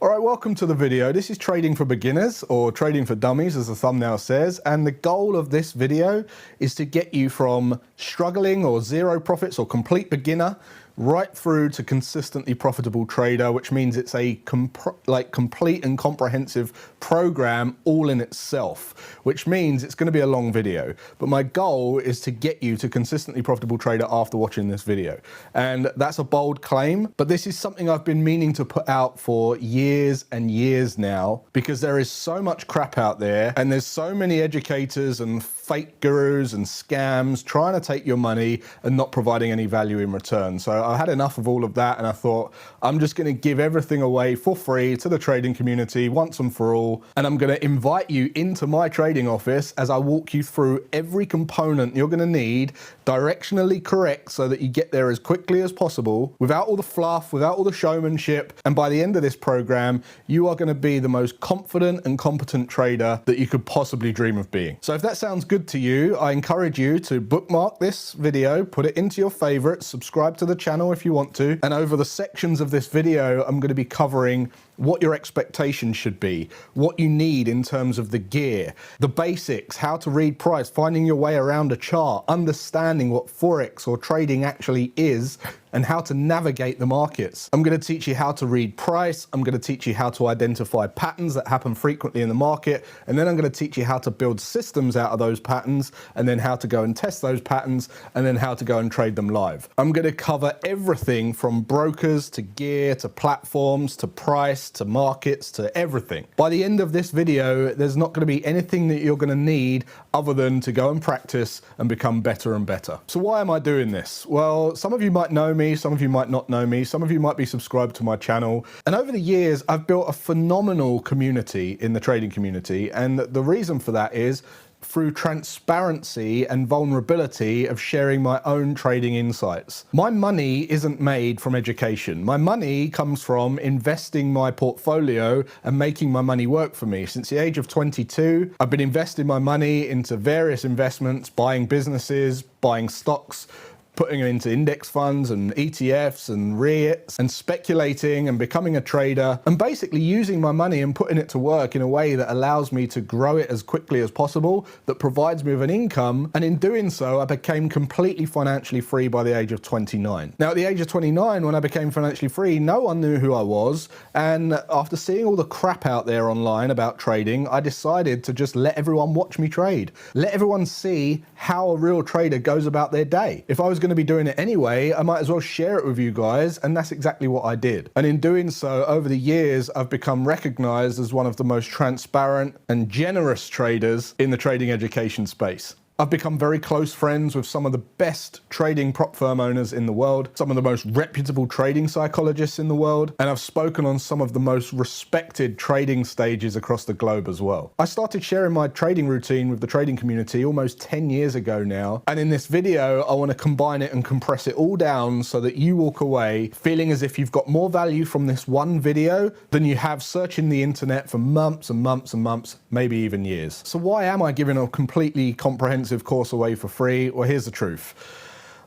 All right, welcome to the video. This is trading for beginners or trading for dummies, as the thumbnail says. And the goal of this video is to get you from struggling or zero profits or complete beginner right through to consistently profitable trader, which means it's a complete and comprehensive program all in itself, which means it's going to be a long video. But my goal is to get you to consistently profitable trader after watching this video. And that's a bold claim, but this is something I've been meaning to put out for years and years now, because there is so much crap out there and there's so many educators and fake gurus and scams trying to take your money and not providing any value in return. So I had enough of all of that and I thought, I'm just going to give everything away for free to the trading community once and for all. And I'm going to invite you into my trading office as I walk you through every component you're going to need directionally correct so that you get there as quickly as possible without all the fluff, without all the showmanship. And by the end of this program, you are going to be the most confident and competent trader that you could possibly dream of being. So if that sounds good to you, I encourage you to bookmark this video, put it into your favorites, subscribe to the channel if you want to. And over the sections of this video, I'm going to be covering what your expectations should be, what you need in terms of the gear, the basics, how to read price, finding your way around a chart, understanding what Forex or trading actually is, and how to navigate the markets. I'm going to teach you how to read price. I'm going to teach you how to identify patterns that happen frequently in the market. And then I'm going to teach you how to build systems out of those patterns, and then how to go and test those patterns, and then how to go and trade them live. I'm going to cover everything from brokers to gear to platforms to price to markets to everything. By the end of this video, there's not going to be anything that you're going to need other than to go and practice and become better and better. So why am I doing this? Well, some of you might know me, some of you might not know me, some of you might be subscribed to my channel. And over the years, I've built a phenomenal community in the trading community. And the reason for that is through transparency and vulnerability of sharing my own trading insights. My money isn't made from education. My money comes from investing my portfolio and making my money work for me. Since the age of 22, I've been investing my money into various investments, buying businesses, buying stocks, putting them into index funds and ETFs and REITs, and speculating and becoming a trader, and basically using my money and putting it to work in a way that allows me to grow it as quickly as possible, that provides me with an income. And in doing so, I became completely financially free by the age of 29. Now, at the age of 29, when I became financially free, no one knew who I was. And after seeing all the crap out there online about trading, I decided to just let everyone watch me trade. Let everyone see how a real trader goes about their day. If I was going to be doing it anyway, I might as well share it with you guys, and that's exactly what I did. And in doing so, over the years, I've become recognized as one of the most transparent and generous traders in the trading education space. I've become very close friends with some of the best trading prop firm owners in the world, some of the most reputable trading psychologists in the world, and I've spoken on some of the most respected trading stages across the globe as well. I started sharing my trading routine with the trading community almost 10 years ago now, and in this video, I want to combine it and compress it all down so that you walk away feeling as if you've got more value from this one video than you have searching the internet for months and months and months, maybe even years. So why am I giving a completely comprehensive course away for free? Well, here's the truth.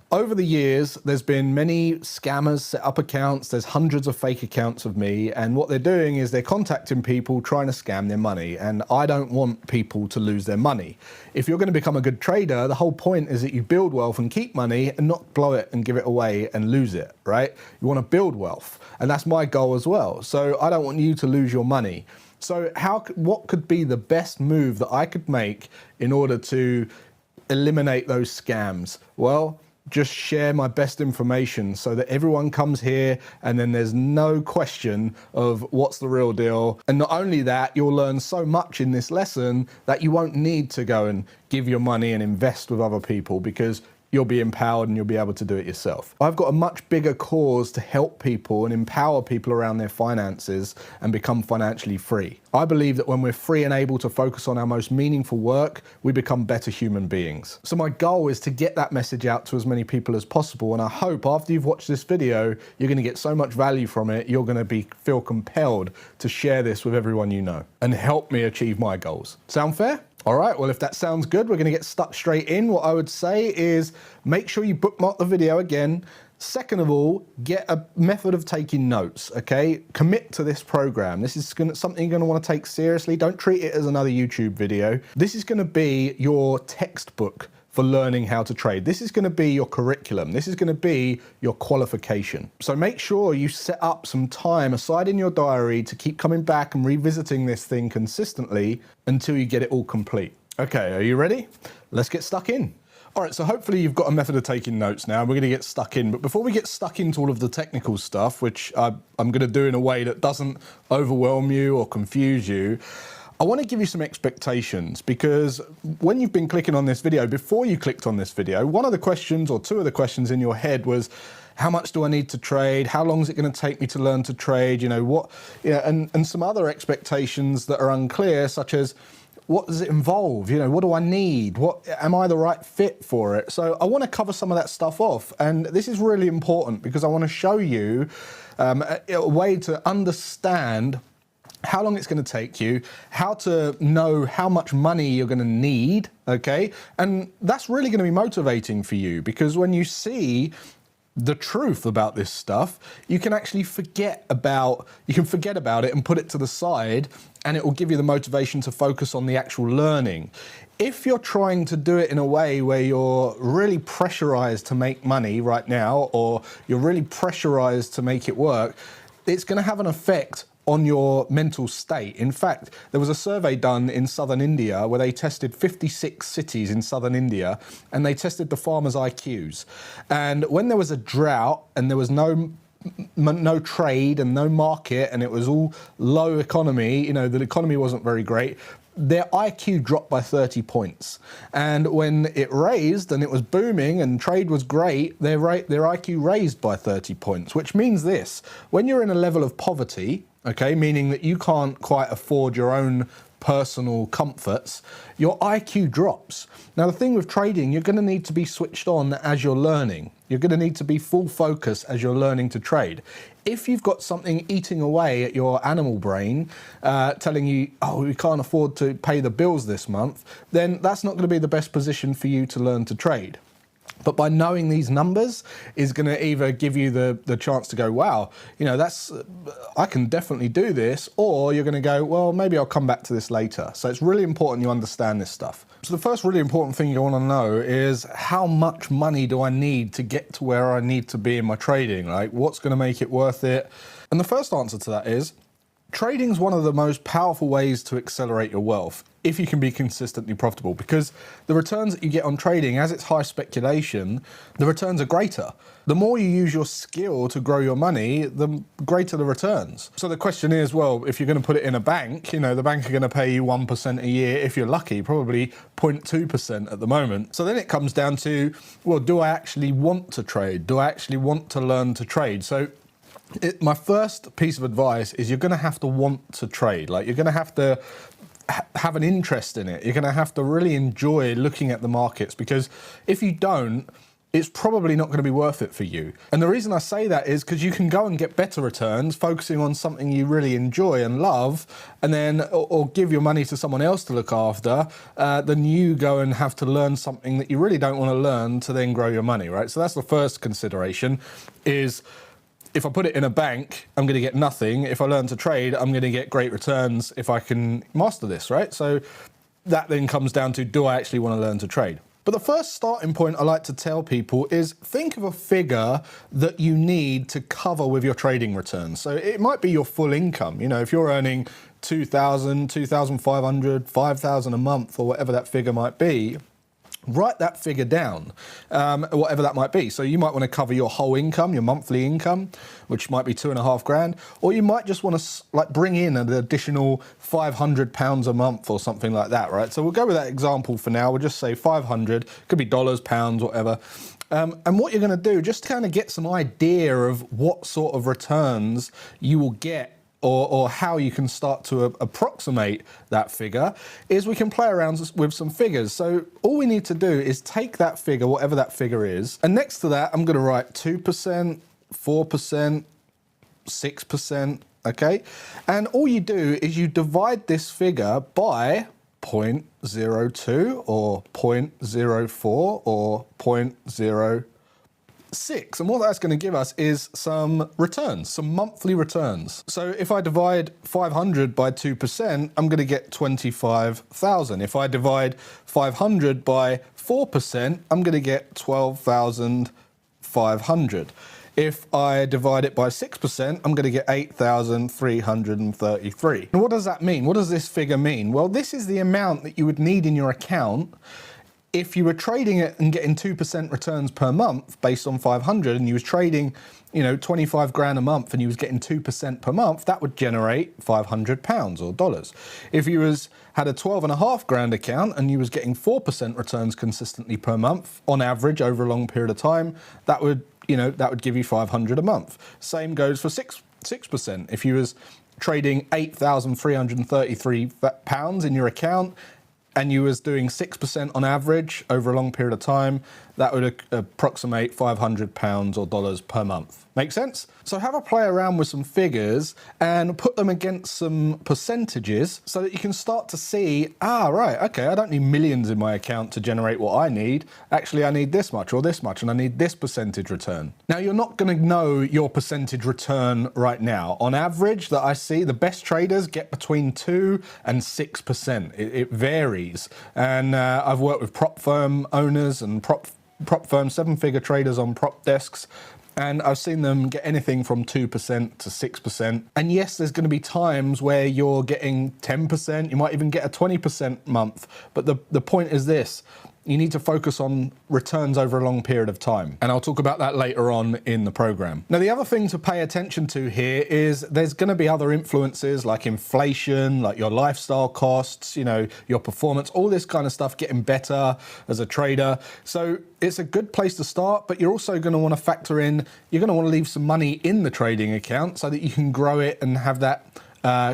Over the years, there's been many scammers set up accounts. There's hundreds of fake accounts of me. And what they're doing is they're contacting people trying to scam their money. And I don't want people to lose their money. If you're going to become a good trader, the whole point is that you build wealth and keep money and not blow it and give it away and lose it, right? You want to build wealth. And that's my goal as well. So I don't want you to lose your money. So what could be the best move that I could make in order to eliminate those scams? Well, just share my best information so that everyone comes here and then there's no question of what's the real deal. And not only that, you'll learn so much in this lesson that you won't need to go and give your money and invest with other people, because you'll be empowered and you'll be able to do it yourself. I've got a much bigger cause to help people and empower people around their finances and become financially free. I believe that when we're free and able to focus on our most meaningful work, we become better human beings. So my goal is to get that message out to as many people as possible. And I hope after you've watched this video, you're going to get so much value from it, you're going to feel compelled to share this with everyone you know and help me achieve my goals. Sound fair? All right, well, if that sounds good, we're going to get stuck straight in. What I would say is make sure you bookmark the video again, Second of all, get a method of taking notes, okay? Commit to this program. This is something you're gonna wanna take seriously. Don't treat it as another YouTube video. This is gonna be your textbook for learning how to trade. This is gonna be your curriculum. This is gonna be your qualification. So make sure you set up some time aside in your diary to keep coming back and revisiting this thing consistently until you get it all complete. Okay, are you ready? Let's get stuck in. All right, so hopefully you've got a method of taking notes now. We're going to get stuck in. But before we get stuck into all of the technical stuff, which I'm going to do in a way that doesn't overwhelm you or confuse you, I want to give you some expectations, because when you've been clicking on this video, before you clicked on this video, one of the questions or two of the questions in your head was, how much do I need to trade? How long is it going to take me to learn to trade? And some other expectations that are unclear, such as, what does it involve? What do I need? Am I the right fit for it? So I want to cover some of that stuff off. And this is really important because I want to show you a way to understand how long it's going to take you, how to know how much money you're going to need, okay? And that's really going to be motivating for you, because when you see the truth about this stuff, you can actually forget about it and put it to the side, and it will give you the motivation to focus on the actual learning. If you're trying to do it in a way where you're really pressurized to make money right now, or you're really pressurized to make it work, it's going to have an effect on your mental state. In fact, there was a survey done in southern India where they tested 56 cities in southern India, and they tested the farmers' IQs. And when there was a drought and there was no trade and no market, and it was all low economy, the economy wasn't very great, their IQ dropped by 30 points. And when it raised and it was booming and trade was great, their IQ raised by 30 points, which means this: when you're in a level of poverty, okay, meaning that you can't quite afford your own personal comforts, your IQ drops. Now, the thing with trading, you're going to need to be switched on as you're learning. You're going to need to be full focus as you're learning to trade. If you've got something eating away at your animal brain, telling you, oh, we can't afford to pay the bills this month, then that's not going to be the best position for you to learn to trade. But by knowing these numbers is going to either give you the chance to go, wow, I can definitely do this, or you're going to go, well, maybe I'll come back to this later. So it's really important you understand this stuff. So the first really important thing you want to know is, how much money do I need to get to where I need to be in my trading? Like, what's going to make it worth it? And the first answer to that is, trading is one of the most powerful ways to accelerate your wealth if you can be consistently profitable, because the returns that you get on trading, as it's high speculation, the returns are greater. The more you use your skill to grow your money, the greater the returns. So the question is, well, if you're going to put it in a bank, the bank are going to pay you 1% a year if you're lucky, probably 0.2% at the moment. So then it comes down to, well, do I actually want to trade? Do I actually want to learn to trade? So my first piece of advice is, you're going to have to want to trade. Like, you're going to have to have an interest in it. You're going to have to really enjoy looking at the markets, because if you don't, it's probably not going to be worth it for you. And the reason I say that is because you can go and get better returns focusing on something you really enjoy and love, and then or give your money to someone else to look after, than you go and have to learn something that you really don't want to learn to then grow your money, right? So that's the first consideration, is, if I put it in a bank, I'm going to get nothing. If I learn to trade, I'm going to get great returns if I can master this, right? So that then comes down to, do I actually want to learn to trade? But the first starting point I like to tell people is, think of a figure that you need to cover with your trading returns. So it might be your full income. If you're earning 2,000, 2,500, 5,000 a month, or whatever that figure might be, write that figure down, whatever that might be. So you might want to cover your whole income, your monthly income, which might be £2.5 grand, or you might just want to bring in an additional £500 a month or something like that, right? So we'll go with that example for now. We'll just say 500, could be dollars, pounds, whatever. And what you're going to do, just to kind of get some idea of what sort of returns you will get, or how you can start to approximate that figure, is we can play around with some figures. So all we need to do is take that figure, whatever that figure is, and next to that, I'm going to write 2%, 4%, 6%, okay? And all you do is you divide this figure by 0.02 or 0.04 or 0.0 6. And what that's going to give us is some returns, some monthly returns. So if I divide 500 by 2%, I'm going to get 25,000. If I divide 500 by 4%, I'm going to get 12,500. If I divide it by 6%, I'm going to get 8,333. And what does that mean? What does this figure mean? Well, this is the amount that you would need in your account if you were trading it and getting 2% returns per month based on 500, and you was trading, 25 grand a month and you was getting 2% per month, that would generate 500 pounds or dollars. If you had a 12.5 grand account and you was getting 4% returns consistently per month on average over a long period of time, that would give you 500 a month. Same goes for 6%. If you was trading 8,333 pounds in your account and you was doing 6% on average over a long period of time, that would approximate 500 pounds or dollars per month. Make sense? So have a play around with some figures and put them against some percentages so that you can start to see, right, okay, I don't need millions in my account to generate what I need. Actually, I need this much or this much, and I need this percentage return. Now, you're not going to know your percentage return right now. On average, that I see, the best traders get between 2 and 6%. It varies. And I've worked with prop firm owners and prop firm 7-figure traders on prop desks, and I've seen them get anything from 2% to 6%. And yes, there's going to be times where you're getting 10%, you might even get a 20% month. But the point is this: you need to focus on returns over a long period of time. And I'll talk about that later on in the program. Now, the other thing to pay attention to here is there's going to be other influences like inflation, like your lifestyle costs, your performance, all this kind of stuff getting better as a trader. So it's a good place to start, but you're also going to want to factor in, you're going to want to leave some money in the trading account so that you can grow it and have that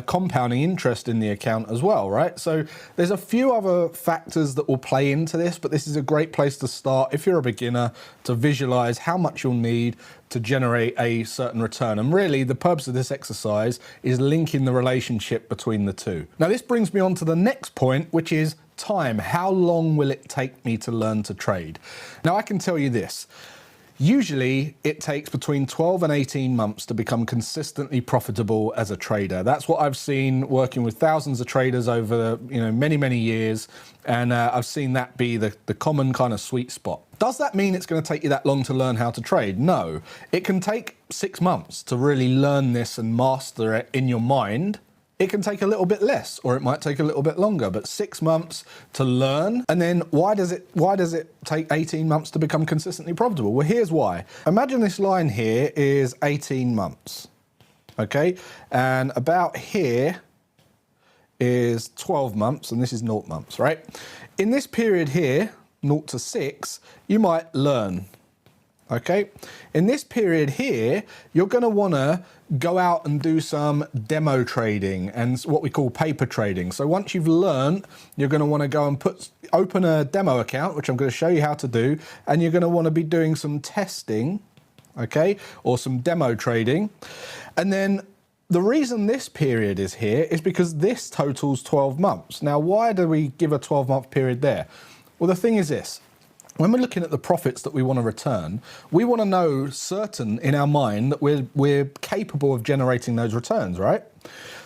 compounding interest in the account as well, right? So there's a few other factors that will play into this, but this is a great place to start if you're a beginner, to visualize how much you'll need to generate a certain return. And really, the purpose of this exercise is linking the relationship between the two. Now, this brings me on to the next point, which is time. How long will it take me to learn to trade? Now, I can tell you this. Usually it takes between 12 and 18 months to become consistently profitable as a trader. That's what I've seen working with thousands of traders over many, many years. And I've seen that be the common kind of sweet spot. Does that mean it's going to take you that long to learn how to trade? No. It can take 6 months to really learn this and master it in your mind. It can take a little bit less, or it might take a little bit longer, but 6 months to learn. And then why does it take 18 months to become consistently profitable? Well, here's why. Imagine this line here is 18 months, okay? And about here is 12 months, and this is 0 months, right? In this period here, 0 to 6, you might learn. Okay, in this period here, you're going to want to go out and do some demo trading and what we call paper trading. So once you've learned, you're going to want to go and open a demo account, which I'm going to show you how to do, and you're going to want to be doing some testing, okay, or some demo trading. And then the reason this period is here is because this totals 12 months. Now, why do we give a 12-month period there? Well, the thing is this. When we're looking at the profits that we want to return, we want to know certain in our mind that we're capable of generating those returns, right?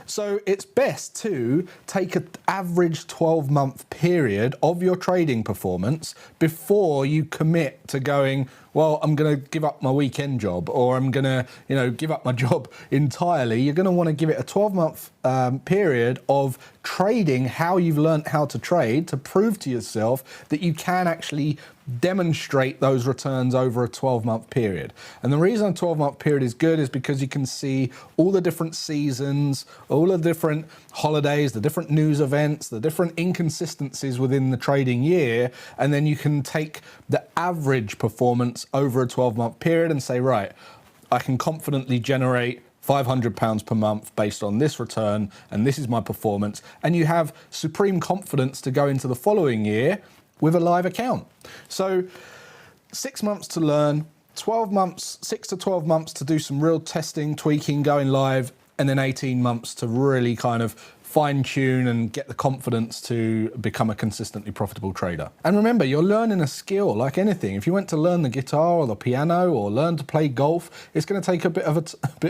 So it's best to take an average 12-month period of your trading performance before you commit to going, well, I'm going to give up my weekend job, or I'm going to, give up my job entirely. You're going to want to give it a 12-month period of trading how you've learned how to trade to prove to yourself that you can actually demonstrate those returns over a 12-month period. And the reason a 12-month period is good is because you can see all the different seasons, all the different holidays, the different news events, the different inconsistencies within the trading year, and then you can take the average performance over a 12-month period and say, right, I can confidently generate £500 per month based on this return, and this is my performance. And you have supreme confidence to go into the following year with a live account. So 6 months to learn, 12 months, 6 to 12 months to do some real testing, tweaking, going live, and then 18 months to really kind of fine tune and get the confidence to become a consistently profitable trader. And remember, you're learning a skill like anything. If you went to learn the guitar or the piano or learn to play golf, it's going to take a bit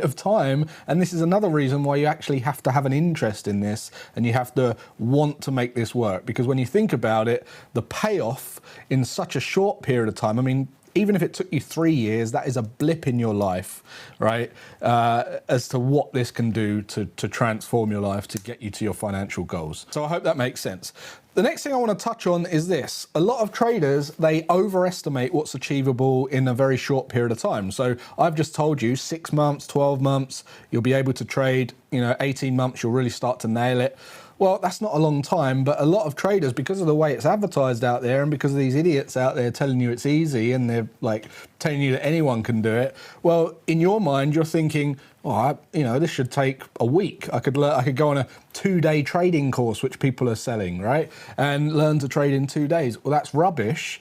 of time. And this is another reason why you actually have to have an interest in this and you have to want to make this work. Because when you think about it, the payoff in such a short period of time, I mean, even if it took you 3 years, that is a blip in your life, right? As to what this can do to transform your life, to get you to your financial goals. So I hope that makes sense. The next thing I want to touch on is this. A lot of traders, they overestimate what's achievable in a very short period of time. So I've just told you 6 months, 12 months, you'll be able to trade, 18 months, you'll really start to nail it. Well, that's not a long time, but a lot of traders, because of the way it's advertised out there and because of these idiots out there telling you it's easy and they're like telling you that anyone can do it, well, in your mind, you're thinking, oh, this should take a week. I could go on a 2-day trading course, which people are selling, right? And learn to trade in 2 days. Well, that's rubbish.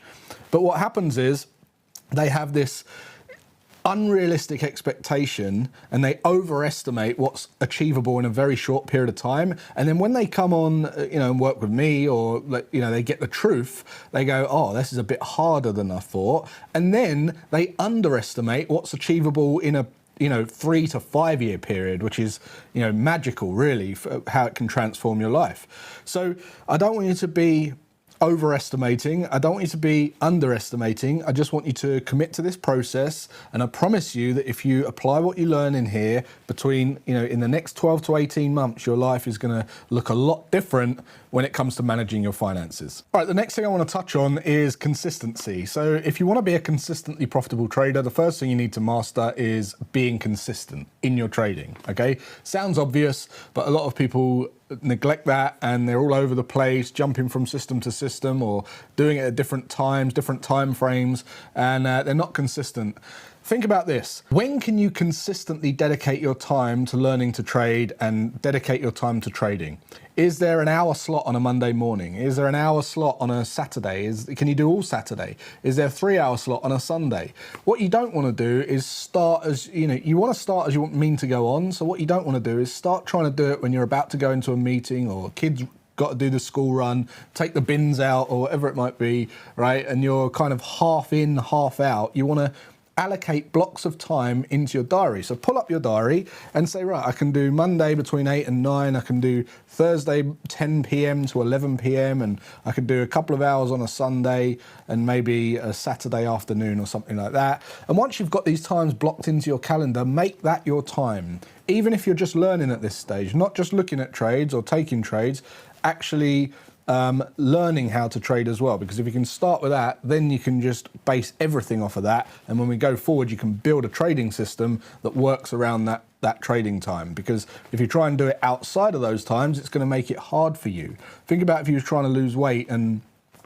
But what happens is they have this unrealistic expectation and they overestimate what's achievable in a very short period of time. And then when they come on, and work with me, or they get the truth, they go, oh, this is a bit harder than I thought. And then they underestimate what's achievable in a 3 to 5 year period, which is, magical really for how it can transform your life. So I don't want you to be overestimating. I don't want you to be underestimating. I just want you to commit to this process. And I promise you that if you apply what you learn in here between, in the next 12 to 18 months, your life is going to look a lot different when it comes to managing your finances. All right, the next thing I want to touch on is consistency. So if you want to be a consistently profitable trader, the first thing you need to master is being consistent in your trading, okay? Sounds obvious, but a lot of people neglect that and they're all over the place, jumping from system to system or doing it at different times, different time frames, and they're not consistent. Think about this. When can you consistently dedicate your time to learning to trade and dedicate your time to trading? Is there an hour slot on a Monday morning? Is there an hour slot on a Saturday? Can you do all Saturday? Is there a 3-hour slot on a Sunday? What you don't want to do is start as, you want to start as you mean to go on. So what you don't want to do is start trying to do it when you're about to go into a meeting or kids got to do the school run, take the bins out or whatever it might be, right? And you're kind of half in, half out. You want to allocate blocks of time into your diary. So pull up your diary and say, right, I can do Monday between 8 and 9, I can do Thursday 10 p.m. to 11 p.m. and I could do a couple of hours on a Sunday and maybe a Saturday afternoon or something like that. And once you've got these times blocked into your calendar, make that your time. Even if you're just learning at this stage, not just looking at trades or taking trades, actually learning how to trade as well, because if you can start with that, then you can just base everything off of that, and when we go forward you can build a trading system that works around that trading time. Because if you try and do it outside of those times, it's going to make it hard for you. Think about if you were trying to lose weight and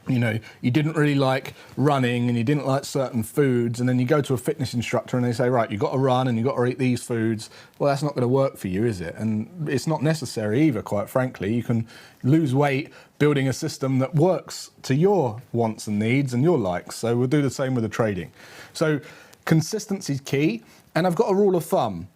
you didn't really like running and you didn't like certain foods, and then you go to a fitness instructor and they say, right, you've got to run and you've got to eat these foods. Well, that's not going to work for you, is it? And it's not necessary either, quite frankly. You can lose weight building a system that works to your wants and needs and your likes. So we'll do the same with the trading. So consistency is key. And I've got a rule of thumb.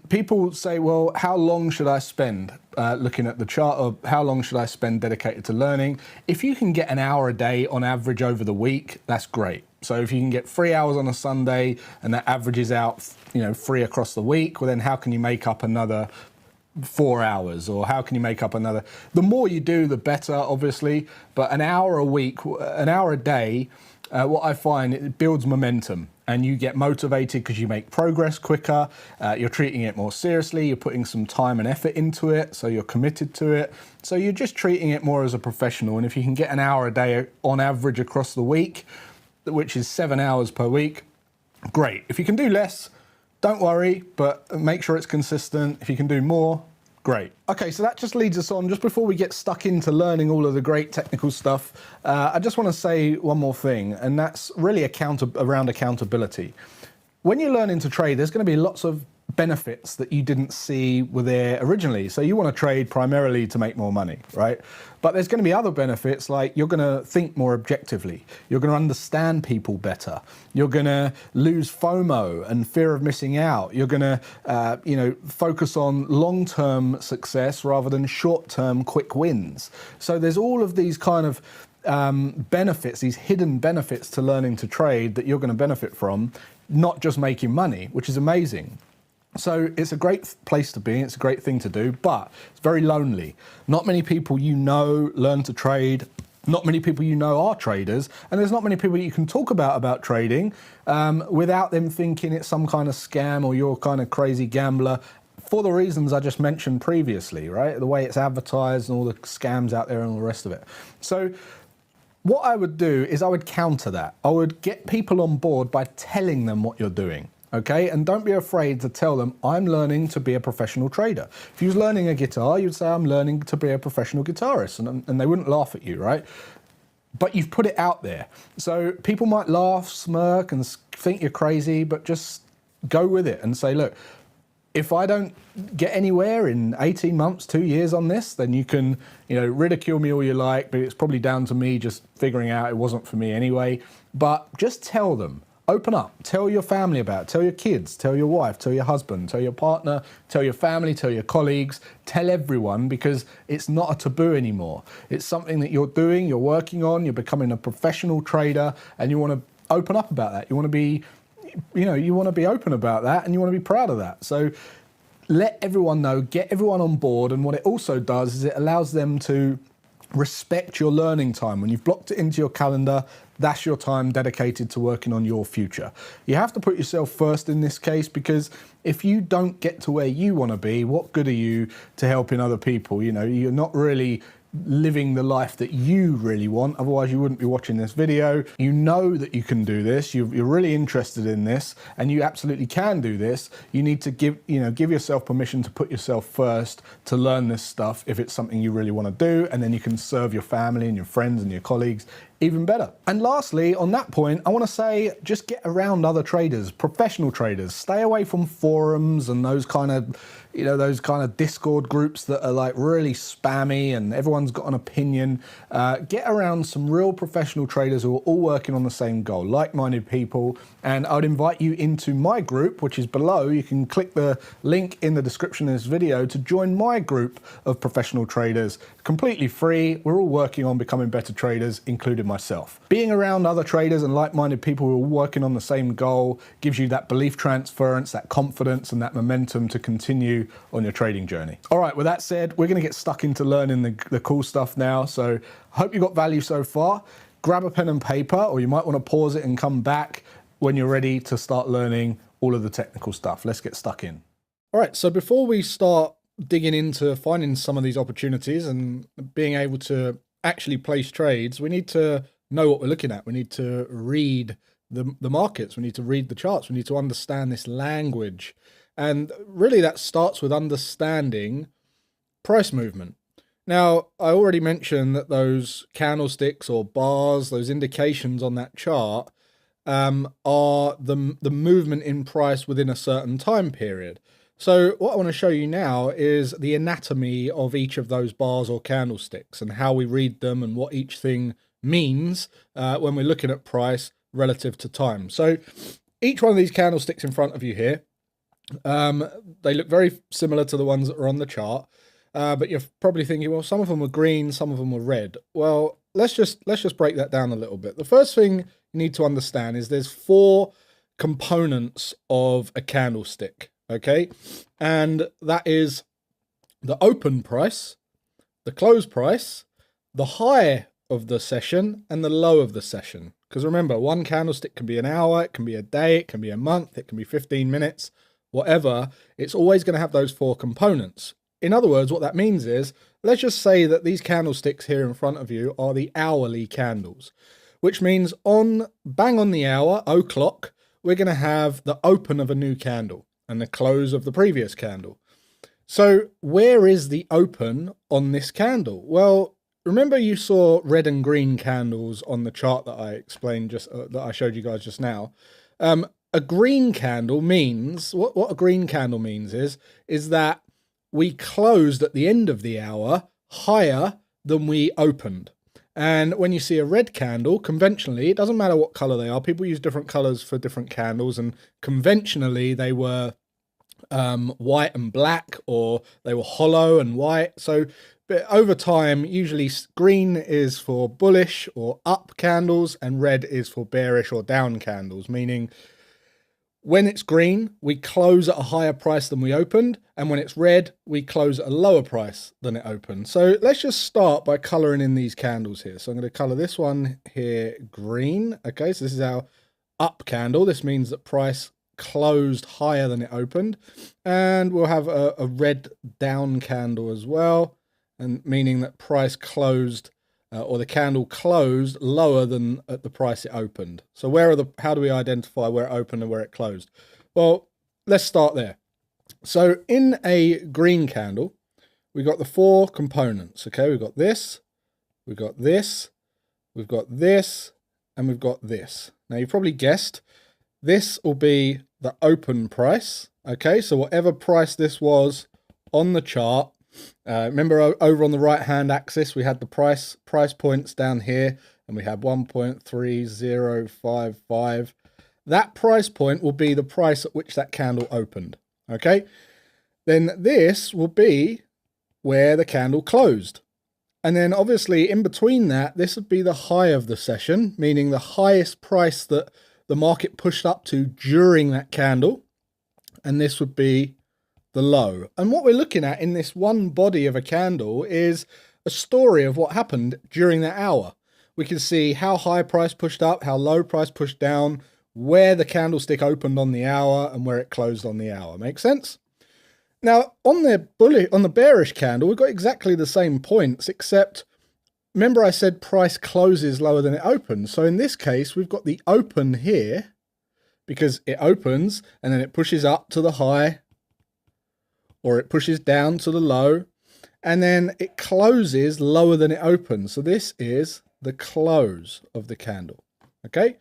People say, well, how long should I spend looking at the chart of how long should I spend dedicated to learning? If you can get an hour a day on average over the week, that's great. So if you can get 3 hours on a Sunday and that averages out, 3 across the week, well, then how can you make up another 4 hours, or how can you make up another? The more you do, the better, obviously, but an hour a week, an hour a day, what I find, it builds momentum and you get motivated because you make progress quicker, you're treating it more seriously, you're putting some time and effort into it, so you're committed to it. So you're just treating it more as a professional. And if you can get an hour a day on average across the week, which is 7 hours per week, great. If you can do less, don't worry, but make sure it's consistent. If you can do more, great. Okay, so that just leads us on, just before we get stuck into learning all of the great technical stuff, I just want to say one more thing, and that's really around accountability. When you're learning to trade, there's going to be lots of benefits that you didn't see were there originally. So you want to trade primarily to make more money, right? But there's going to be other benefits, like you're going to think more objectively. You're going to understand people better. You're going to lose FOMO and fear of missing out. You're going to, focus on long-term success rather than short-term quick wins. So there's all of these kind of benefits, these hidden benefits to learning to trade that you're going to benefit from, not just making money, which is amazing. So it's a great place to be, it's a great thing to do, but it's very lonely. Not many people you know learn to trade, not many people you know are traders, and there's not many people you can talk about trading without them thinking it's some kind of scam or you're kind of crazy gambler, for the reasons I just mentioned previously, right? The way it's advertised and all the scams out there and all the rest of it. So what I would do is I would counter that. I would get people on board by telling them what you're doing. Okay, and don't be afraid to tell them, I'm learning to be a professional trader. If you was learning a guitar, you'd say, I'm learning to be a professional guitarist, and they wouldn't laugh at you, right? But you've put it out there. So people might laugh, smirk, and think you're crazy, but just go with it and say, look, if I don't get anywhere in 18 months, 2 years on this, then you can, ridicule me all you like, but it's probably down to me just figuring out it wasn't for me anyway. But just tell them. Open up, tell your family about it, tell your kids, tell your wife, tell your husband, tell your partner, tell your family, tell your colleagues, tell everyone, because it's not a taboo anymore. It's something that you're doing, you're working on, you're becoming a professional trader, and you want to open up about that. You want to be, you want to be open about that, and you want to be proud of that. So let everyone know, get everyone on board, and what it also does is it allows them to respect your learning time. When you've blocked it into your calendar, that's your time dedicated to working on your future. You have to put yourself first in this case, because if you don't get to where you want to be, what good are you to helping other people? You're not really living the life that you really want, otherwise you wouldn't be watching this video. You know that you can do this, you're really interested in this, and you absolutely can do this. You need to give yourself permission to put yourself first to learn this stuff if it's something you really want to do, and then you can serve your family and your friends and your colleagues even better. And lastly, on that point, I want to say, just get around other traders, professional traders. Stay away from forums and those kind of Discord groups that are like really spammy and everyone's got an opinion. Get around some real professional traders who are all working on the same goal, like-minded people. And I would invite you into my group, which is below. You can click the link in the description of this video to join my group of professional traders. Completely free. We're all working on becoming better traders, including myself. Being around other traders and like-minded people who are working on the same goal gives you that belief transference, that confidence, and that momentum to continue on your trading journey. All right, with that said, we're going to get stuck into learning the cool stuff now. So I hope you got value so far. Grab a pen and paper, or you might want to pause it and come back when you're ready to start learning all of the technical stuff. Let's get stuck in. All right, so before we start digging into finding some of these opportunities and being able to actually place trades, we need to know what we're looking at. We need to read the markets. We need to read the charts. We need to understand this language. And really that starts with understanding price movement. Now, I already mentioned that those candlesticks or bars, those indications on that chart are the movement in price within a certain time period. So what I want to show you now is the anatomy of each of those bars or candlesticks and how we read them and what each thing means when we're looking at price relative to time. So each one of these candlesticks in front of you here, they look very similar to the ones that are on the chart, but you're probably thinking, well, some of them were green, some of them were red. Well, let's just break that down a little bit. The first thing you need to understand is there's 4 components of a candlestick. Okay, and that is the open price, the close price, the high of the session, and the low of the session. Because remember, one candlestick can be an hour, it can be a day, it can be a month, it can be 15 minutes, whatever. It's always going to have those 4 components. In other words, what that means is, let's just say that these candlesticks here in front of you are the hourly candles, which means bang on the hour, o'clock, we're going to have the open of a new candle and the close of the previous candle. So where is the open on this candle? Well, remember you saw red and green candles on the chart that I explained that I showed you guys just now. A a green candle means, what a green candle means is that we closed at the end of the hour higher than we opened. And when you see a red candle, conventionally, it doesn't matter what color they are. People use different colors for different candles, and conventionally they were white and black, or they were hollow and white. So but over time, usually green is for bullish or up candles, and red is for bearish or down candles, meaning when it's green, we close at a higher price than we opened, and when it's red, we close at a lower price than it opened. So let's just start by coloring in these candles here. So I'm going to color this one here green. Okay, so this is our up candle. This means that price closed higher than it opened, and we'll have a red down candle as well, and meaning that price closed or the candle closed lower than at the price it opened. So how do we identify where it opened and where it closed? Well, let's start there. So in a green candle, we got the four components. Okay, we've got this, we've got this, we've got this, and we've got this. Now you probably guessed this will be the open price. Okay, so whatever price this was on the chart. Remember over on the right hand axis we had the price points down here, and we had 1.3055. That price point will be the price at which that candle opened. Okay, then this will be where the candle closed, and then obviously in between that, this would be the high of the session, meaning the highest price that the market pushed up to during that candle, and this would be the low. And what we're looking at in this one body of a candle is a story of what happened during that hour. We can see how high price pushed up, how low price pushed down, where the candlestick opened on the hour, and where it closed on the hour. Make sense? Now on the bearish candle, we've got exactly the same points, except remember I said price closes lower than it opens. So in this case, we've got the open here because it opens and then it pushes up to the high, or it pushes down to the low, and then it closes lower than it opens. So this is the close of the candle. Okay,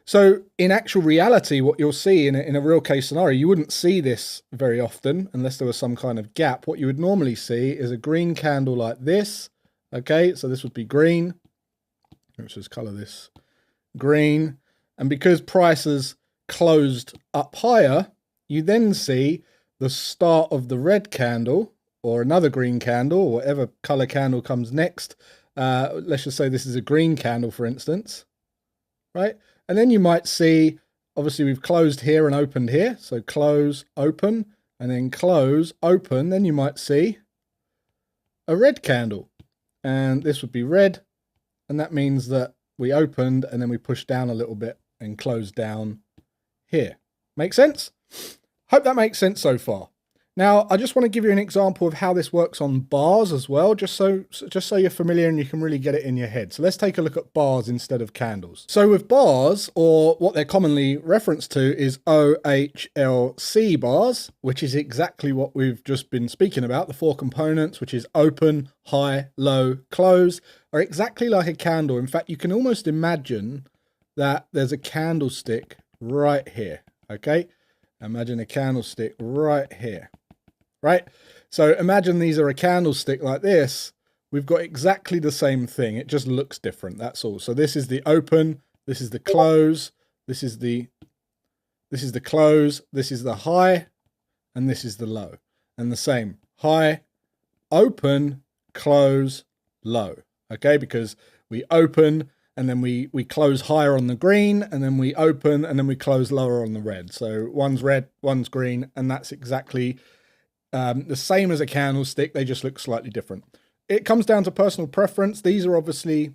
so in actual reality, what you'll see in a real case scenario, you wouldn't see this very often unless there was some kind of gap. What you would normally see is a green candle like this. Okay, so this would be green. Let's just color this green. And because prices closed up higher, you then see the start of the red candle, or another green candle, or whatever color candle comes next. Let's just say this is a green candle, for instance, right? And then you might see, obviously we've closed here and opened here. So close, open, and then close, open. Then you might see a red candle, and this would be red. And that means that we opened and then we pushed down a little bit and closed down here. Make sense? Hope that makes sense so far. Now, I just want to give you an example of how this works on bars as well, just so you're familiar and you can really get it in your head. So let's take a look at bars instead of candles. So with bars, or what they're commonly referenced to is OHLC bars, which is exactly what we've just been speaking about. The four components, which is open, high, low, close, are exactly like a candle. In fact, you can almost imagine that there's a candlestick right here, okay? Imagine a candlestick right here, right? So imagine these are a candlestick like this. We've got exactly the same thing. It just looks different. That's all. So this is the open. This is the close. This is the close. This is the high, and this is the low. And the same high, open, close, low. Okay, because we open and then we close higher on the green, and then we open and then we close lower on the red. So one's red, one's green, and that's exactly the same as a candlestick. They just look slightly different. It comes down to personal preference. These are obviously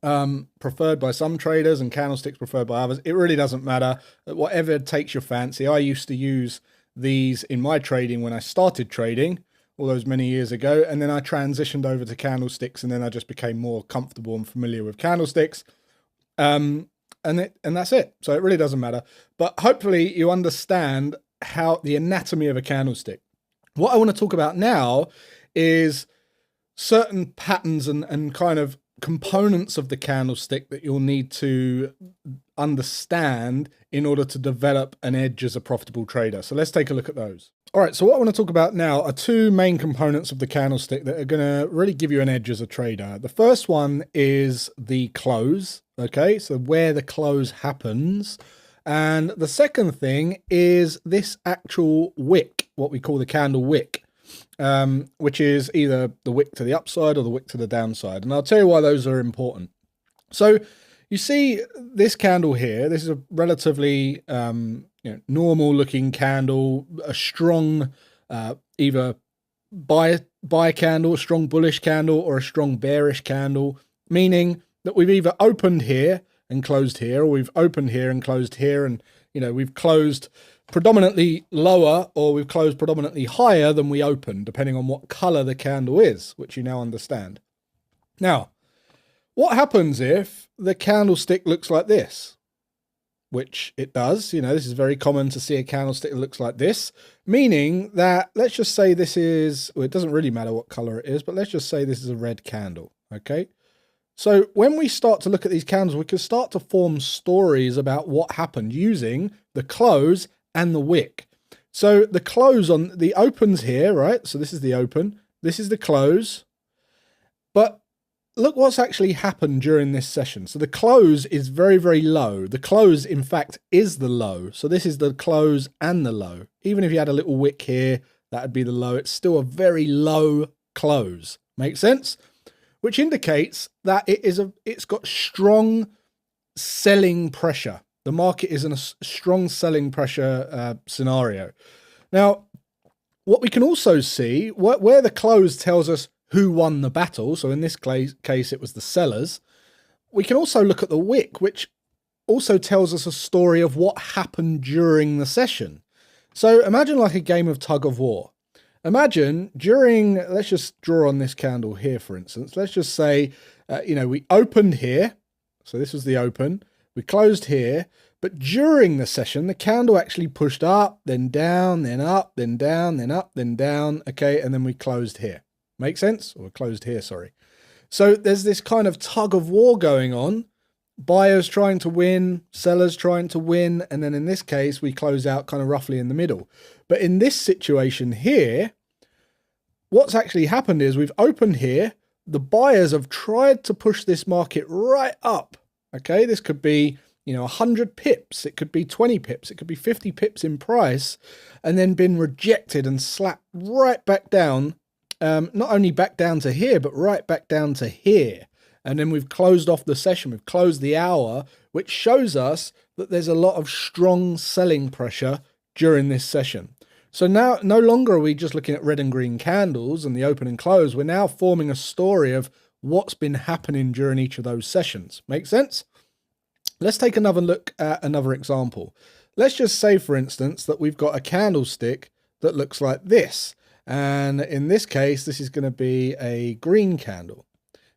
preferred by some traders and candlesticks preferred by others. It really doesn't matter. Whatever takes your fancy. I used to use these in my trading when I started trading all those many years ago, and then I transitioned over to candlesticks, and then I just became more comfortable and familiar with candlesticks, and that's it. So it really doesn't matter, but hopefully you understand how the anatomy of a candlestick. What I want to talk about now is certain patterns and kind of components of the candlestick that you'll need to understand in order to develop an edge as a profitable trader. So let's take a look at those. All right, so what I want to talk about now are two main components of the candlestick that are going to really give you an edge as a trader. The first one is the close, okay? So where the close happens. And the second thing is this actual wick, what we call the candle wick, which is either the wick to the upside or the wick to the downside. And I'll tell you why those are important. So you see this candle here, this is a relatively normal looking candle, a strong either buy candle, a strong bullish candle, or a strong bearish candle, meaning that we've either opened here and closed here, or we've opened here and closed here, and we've closed predominantly lower or we've closed predominantly higher than we opened, depending on what color the candle is, which you now understand. Now, what happens if the candlestick looks like this? Which it does. This is very common to see a candlestick that looks like this, meaning that, let's just say this is, well, it doesn't really matter what color it is, but let's just say this is a red candle, okay? So when we start to look at these candles, we can start to form stories about what happened using the close and the wick. So the close on the opens here, right? So this is the open, this is the close, but look what's actually happened during this session. So the close is very, very low. The close, in fact, is the low. So this is the close and the low. Even if you had a little wick here, that would be the low. It's still a very low close. Make sense? Which indicates that it's got strong selling pressure. The market is in a strong selling pressure scenario. Now, what we can also see, where the close tells us who won the battle, so in this case it was the sellers, we can also look at the wick, which also tells us a story of what happened during the session. So imagine like a game of tug of war. Imagine during, let's just draw on this candle here, for instance. Let's just say, we opened here. So this was the open. We closed here. But during the session, the candle actually pushed up, then down, then up, then down, then up, then down. Okay, and then we closed here. Make sense? Or closed here, sorry. So there's this kind of tug of war going on. Buyers trying to win, sellers trying to win, and then in this case, we close out kind of roughly in the middle. But in this situation here, what's actually happened is we've opened here. The buyers have tried to push this market right up. Okay, this could be 100 pips, it could be 20 pips, it could be 50 pips in price, and then been rejected and slapped right back down. Not only back down to here, but right back down to here. And then we've closed off the session, we've closed the hour, which shows us that there's a lot of strong selling pressure during this session. So now no longer are we just looking at red and green candles and the open and close. We're now forming a story of what's been happening during each of those sessions. Make sense? Let's take another look at another example. Let's just say, for instance, that we've got a candlestick that looks like this. And in this case, this is going to be a green candle.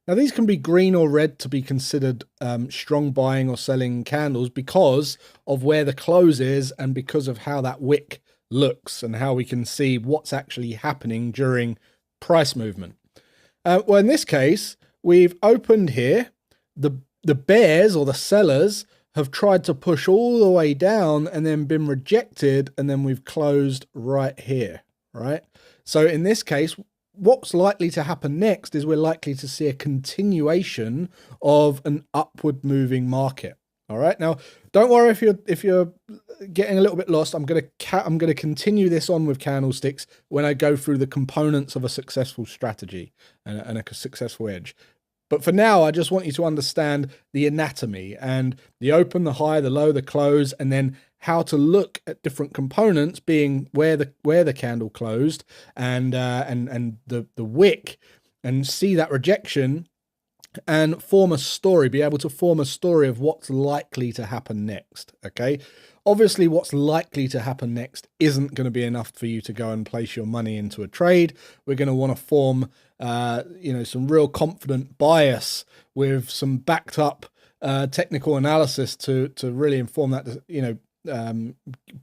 Now, these can be green or red to be considered strong buying or selling candles because of where the close is and because of how that wick looks and how we can see what's actually happening during price movement. Well, in this case, we've opened here. The bears or the sellers have tried to push all the way down and then been rejected, and then we've closed right here, right? So in this case, what's likely to happen next is we're likely to see a continuation of an upward moving market. All right. Now, don't worry if you're getting a little bit lost. I'm going to continue this on with candlesticks when I go through the components of a successful strategy and a successful edge. But for now, I just want you to understand the anatomy and the open, the high, the low, the close, and then how to look at different components, being where the candle closed and the wick, and see that rejection and form a story, be able to form a story of what's likely to happen next. Okay. Obviously, what's likely to happen next isn't going to be enough for you to go and place your money into a trade. We're going to want to form, some real confident bias with some backed up technical analysis to really inform that,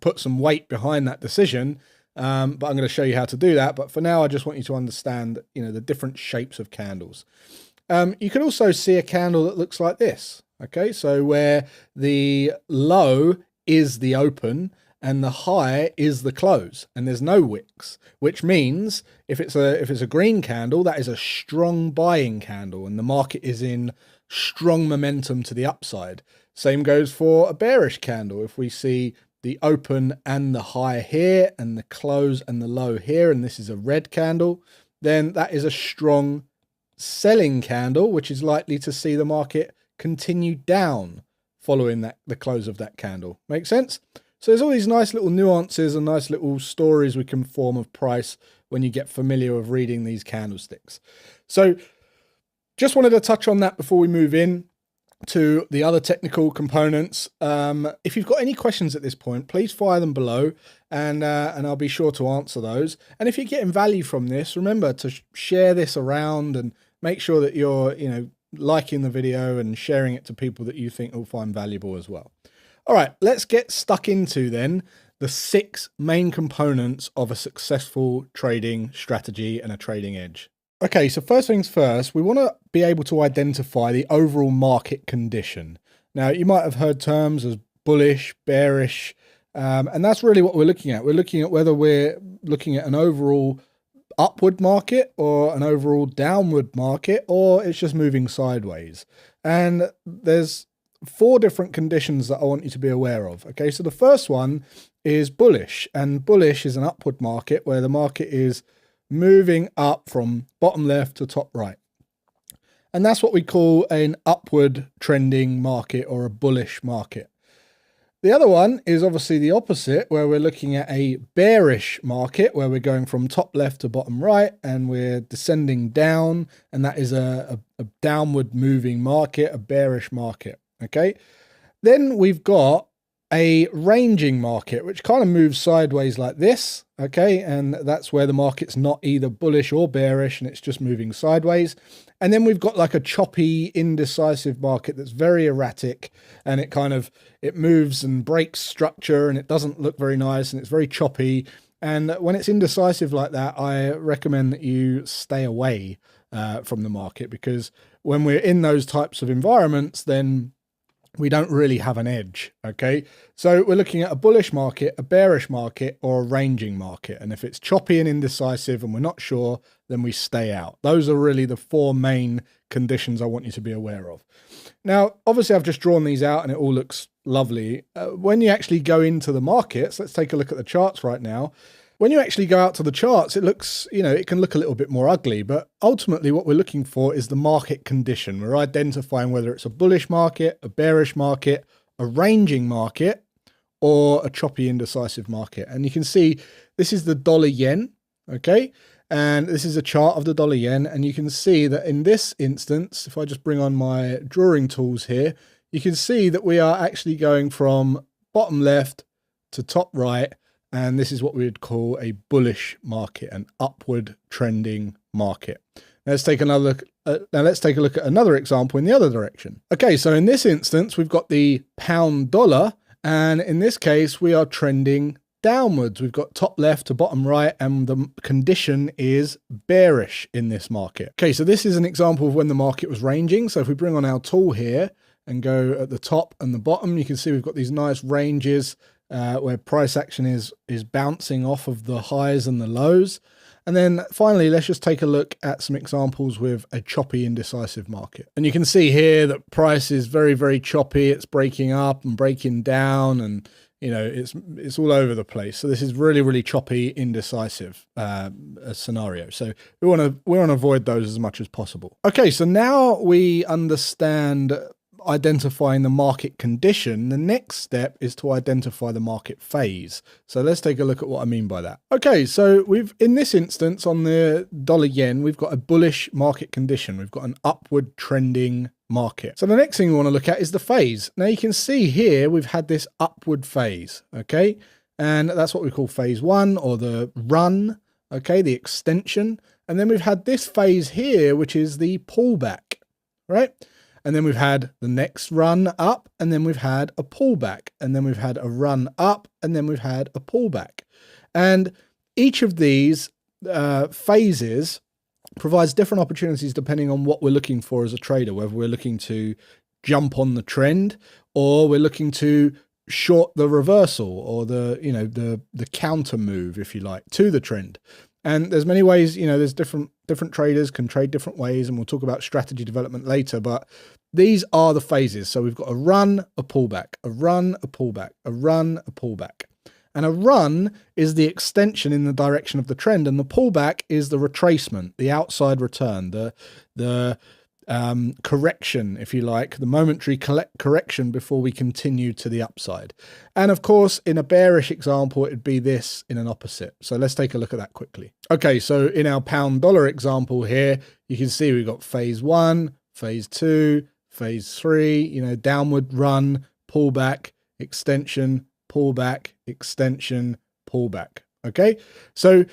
put some weight behind that decision. But I'm going to show you how to do that. But for now, I just want you to understand, the different shapes of candles. You can also see a candle that looks like this. Okay, so where the low is the open and the high is the close, and there's no wicks, which means if it's a green candle, that is a strong buying candle and the market is in strong momentum to the upside. Same goes for a bearish candle. If we see the open and the high here and the close and the low here, and this is a red candle, then that is a strong selling candle, which is likely to see the market continue down following the close of that candle. Make sense? So there's all these nice little nuances and nice little stories we can form of price when you get familiar with reading these candlesticks. So just wanted to touch on that before we move in to the other technical components. If you've got any questions at this point, please fire them below and I'll be sure to answer those. And if you're getting value from this, remember to share this around and make sure that you're, liking the video and sharing it to people that you think will find valuable as well. All right, let's get stuck into then the 6 main components of a successful trading strategy and a trading edge. Okay, so first things first, we want to be able to identify the overall market condition. Now, you might have heard terms as bullish, bearish, and that's really what we're looking at. We're looking at whether we're looking at an overall upward market or an overall downward market, or it's just moving sideways. And there's 4 different conditions that I want you to be aware of. Okay, so the first one is bullish, and bullish is an upward market where the market is moving up from bottom left to top right. And that's what we call an upward trending market or a bullish market. The other one is obviously the opposite, where we're looking at a bearish market, where we're going from top left to bottom right and we're descending down, and that is a downward moving market, a bearish market. Okay, then we've got a ranging market, which kind of moves sideways like this. Okay, and that's where the market's not either bullish or bearish, and it's just moving sideways. And then we've got like a choppy, indecisive market that's very erratic, and it moves and breaks structure, and it doesn't look very nice, and it's very choppy. And when it's indecisive like that, I recommend that you stay away from the market, because when we're in those types of environments, then we don't really have an edge. Okay, so we're looking at a bullish market, a bearish market, or a ranging market. And if it's choppy and indecisive and we're not sure, then we stay out. Those are really the 4 main conditions I want you to be aware of. Now, obviously I've just drawn these out and it all looks lovely. When you actually go into the markets, let's take a look at the charts right now. When you actually go out to the charts, it looks, it can look a little bit more ugly, but ultimately what we're looking for is the market condition. We're identifying whether it's a bullish market, a bearish market, a ranging market, or a choppy, indecisive market. And you can see this is the dollar yen, okay? And this is a chart of the dollar yen. And you can see that in this instance, if I just bring on my drawing tools here, you can see that we are actually going from bottom left to top right. And this is what we would call a bullish market, an upward trending market. Let's take another look. Now let's take a look at another example in the other direction. Okay, so in this instance, we've got the pound dollar, and in this case, we are trending downwards. We've got top left to bottom right, and the condition is bearish in this market. Okay, so this is an example of when the market was ranging. So if we bring on our tool here and go at the top and the bottom, you can see we've got these nice ranges where price action is bouncing off of the highs and the lows. And then finally, let's just take a look at some examples with a choppy, indecisive market. And you can see here that price is very, very choppy. It's breaking up and breaking down, and it's all over the place. So this is really, really choppy, indecisive scenario. So we want to avoid those as much as possible. Okay, so now we understand identifying the market condition. The next step is to identify the market phase. So let's take a look at what I mean by that. Okay, so in this instance on the dollar yen, we've got a bullish market condition. We've got an upward trending market. So the next thing we want to look at is the phase. Now you can see here we've had this upward phase, okay? And that's what we call phase 1, or the run, okay, the extension. And then we've had this phase here, which is the pullback, right? And then we've had the next run up, and then we've had a pullback, and then we've had a run up, and then we've had a pullback. And each of these phases provides different opportunities depending on what we're looking for as a trader, whether we're looking to jump on the trend or we're looking to short the reversal or the, you know, the counter move, if you like, to the trend. And there's many ways, you know, there's different traders can trade different ways, and we'll talk about strategy development later, but these are the phases. So we've got a run, a pullback, a run, a pullback, a run, a pullback. And a run is the extension in the direction of the trend, and the pullback is the retracement, the outside return, the correction, if you like, the momentary correction before we continue to the upside. And of course, in a bearish example, it'd be this in an opposite. So let's take a look at that quickly. Okay, so in our pound dollar example here, you can see we've got phase 1, phase 2, phase 3, you know, downward run, pullback, extension, pullback, extension, pullback. Okay, so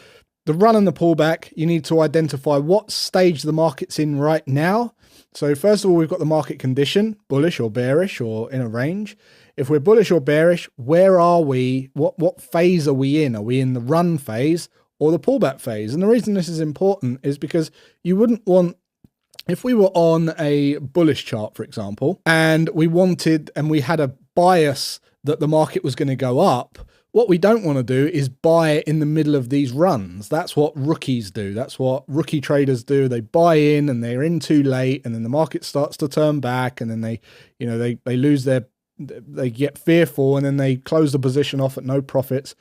the run and the pullback, you need to identify what stage the market's in right now. So first of all, we've got the market condition, bullish or bearish or in a range. If we're bullish or bearish, where are we? What phase are we in? Are we in the run phase or the pullback phase? And the reason this is important is because you wouldn't want, if we were on a bullish chart, for example, and we had a bias that the market was going to go up, what we don't want to do is buy in the middle of these runs. That's what rookies do. That's what rookie traders do. They buy in and they're in too late, and then the market starts to turn back, and then they lose they get fearful, and then they close the position off at no profits.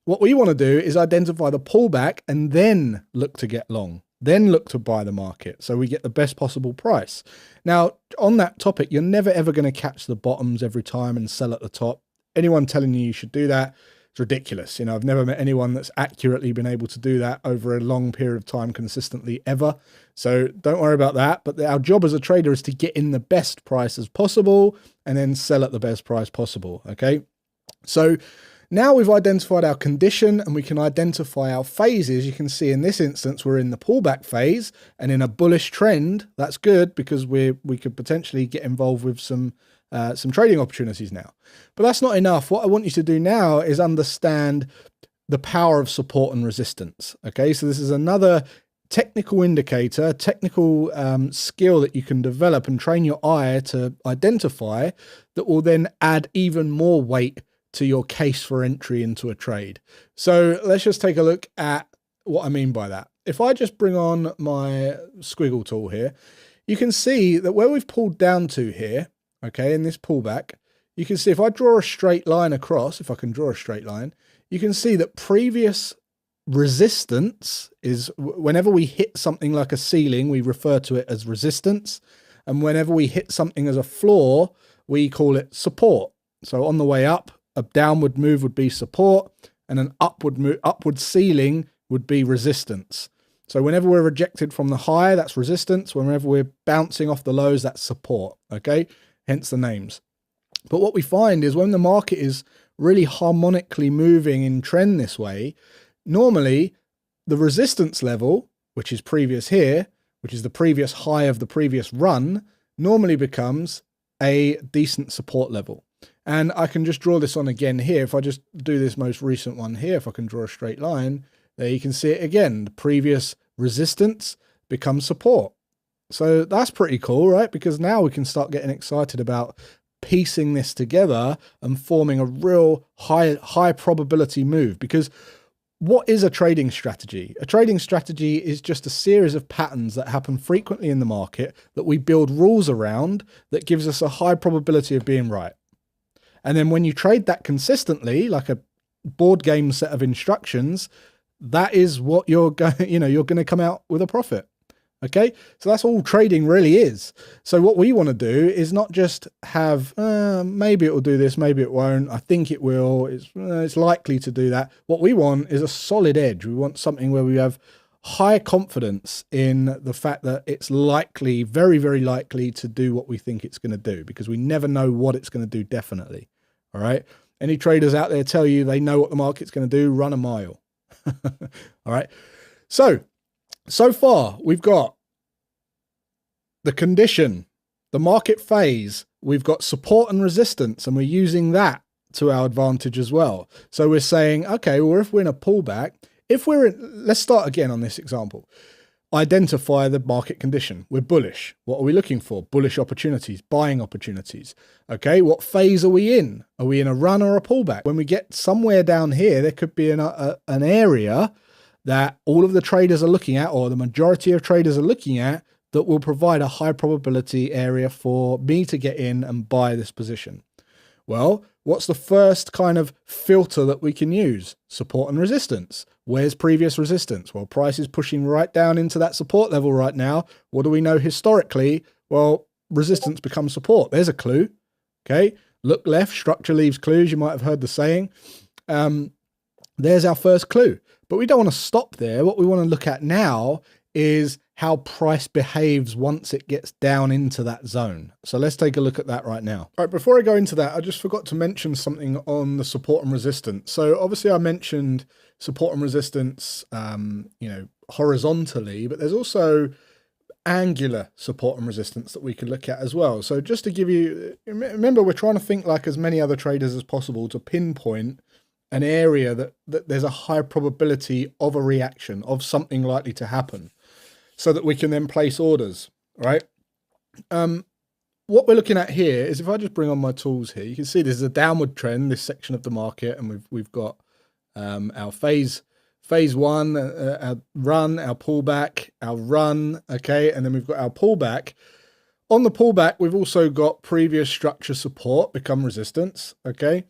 What we want to do is identify the pullback and then look to get long, then look to buy the market so we get the best possible price. Now, on that topic, you're never ever going to catch the bottoms every time and sell at the top. Anyone telling you should do that, it's ridiculous. You know, I've never met anyone that's accurately been able to do that over a long period of time consistently ever. So don't worry about that. But our job as a trader is to get in the best price as possible and then sell at the best price possible. Okay. So now we've identified our condition and we can identify our phases. You can see in this instance, we're in the pullback phase, and in a bullish trend, that's good because we could potentially get involved with some trading opportunities now. But that's not enough. What I want you to do now is understand the power of support and resistance. Okay, so this is another technical indicator, technical skill that you can develop and train your eye to identify that will then add even more weight to your case for entry into a trade. So let's just take a look at what I mean by that. If I just bring on my squiggle tool here, you can see that where we've pulled down to here, okay, in this pullback, you can see if I draw a straight line across, if I can draw a straight line, you can see that previous resistance is whenever we hit something like a ceiling, we refer to it as resistance. And whenever we hit something as a floor, we call it support. So on the way up, a downward move would be support, and an upward ceiling would be resistance. So whenever we're rejected from the high, that's resistance. Whenever we're bouncing off the lows, that's support. Okay, hence the names. But what we find is when the market is really harmonically moving in trend this way, normally the resistance level, which is previous here, which is the previous high of the previous run, normally becomes a decent support level. And I can just draw this on again here. If I just do this most recent one here, if I can draw a straight line, there you can see it again. The previous resistance becomes support. So that's pretty cool, right? Because now we can start getting excited about piecing this together and forming a real high probability move. Because what is a trading strategy? A trading strategy is just a series of patterns that happen frequently in the market that we build rules around that gives us a high probability of being right. And then when you trade that consistently, like a board game set of instructions, that is what you're going, you're going to come out with a profit. Okay, so that's all trading really is. So what we want to do is not just have, maybe it will do this, maybe it won't. I think it will. It's likely to do that. What we want is a solid edge. We want something where we have high confidence in the fact that it's likely, very, very likely to do what we think it's going to do, because we never know what it's going to do definitely. All right. Any traders out there tell you they know what the market's going to do, run a mile. All right. So far we've got the condition, the market phase, we've got support and resistance, and we're using that to our advantage as well. So we're saying, okay, well, if we're in a pullback, let's start again on this example. identify the market condition. We're bullish. What are we looking for? Bullish opportunities, buying opportunities. Okay, what phase are we in? Are we in a run or a pullback? When we get somewhere down here, there could be an area that all of the traders are looking at, or the majority of traders are looking at, that will provide a high probability area for me to get in and buy this position. Well, what's the first kind of filter that we can use? Support and resistance. Where's previous resistance? Well, price is pushing right down into that support level right now. What do we know historically? Well, resistance becomes support. There's a clue. Okay, look left, structure leaves clues. You might have heard the saying. There's our first clue. But we don't want to stop there. What we want to look at now is how price behaves once it gets down into that zone. So let's take a look at that right now. All right, before I go into that, I just forgot to mention something on the support and resistance. So obviously I mentioned support and resistance, horizontally, but there's also angular support and resistance that we could look at as well. So just to give you, remember, we're trying to think like as many other traders as possible to pinpoint an area that there's a high probability of a reaction, of something likely to happen, so that we can then place orders, right? What we're looking at here is, if I just bring on my tools here, you can see this is a downward trend, this section of the market, and we've got our phase one, our run, our pullback, our run, okay, and then we've got our pullback. On the pullback, we've also got previous structure support become resistance, okay,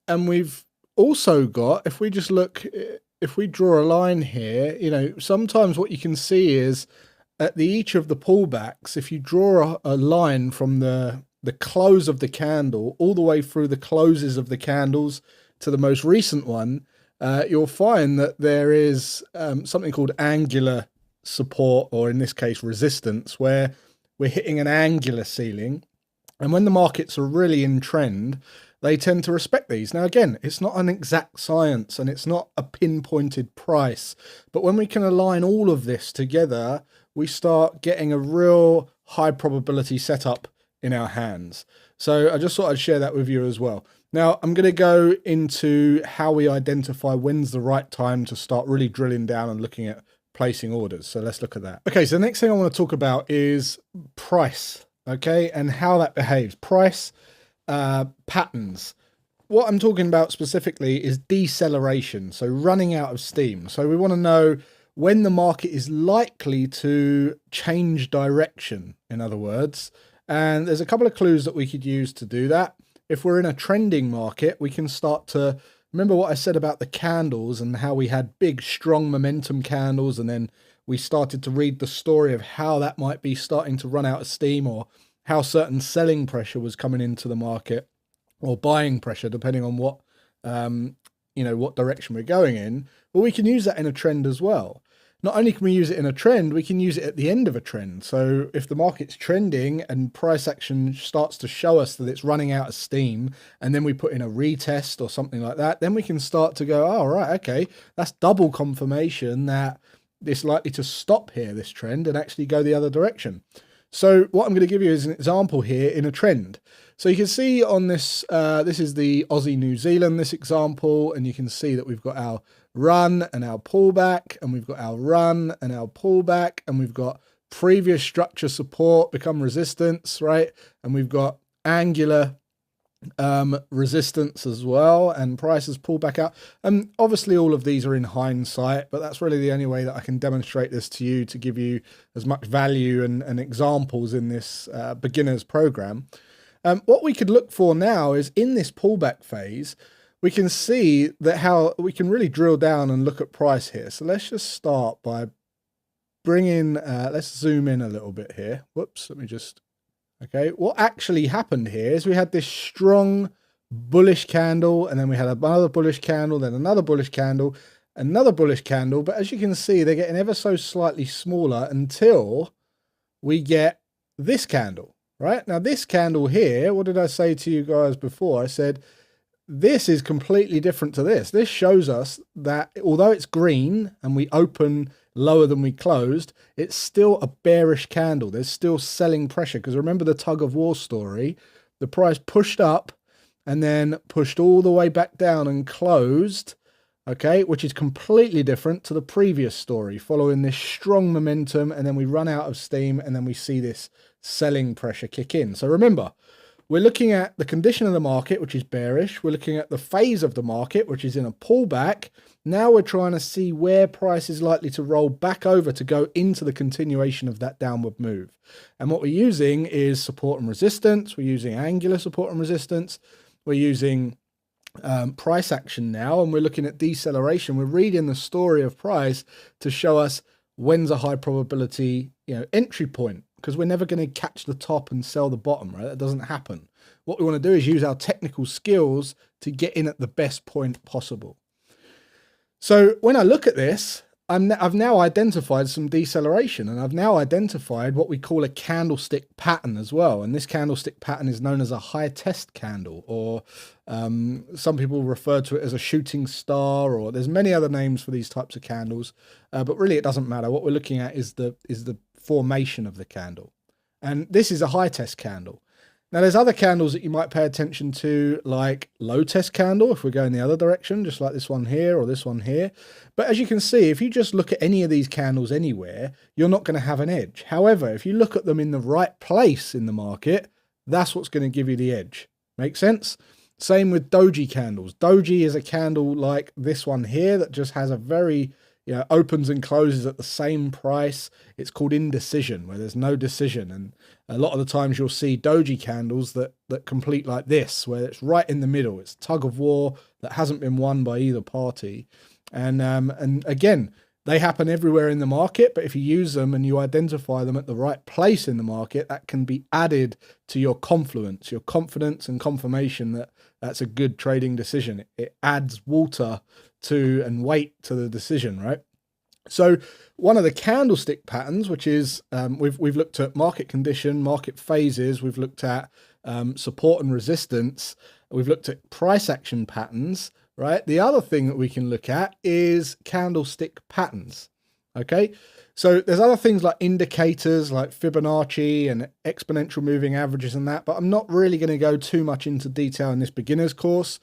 and we've also got, if we just look, if we draw a line here, sometimes what you can see is at each of the pullbacks, if you draw a line from the close of the candle all the way through the closes of the candles to the most recent one, you'll find that there is something called angular support, or in this case resistance, where we're hitting an angular ceiling. And when the markets are really in trend, they tend to respect these. Now, again, it's not an exact science and it's not a pinpointed price, but when we can align all of this together, we start getting a real high probability setup in our hands. So I just thought I'd share that with you as well. Now, I'm going to go into how we identify when's the right time to start really drilling down and looking at placing orders. So let's look at that. Okay, so the next thing I want to talk about is price, okay, and how that behaves. Price patterns. What I'm talking about specifically is deceleration, so running out of steam. So we want to know when the market is likely to change direction, in other words. And there's a couple of clues that we could use to do that. If we're in a trending market, we can start to remember what I said about the candles and how we had big, strong momentum candles, and then we started to read the story of how that might be starting to run out of steam, or how certain selling pressure was coming into the market, or buying pressure, depending on what, what direction we're going in. But we can use that in a trend as well. Not only can we use it in a trend, we can use it at the end of a trend. So if the market's trending and price action starts to show us that it's running out of steam, and then we put in a retest or something like that, then we can start to go, oh, right, okay, that's double confirmation that it's likely to stop here, this trend, and actually go the other direction. So what I'm going to give you is an example here in a trend. So you can see on this, this is the Aussie New Zealand, this example, and you can see that we've got our run and our pullback, and we've got our run and our pullback, and we've got previous structure support become resistance, right? And we've got angular resistance as well, and prices pull back out. And obviously all of these are in hindsight, but that's really the only way that I can demonstrate this to you, to give you as much value and examples in this beginner's program. What we could look for now is in this pullback phase, we can see that how we can really drill down and look at price here. So let's just start by bringing, let's zoom in a little bit here. Whoops, let me just, okay. What actually happened here is we had this strong bullish candle, and then we had another bullish candle, then another bullish candle, another bullish candle. But as you can see, they're getting ever so slightly smaller until we get this candle, right? Now this candle here, what did I say to you guys before? I said, this is completely different to this. This shows us that although it's green and we open lower than we closed, it's still a bearish candle. There's still selling pressure, because remember the tug of war story, the price pushed up and then pushed all the way back down and closed okay, which is completely different to the previous story, following this strong momentum, and then we run out of steam, and then we see this selling pressure kick in. So remember, we're looking at the condition of the market, which is bearish. We're looking at the phase of the market, which is in a pullback. Now we're trying to see where price is likely to roll back over to go into the continuation of that downward move. And what we're using is support and resistance. We're using angular support and resistance. We're using price action now, and we're looking at deceleration. We're reading the story of price to show us when's a high probability, entry point, because we're never going to catch the top and sell the bottom, right? That doesn't happen. What we want to do is use our technical skills to get in at the best point possible. So when I look at this, I've now identified some deceleration, and I've now identified what we call a candlestick pattern as well. And this candlestick pattern is known as a high test candle, or some people refer to it as a shooting star, or there's many other names for these types of candles. But really, it doesn't matter. What we're looking at is the formation of the candle. And this is a high test candle. Now, there's other candles that you might pay attention to, like low test candle, if we're going the other direction, just like this one here or this one here. But as you can see, if you just look at any of these candles anywhere, you're not going to have an edge. However, if you look at them in the right place in the market, that's what's going to give you the edge. Make sense? Same with doji candles. Doji is a candle like this one here that just has a very, opens and closes at the same price. It's called indecision, where there's no decision. And a lot of the times you'll see doji candles that complete like this, where it's right in the middle. It's tug of war that hasn't been won by either party. And again, they happen everywhere in the market, but if you use them and you identify them at the right place in the market, that can be added to your confluence, your confidence and confirmation that that's a good trading decision. It adds water to and weight to the decision, right? So one of the candlestick patterns, which is we've looked at market condition, market phases, we've looked at support and resistance, we've looked at price action patterns, right? The other thing that we can look at is candlestick patterns, okay? So there's other things like indicators like Fibonacci and exponential moving averages and that, but I'm not really going to go too much into detail in this beginner's course.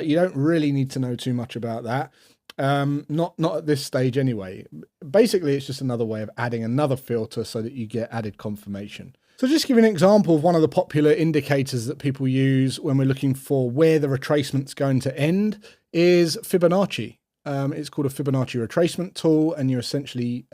You don't really need to know too much about that. Not at this stage anyway. Basically, it's just another way of adding another filter so that you get added confirmation. So just to give you an example of one of the popular indicators that people use when we're looking for where the retracement's going to end is Fibonacci. It's called a Fibonacci retracement tool, and you essentially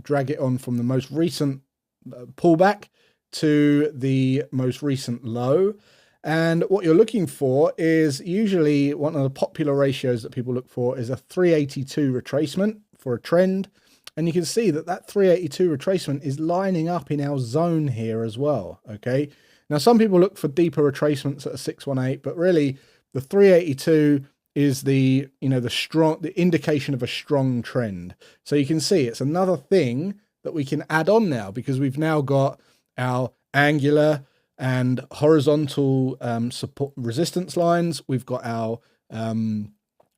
drag it on from the most recent pullback to the most recent low. And what you're looking for is usually one of the popular ratios that people look for is a 382 retracement for a trend. And you can see that that 382 retracement is lining up in our zone here as well, okay? Now, some people look for deeper retracements at a 618, but really the 382 is the indication of a strong trend. So you can see it's another thing that we can add on now, because we've now got our angular and horizontal support resistance lines. We've got our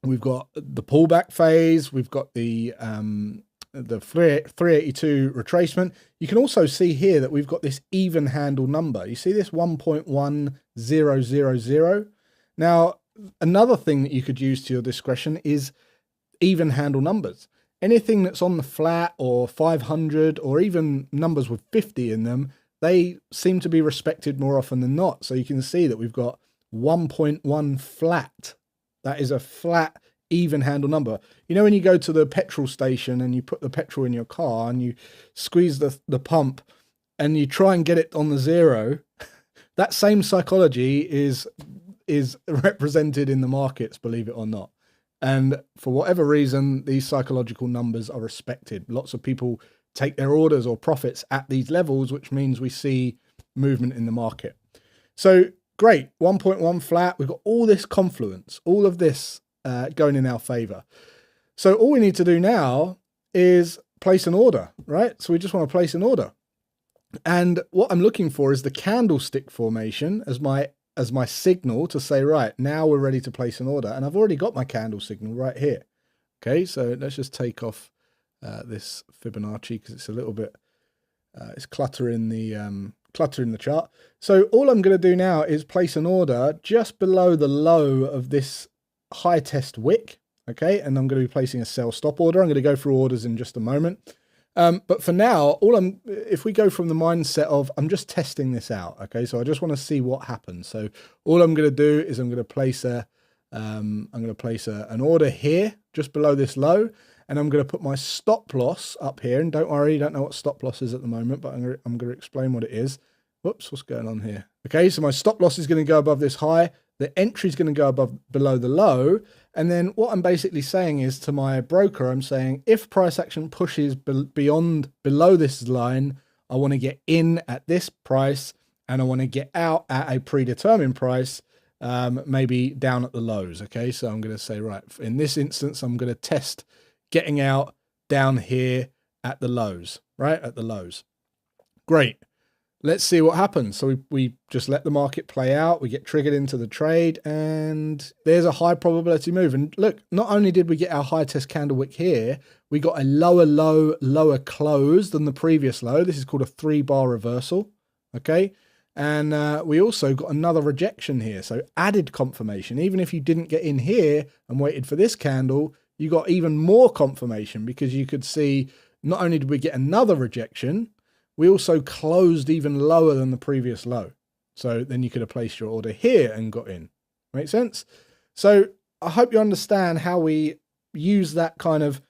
we've got the pullback phase. We've got the 382 retracement. You can also see here that we've got this even handle number. You see this 1.1000. Now, another thing that you could use to your discretion is even handle numbers. Anything that's on the flat or 500 or even numbers with 50 in them, they seem to be respected more often than not. So you can see that we've got 1.1 flat. That is a flat, even handle number. You know, when you go to the petrol station and you put the petrol in your car and you squeeze the pump and you try and get it on the zero, that same psychology is represented in the markets, believe it or not. And for whatever reason, these psychological numbers are respected. Lots of people take their orders or profits at these levels, which means we see movement in the market. So great, 1.1 flat. We've got all this confluence, all of this going in our favor. So all we need to do now is place an order, right? So we just want to place an order. And what I'm looking for is the candlestick formation as my signal to say, right, now we're ready to place an order. And I've already got my candle signal right here. Okay, so let's just take off this Fibonacci because it's a little bit, it's cluttering the chart. So all I'm going to do now is place an order just below the low of this high test wick. Okay, and I'm going to be placing a sell stop order. I'm going to go through orders in just a moment. But for now, if we go from the mindset of I'm just testing this out, okay, so I just want to see what happens. So all I'm going to do is I'm going to place an order here just below this low, and I'm going to put my stop loss up here. And don't worry, you don't know what stop loss is at the moment, but I'm going to explain what it is. Whoops, what's going on here? Okay, so my stop loss is going to go above this high. The entry is going to go below the low. And then what I'm basically saying is to my broker, I'm saying if price action pushes below this line, I want to get in at this price and I want to get out at a predetermined price, maybe down at the lows. Okay, so I'm going to say, right, in this instance, I'm going to test getting out down here at the lows, right? At the lows. Great. Let's see what happens. So we just let the market play out. We get triggered into the trade and there's a high probability move. And look, not only did we get our high test candle wick here, we got a lower low, lower close than the previous low. This is called a 3-bar reversal. Okay. And we also got another rejection here. So added confirmation. Even if you didn't get in here and waited for this candle, you got even more confirmation because you could see not only did we get another rejection, we also closed even lower than the previous low. So then you could have placed your order here and got in. Make sense? So I hope you understand how we use that kind of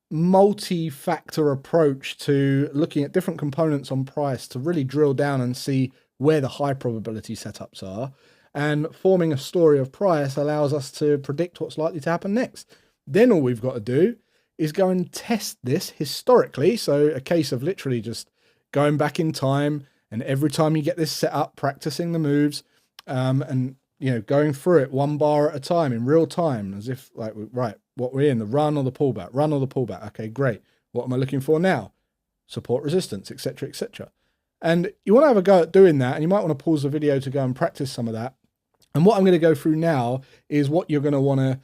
multi-factor approach to looking at different components on price to really drill down and see where the high probability setups are. And forming a story of price allows us to predict what's likely to happen next. Then all we've got to do is go and test this historically. So a case of literally just going back in time, and every time you get this set up, practicing the moves, and going through it 1 bar at a time in real time, as if like, right, what we're in, the run or the pullback, run or the pullback. Okay, great. What am I looking for now? Support, resistance, etc., etc. And you want to have a go at doing that, and you might want to pause the video to go and practice some of that. And what I'm going to go through now is what you're going to want to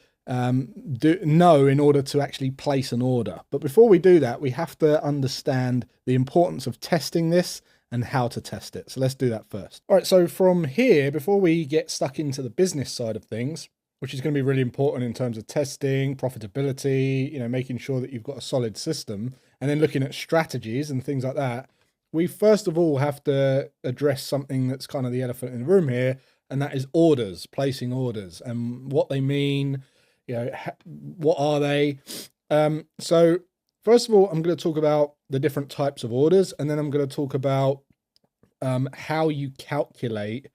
know in order to actually place an order. But before we do that, we have to understand the importance of testing this and how to test it. So let's do that first. All right, so from here, before we get stuck into the business side of things, which is going to be really important in terms of testing, profitability, making sure that you've got a solid system, and then looking at strategies and things like that, we first of all have to address something that's kind of the elephant in the room here, and that is orders, placing orders and what they mean. What are they? So first of all, I'm going to talk about the different types of orders, and then I'm going to talk about how you calculate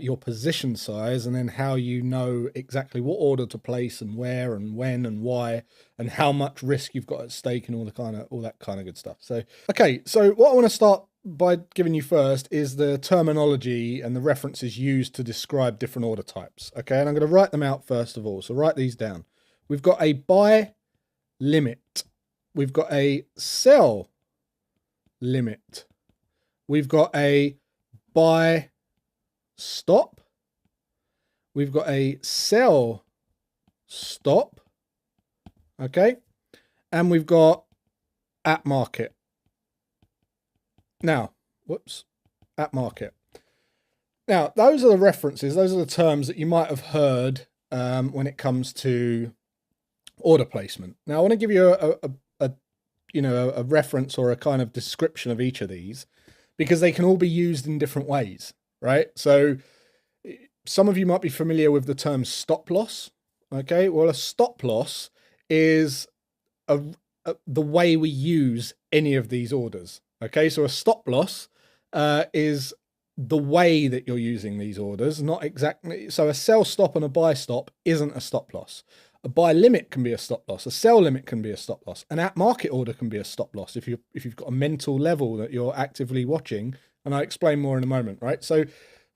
your position size, and then how you know exactly what order to place and where and when and why and how much risk you've got at stake and all that kind of good stuff. So, okay, so what I want to start by giving you first is the terminology and the references used to describe different order types. Okay, and I'm going to write them out first of all. So write these down. We've got a buy limit. We've got a sell limit. We've got a buy stop. We've got a sell stop. Okay, and we've got at market. Now, at market. Now, those are the references. Those are the terms that you might have heard when it comes to order placement. Now, I want to give you a reference or a kind of description of each of these, because they can all be used in different ways, right? So some of you might be familiar with the term stop loss. Okay, well, a stop loss is the way we use any of these orders. Okay, so a stop loss is the way that you're using these orders, not exactly. So a sell stop and a buy stop isn't a stop loss. A buy limit can be a stop loss. A sell limit can be a stop loss. An at market order can be a stop loss if you've got a mental level that you're actively watching. And I'll explain more in a moment, right? So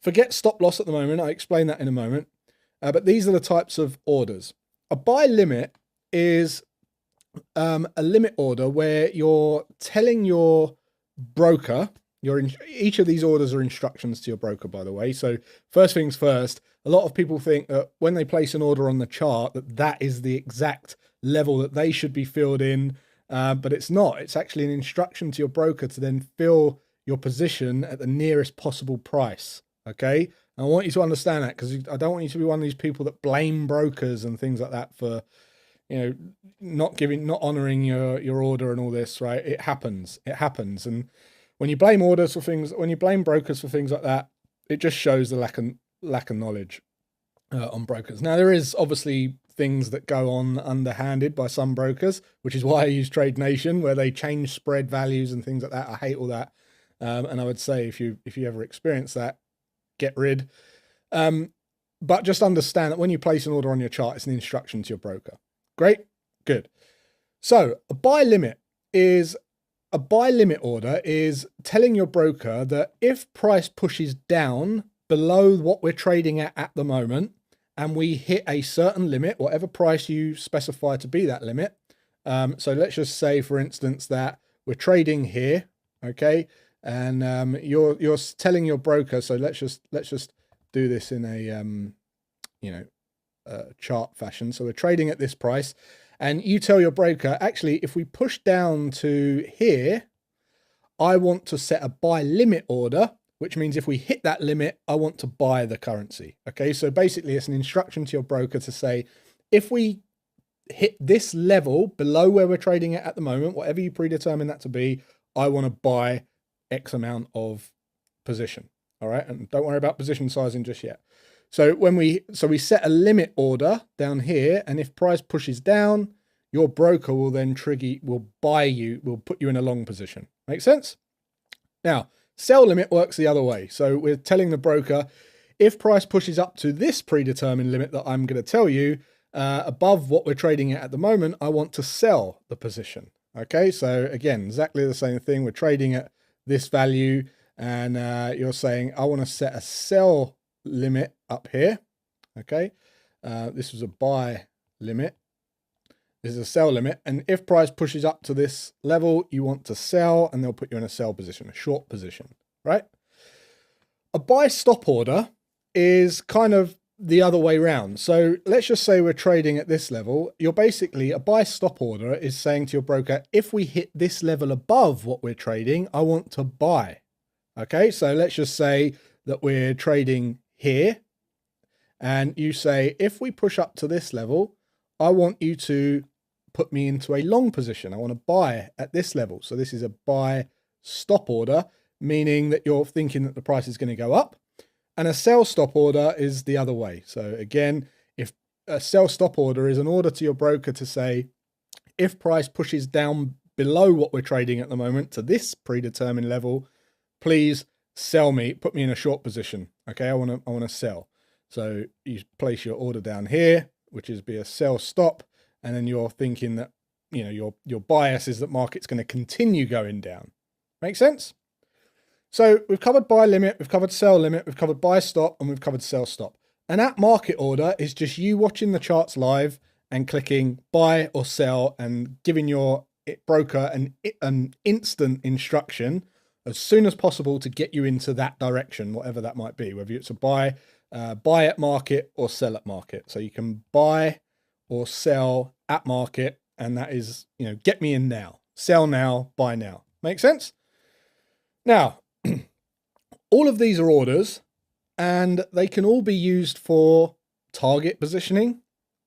forget stop loss at the moment. I'll explain that in a moment. But these are the types of orders. A buy limit is a limit order where you're telling your broker, each of these orders are instructions to your broker, by the way. So first things first, a lot of people think that when they place an order on the chart, that is the exact level that they should be filled in, but it's not. It's actually an instruction to your broker to then fill your position at the nearest possible price. Okay, and I want you to understand that, because I don't want you to be one of these people that blame brokers and things like that for not honoring your order and all this, right? It happens. And when you blame orders for things, when you blame brokers for things like that, it just shows the lack of knowledge on brokers. Now, there is obviously things that go on underhanded by some brokers, which is why I use Trade Nation, where they change spread values and things like that. I hate all that. And I would say if you ever experience that, get rid. But just understand that when you place an order on your chart, it's an instruction to your broker. Great, good. So a buy limit order is telling your broker that if price pushes down below what we're trading at the moment, and we hit a certain limit, whatever price you specify to be that limit. So let's just say, for instance, that we're trading here, okay? And you're telling your broker. So let's just do this in a chart fashion. So we're trading at this price, and you tell your broker, actually, if we push down to here, I want to set a buy limit order, which means if we hit that limit, I want to buy the currency. Okay, so basically it's an instruction to your broker to say, if we hit this level below where we're trading at the moment, whatever you predetermine that to be, I want to buy X amount of position. All right, and don't worry about position sizing just yet. So we set a limit order down here, and if price pushes down, your broker will then will put you in a long position. Make sense? Now, sell limit works the other way. So we're telling the broker, if price pushes up to this predetermined limit that I'm going to tell you, above what we're trading at the moment, I want to sell the position. Okay, so again, exactly the same thing. We're trading at this value, and you're saying, I want to set a sell limit up here. Okay, this was a buy limit. This is a sell limit, and if price pushes up to this level, you want to sell, and they'll put you in a sell position, a short position, right? A buy stop order is kind of the other way around. So let's just say we're trading at this level. You're basically, a buy stop order is saying to your broker, if we hit this level above what we're trading, I want to buy. Okay, so let's just say that we're trading here, and you say, if we push up to this level, I want you to put me into a long position. I want to buy at this level. So this is a buy stop order, meaning that you're thinking that the price is going to go up. And a sell stop order is the other way. So again, if a sell stop order is an order to your broker to say, if price pushes down below what we're trading at the moment to this predetermined level, please sell me, put me in a short position. Okay, I want to sell. So you place your order down here, which is be a sell stop. And then you're thinking that, your bias is that market's going to continue going down. Make sense? So we've covered buy limit, we've covered sell limit, we've covered buy stop, and we've covered sell stop. And at market order is just you watching the charts live and clicking buy or sell and giving your broker an instant instruction as soon as possible to get you into that direction, whatever that might be, whether it's a buy at market or sell at market. So you can buy or sell at market, and that is, get me in now, sell now, buy now. Make sense? Now, all of these are orders, and they can all be used for target positioning,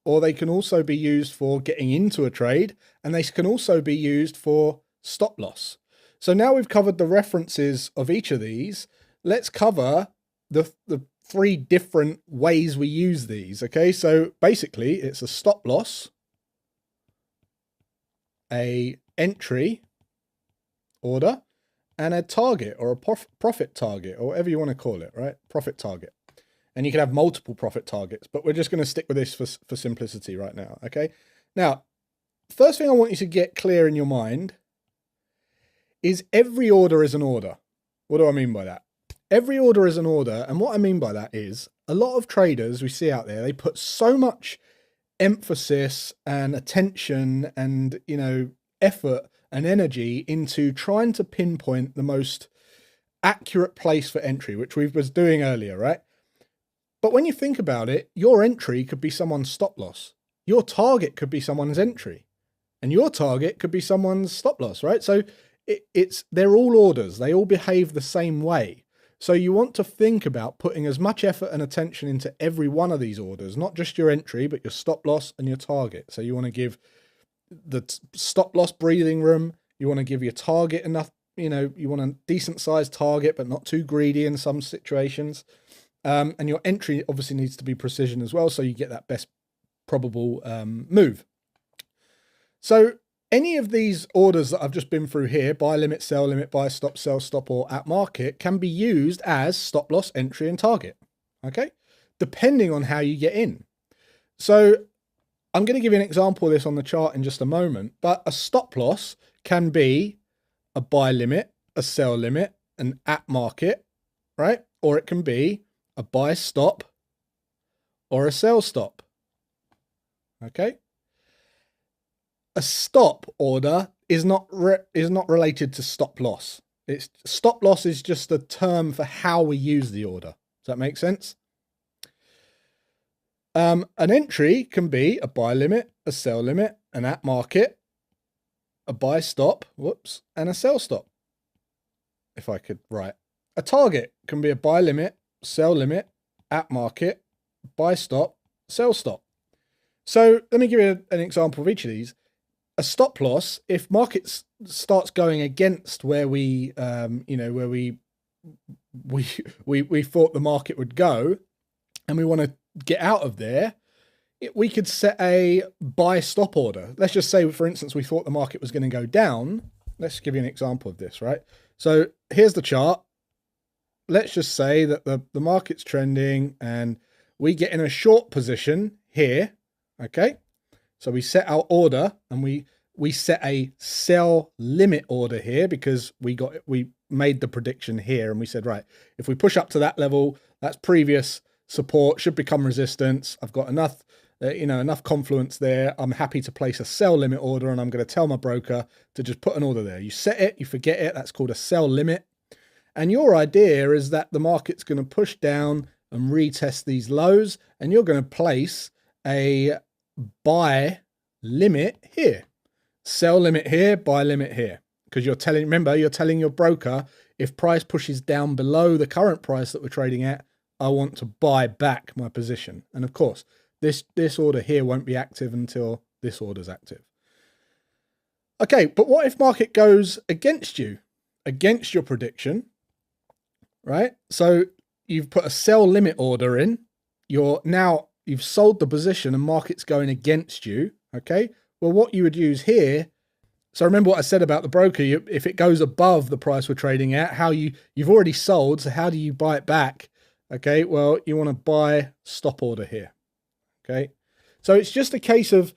or they can also be used for getting into a trade, and they can also be used for stop loss. So now we've covered the references of each of these. Let's cover the three different ways we use these. Okay, so basically it's a stop loss, a entry order, and a target or a profit target, or whatever you want to call it, right? Profit target. And you can have multiple profit targets, but we're just going to stick with this for simplicity right now. Okay, now first thing I want you to get clear in your mind is every order is an order. What do I mean by that? Every order is an order, and what I mean by that is a lot of traders we see out there, they put so much emphasis and attention and, effort and energy into trying to pinpoint the most accurate place for entry, which we was doing earlier, right? But when you think about it, your entry could be someone's stop loss. Your target could be someone's entry, and your target could be someone's stop loss, right? So they're all orders. They all behave the same way. So you want to think about putting as much effort and attention into every one of these orders, not just your entry, but your stop loss and your target. So you want to give the stop loss breathing room. You want to give your target enough, you want a decent sized target, but not too greedy in some situations. And your entry obviously needs to be precision as well, so you get that best probable move. So any of these orders that I've just been through here, buy limit, sell limit, buy stop, sell stop, or at market, can be used as stop loss, entry, and target, okay? Depending on how you get in. So I'm going to give you an example of this on the chart in just a moment, but a stop loss can be a buy limit, a sell limit, an at market, right? Or it can be a buy stop or a sell stop, okay? A stop order is not related to stop loss. Stop loss is just a term for how we use the order. Does that make sense? An entry can be a buy limit, a sell limit, an at market, a buy stop, whoops, and a sell stop. If I could write. A target can be a buy limit, sell limit, at market, buy stop, sell stop. So let me give you an example of each of these. A stop loss, if market starts going against where we, where we thought the market would go, and we want to get out of there, we could set a buy stop order. Let's just say, for instance, we thought the market was going to go down. Let's give you an example of this, right? So here's the chart. Let's just say that the market's trending and we get in a short position here, okay? So we set our order and we set a sell limit order here because we made the prediction here and we said, right, if we push up to that level, that's previous support, should become resistance. I've got enough, enough confluence there. I'm happy to place a sell limit order and I'm going to tell my broker to just put an order there. You set it, you forget it. That's called a sell limit. And your idea is that the market's going to push down and retest these lows and you're going to place a buy limit here, sell limit here, buy limit here, because you're telling your broker, if price pushes down below the current price that we're trading at, I want to buy back my position. And of course, this order here won't be active until this order's active. Okay, but what if market goes against you, against your prediction, right? So you've put a sell limit order in, you've sold the position and market's going against you, okay? Well, what you would use here, so remember what I said about the broker, if it goes above the price we're trading at, you've already sold, so how do you buy it back? Okay, well, you want to buy stop order here, okay? So it's just a case of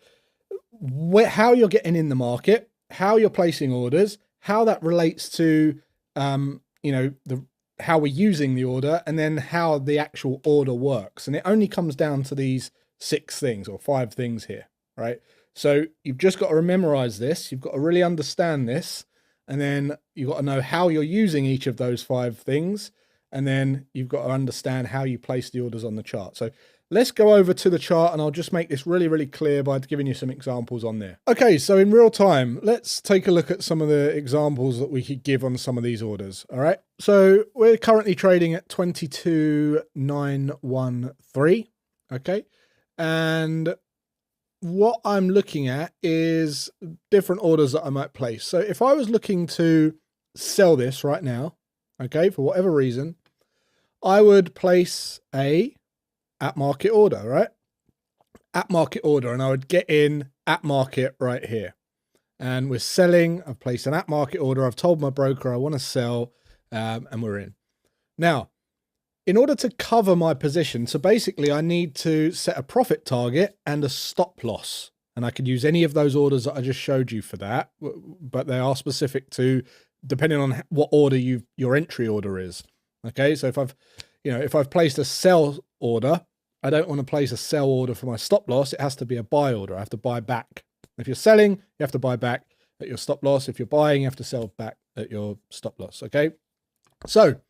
how you're getting in the market, how you're placing orders, how that relates to, how we're using the order, and then how the actual order works. And it only comes down to these 6 things or 5 things here, right? So you've just got to memorize this. You've got to really understand this. And then you've got to know how you're using each of those 5 things. And then you've got to understand how you place the orders on the chart. So let's go over to the chart and I'll just make this really, really clear by giving you some examples on there. Okay, so in real time, let's take a look at some of the examples that we could give on some of these orders. All right, so we're currently trading at 22,913. Okay, and what I'm looking at is different orders that I might place. So if I was looking to sell this right now, okay, for whatever reason, I would place a at market order, right? At market order, and I would get in at market right here. And we're selling, I've placed an at market order. I've told my broker I want to sell, and we're in. Now, in order to cover my position, so basically I need to set a profit target and a stop loss. And I could use any of those orders that I just showed you for that, but they are specific to, depending on what order your entry order is. Okay, so if I've placed a sell order, I don't want to place a sell order for my stop loss. It has to be a buy order. I have to buy back. If you're selling, you have to buy back at your stop loss. If you're buying, you have to sell back at your stop loss. Okay, so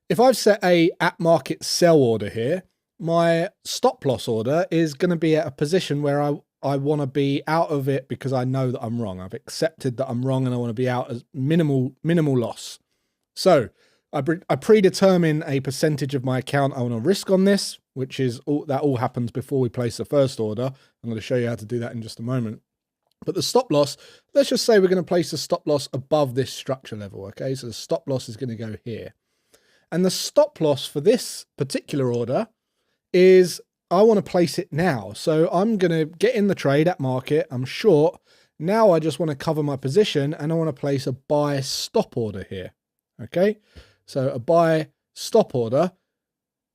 if I've set a at market sell order here, my stop loss order is going to be at a position where I want to be out of it because I know that I'm wrong. I've accepted that I'm wrong and I want to be out as minimal loss. So I predetermine a percentage of my account I want to risk on this, which is that all happens before we place the first order. I'm going to show you how to do that in just a moment. But the stop loss, let's just say we're going to place the stop loss above this structure level. Okay, so the stop loss is going to go here. And the stop loss for this particular order is I want to place it now. So I'm going to get in the trade at market. I'm short. Now I just want to cover my position and I want to place a buy stop order here. Okay, so a buy stop order,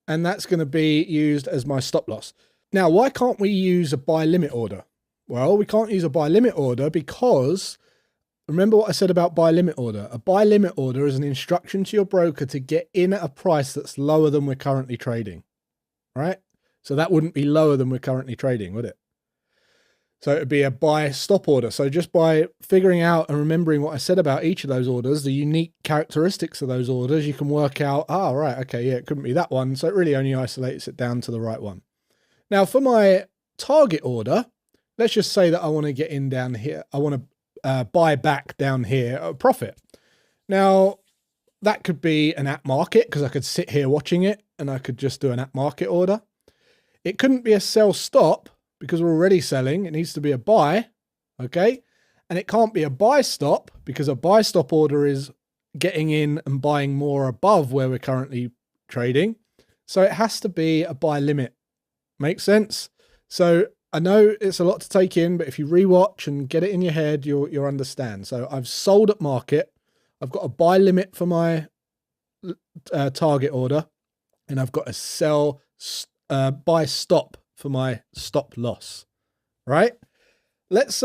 and that's going to be used as my stop loss. Now, why can't we use a buy limit order? Well, we can't use a buy limit order because remember what I said about buy limit order. A buy limit order is an instruction to your broker to get in at a price that's lower than we're currently trading, right? So that wouldn't be lower than we're currently trading, would it? So it would be a buy stop order. So just by figuring out and remembering what I said about each of those orders, the unique characteristics of those orders, you can work out, right, okay, yeah, it couldn't be that one. So it really only isolates it down to the right one. Now for my target order, let's just say that I want to get in down here. I want to buy back down here at a profit. Now that could be an at market because I could sit here watching it and I could just do an at market order. It couldn't be a sell stop because we're already selling. It needs to be a buy, okay? And it can't be a buy stop because a buy stop order is getting in and buying more above where we're currently trading. So it has to be a buy limit. Make sense? So I know it's a lot to take in, but if you rewatch and get it in your head, you'll understand. So I've sold at market. I've got a buy limit for my target order, and I've got a sell buy stop for my stop loss, right? Let's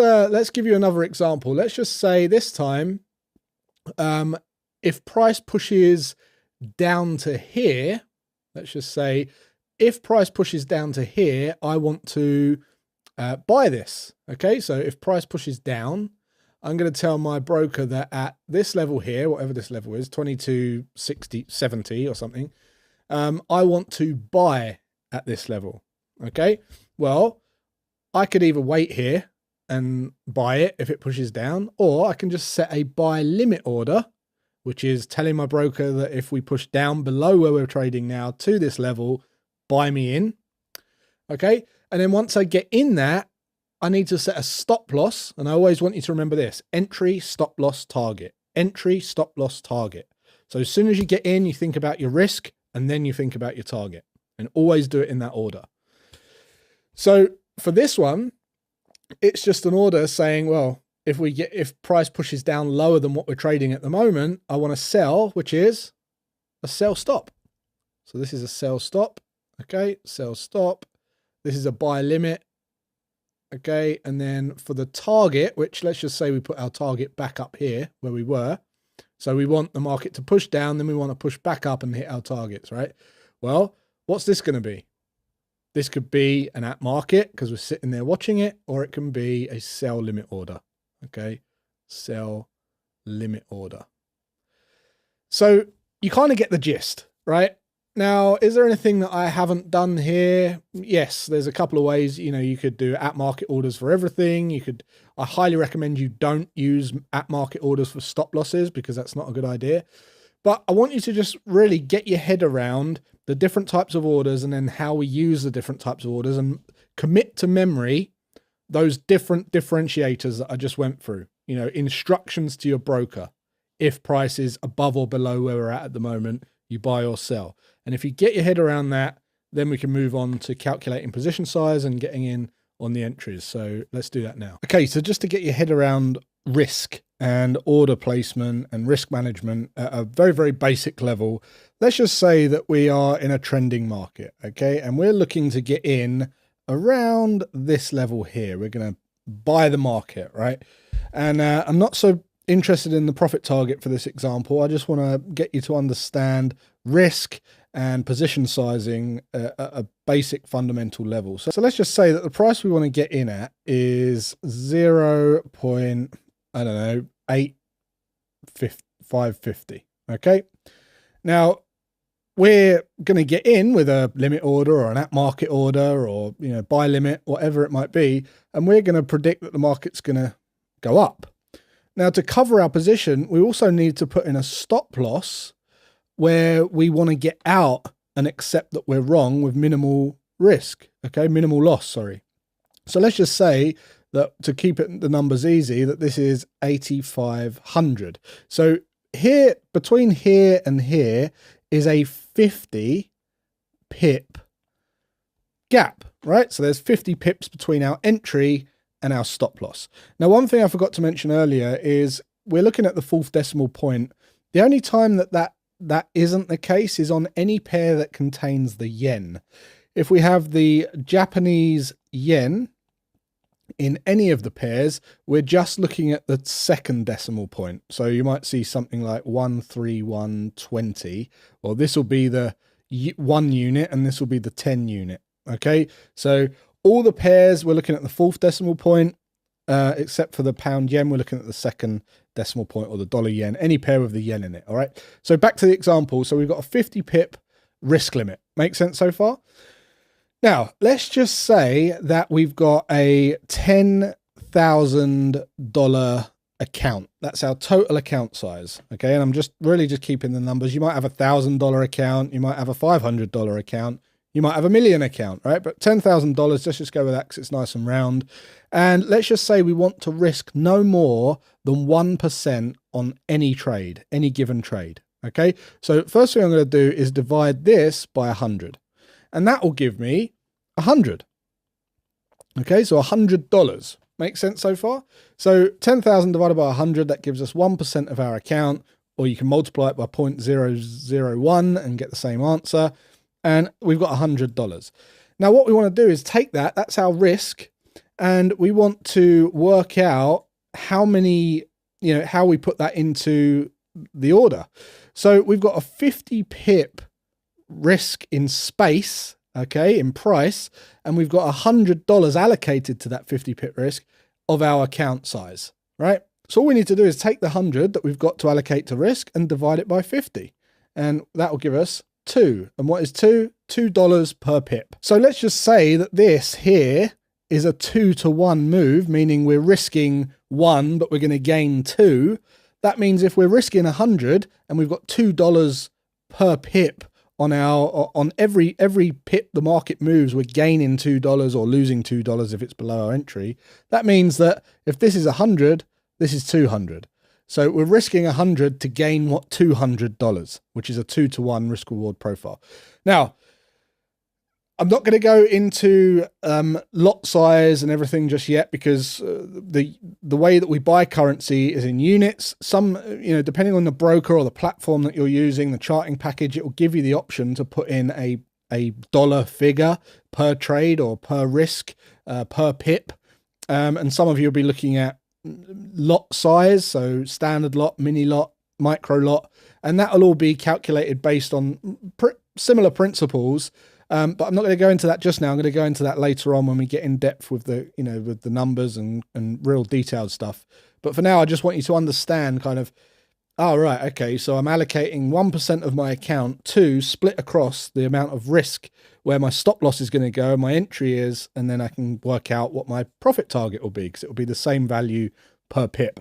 give you another example. Let's just say this time, if price pushes down to here, let's just say if price pushes down to here, I want to buy this. Okay, so if price pushes down, I'm going to tell my broker that at this level here, whatever this level is, 22.60.70 or something, I want to buy at this level. Okay, well, I could either wait here and buy it if it pushes down, or I can just set a buy limit order, which is telling my broker that if we push down below where we're trading now to this level, buy me in. Okay, and then once I get in that, I need to set a stop loss, and I always want you to remember this: entry, stop loss, target. Entry, stop loss, target. So as soon as you get in, you think about your risk, and then you think about your target, and always do it in that order. So for this one, it's just an order saying, well, if price pushes down lower than what we're trading at the moment, I want to sell, which is a sell stop. So this is a sell stop. Okay, sell stop. This is a buy limit. Okay, and then for the target, which let's just say we put our target back up here where we were. So we want the market to push down, then we want to push back up and hit our targets, right? Well, what's this going to be? This could be an at market because we're sitting there watching it, or it can be a sell limit order. Okay, sell limit order. So you kind of get the gist, right? Now, is there anything that I haven't done here? Yes, there's a couple of ways. You know, you could do at market orders for everything. I highly recommend you don't use at market orders for stop losses because that's not a good idea. But I want you to just really get your head around the different types of orders and then how we use the different types of orders, and commit to memory those different differentiators that I just went through. You know, instructions to your broker. If price is above or below where we're at the moment, you buy or sell. And if you get your head around that, then we can move on to calculating position size and getting in on the entries. So let's do that now. Okay, so just to get your head around risk and order placement and risk management at a very, very basic level, let's just say that we are in a trending market, okay? And we're looking to get in around this level here. We're going to buy the market, right? And I'm not so interested in the profit target for this example. I just want to get you to understand risk and position sizing at a basic fundamental level. So let's just say that the price we want to get in at is 0.550. Okay. Now we're going to get in with a limit order or an at market order or, you know, buy limit, whatever it might be. And we're going to predict that the market's going to go up. Now, to cover our position, we also need to put in a stop loss where we want to get out and accept that we're wrong with minimal risk, okay, minimal loss, sorry. So let's just say that, to keep the numbers easy, that this is 8,500. So here, between here and here is a 50 pip gap, right? So there's 50 pips between our entry and our stop loss. Now, one thing I forgot to mention earlier is we're looking at the fourth decimal point. The only time that isn't the case is on any pair that contains the yen. If we have the Japanese yen in any of the pairs, we're just looking at the second decimal point. So you might see something like 13120, or this will be the 1 unit and this will be the 10 unit. Okay, so all the pairs, we're looking at the fourth decimal point, except for the pound yen, we're looking at the second decimal point, or the dollar yen, any pair with the yen in it. All right, so back to the example. So we've got a 50 pip risk limit. Make sense so far? Now, let's just say that we've got a $10,000 account. That's our total account size. Okay, and I'm just keeping the numbers. You might have a $1,000 account. You might have a $500 account. You might have a $1 million account, right? But $10,000, let's just go with that because it's nice and round. And let's just say we want to risk no more than 1% on any trade, any given trade. Okay, so first thing I'm going to do is divide this by 100. And that will give me 100. Okay, so $100. Makes sense so far? So 10,000 divided by 100, that gives us 1% of our account, or you can multiply it by 0.001 and get the same answer. And we've got $100. Now, what we want to do is take that, that's our risk, and we want to work out how many, how we put that into the order. So we've got a 50 pip risk in space, okay, in price, and we've got $100 allocated to that 50 pip risk of our account size, right? So all we need to do is take the 100 that we've got to allocate to risk and divide it by 50. And that will give us 2. And what is 2? $2 per pip. So let's just say that this here is a 2-to-1 move, meaning we're risking 1, but we're going to gain 2. That means if we're risking 100 and we've got $2 per pip on every pip the market moves, we're gaining $2 or losing $2 if it's below our entry. That means that if this is 100, this is 200. So we're risking 100 to gain what, $200, which is a 2-to-1 risk reward profile. Now, I'm not going to go into lot size and everything just yet, because the way that we buy currency is in units. Some, depending on the broker or the platform that you're using, the charting package, it will give you the option to put in a dollar figure per trade or per risk, per pip. And some of you will be looking at lot size, so standard lot, mini lot, micro lot, and that will all be calculated based on similar principles. But I'm not going to go into that just now. I'm going to go into that later on when we get in depth with the, with the numbers and real detailed stuff. But for now, I just want you to understand kind of, right, okay, so I'm allocating 1% of my account to split across the amount of risk where my stop loss is going to go, my entry is, and then I can work out what my profit target will be, because it will be the same value per pip.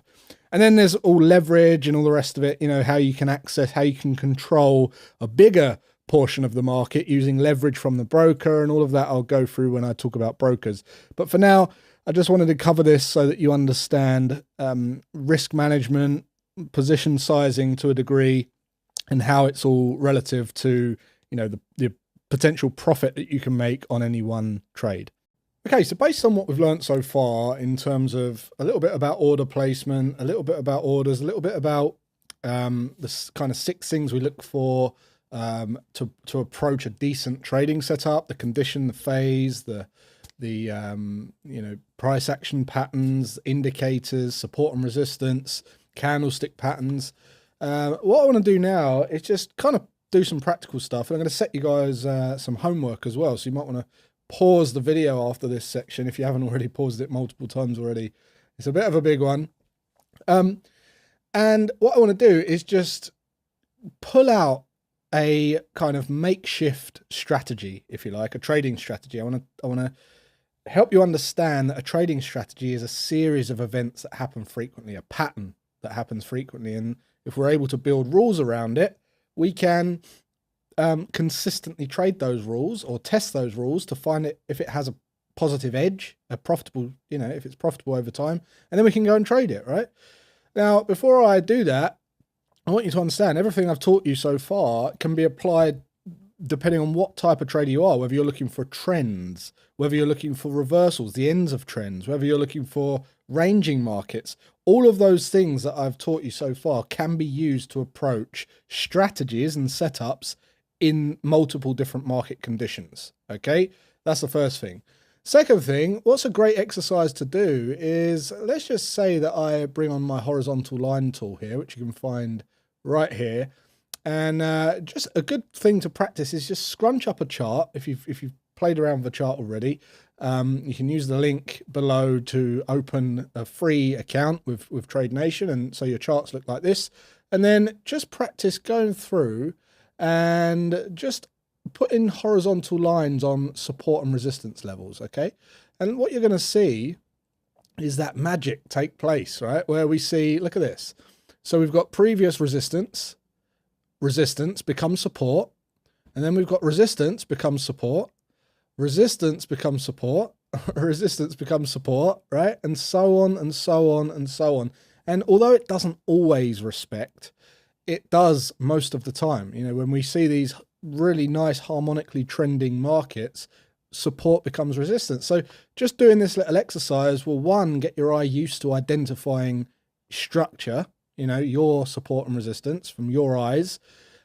And then there's all leverage and all the rest of it, how you can access, how you can control a bigger portion of the market using leverage from the broker, and all of that I'll go through when I talk about brokers. But for now, I just wanted to cover this so that you understand risk management, position sizing to a degree, and how it's all relative to, the potential profit that you can make on any one trade. Okay, so based on what we've learned so far in terms of a little bit about order placement, a little bit about orders, a little bit about the kind of 6 things we look for to approach a decent trading setup: the condition, the phase, the price action patterns, indicators, support and resistance, candlestick patterns. What I want to do now is just kind of do some practical stuff, and I'm going to set you guys some homework as well. So you might want to pause the video after this section if you haven't already paused it multiple times already. It's a bit of a big one. And what I want to do is just pull out a kind of makeshift strategy, if you like, a trading strategy. I want to help you understand that a trading strategy is a series of events that happen frequently, a pattern that happens frequently. And if we're able to build rules around it, we can consistently trade those rules or test those rules to find it if it has a positive edge, a profitable, if it's profitable over time, and then we can go and trade it, right? Now, before I do that, I want you to understand everything I've taught you so far can be applied depending on what type of trader you are, whether you're looking for trends, whether you're looking for reversals, the ends of trends, whether you're looking for ranging markets. All of those things that I've taught you so far can be used to approach strategies and setups in multiple different market conditions. Okay, that's the first thing. Second thing, what's a great exercise to do is, let's just say that I bring on my horizontal line tool here, which you can find right here. And just a good thing to practice is just scrunch up a chart. If you've played around with the chart already, you can use the link below to open a free account with Trade Nation, and so your charts look like this. And then just practice going through and just put in horizontal lines on support and resistance levels, okay? And what you're going to see is that magic take place, right? Where we see, look at this. So we've got previous resistance becomes support, and then we've got resistance becomes support, resistance becomes support, resistance becomes support, right? And so on and so on and so on. And although it doesn't always respect, it does most of the time. When we see these really nice harmonically trending markets, support becomes resistance. So just doing this little exercise will, one, get your eye used to identifying structure, your support and resistance from your eyes,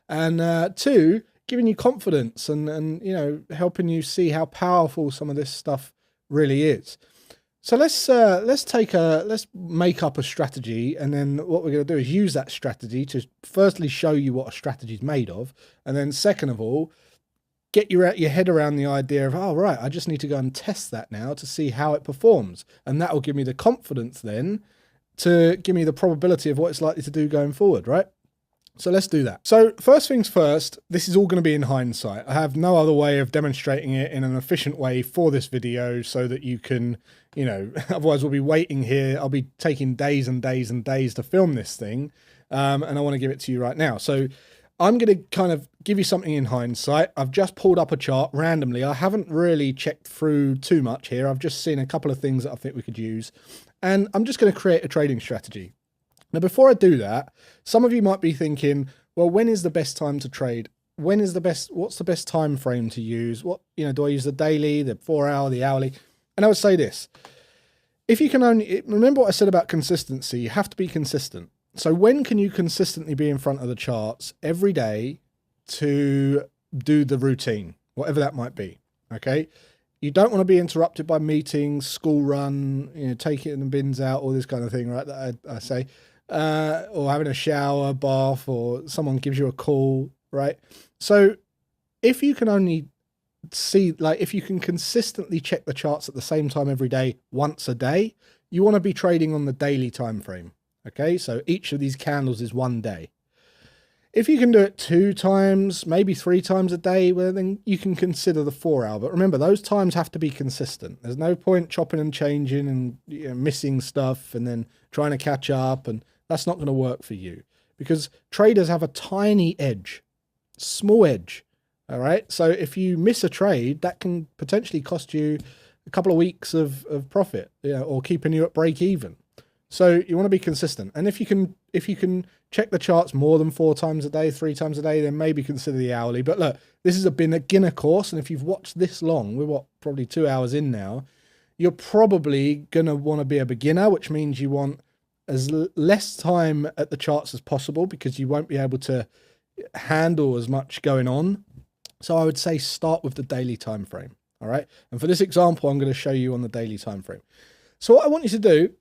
and two, giving you confidence and helping you see how powerful some of this stuff really is. So let's make up a strategy, and then what we're going to do is use that strategy to firstly show you what a strategy is made of, and then second of all, get your head around the idea of, oh right, I just need to go and test that now to see how it performs, and that will give me the confidence then to give me the probability of what it's likely to do going forward, right? So let's do that. So first things first, this is all going to be in hindsight. I have no other way of demonstrating it in an efficient way for this video so that you can, otherwise we'll be waiting here. I'll be taking days and days and days to film this thing. And I want to give it to you right now. So I'm going to kind of give you something in hindsight. I've just pulled up a chart randomly. I haven't really checked through too much here. I've just seen a couple of things that I think we could use. And I'm just going to create a trading strategy. Now, before I do that, some of you might be thinking, well, when is the best time to trade? What's the best time frame to use? Do I use the daily, the 4 hour, the hourly? And I would say this, if you can remember what I said about consistency, you have to be consistent. So when can you consistently be in front of the charts every day to do the routine, whatever that might be, okay? You don't want to be interrupted by meetings, school run, taking the bins out, all this kind of thing, right, that I say. Or having a shower, bath, or someone gives you a call, right? So if you can only see, if you can consistently check the charts at the same time every day, once a day, you want to be trading on the daily time frame, okay? So each of these candles is 1 day. If you can do it 2 times, maybe 3 times a day, well, then you can consider the 4 hour. But remember, those times have to be consistent. There's no point chopping and changing and missing stuff and then trying to catch up, and that's not going to work for you because traders have a tiny edge, small edge. All right. So if you miss a trade, that can potentially cost you a couple of weeks of profit, or keeping you at break even. So you want to be consistent. And if you can check the charts more than 4 times a day, 3 times a day, then maybe consider the hourly. But look, this is a beginner course. And if you've watched this long, we're probably 2 hours in now, you're probably going to want to be a beginner, which means you want as less time at the charts as possible because you won't be able to handle as much going on. So I would say start with the daily time frame. All right. And for this example, I'm going to show you on the daily time frame. So what I want you to do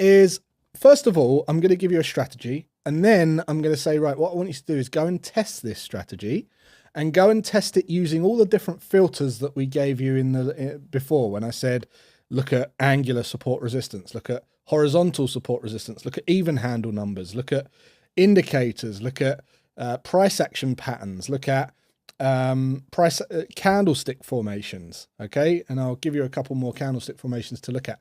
is, first of all, I'm going to give you a strategy, and then I'm going to say, right, what I want you to do is go and test this strategy and go and test it using all the different filters that we gave you before when I said, look at angular support resistance, look at horizontal support resistance, look at even handle numbers, look at indicators, look at price action patterns, look at price candlestick formations. Okay. And I'll give you a couple more candlestick formations to look at.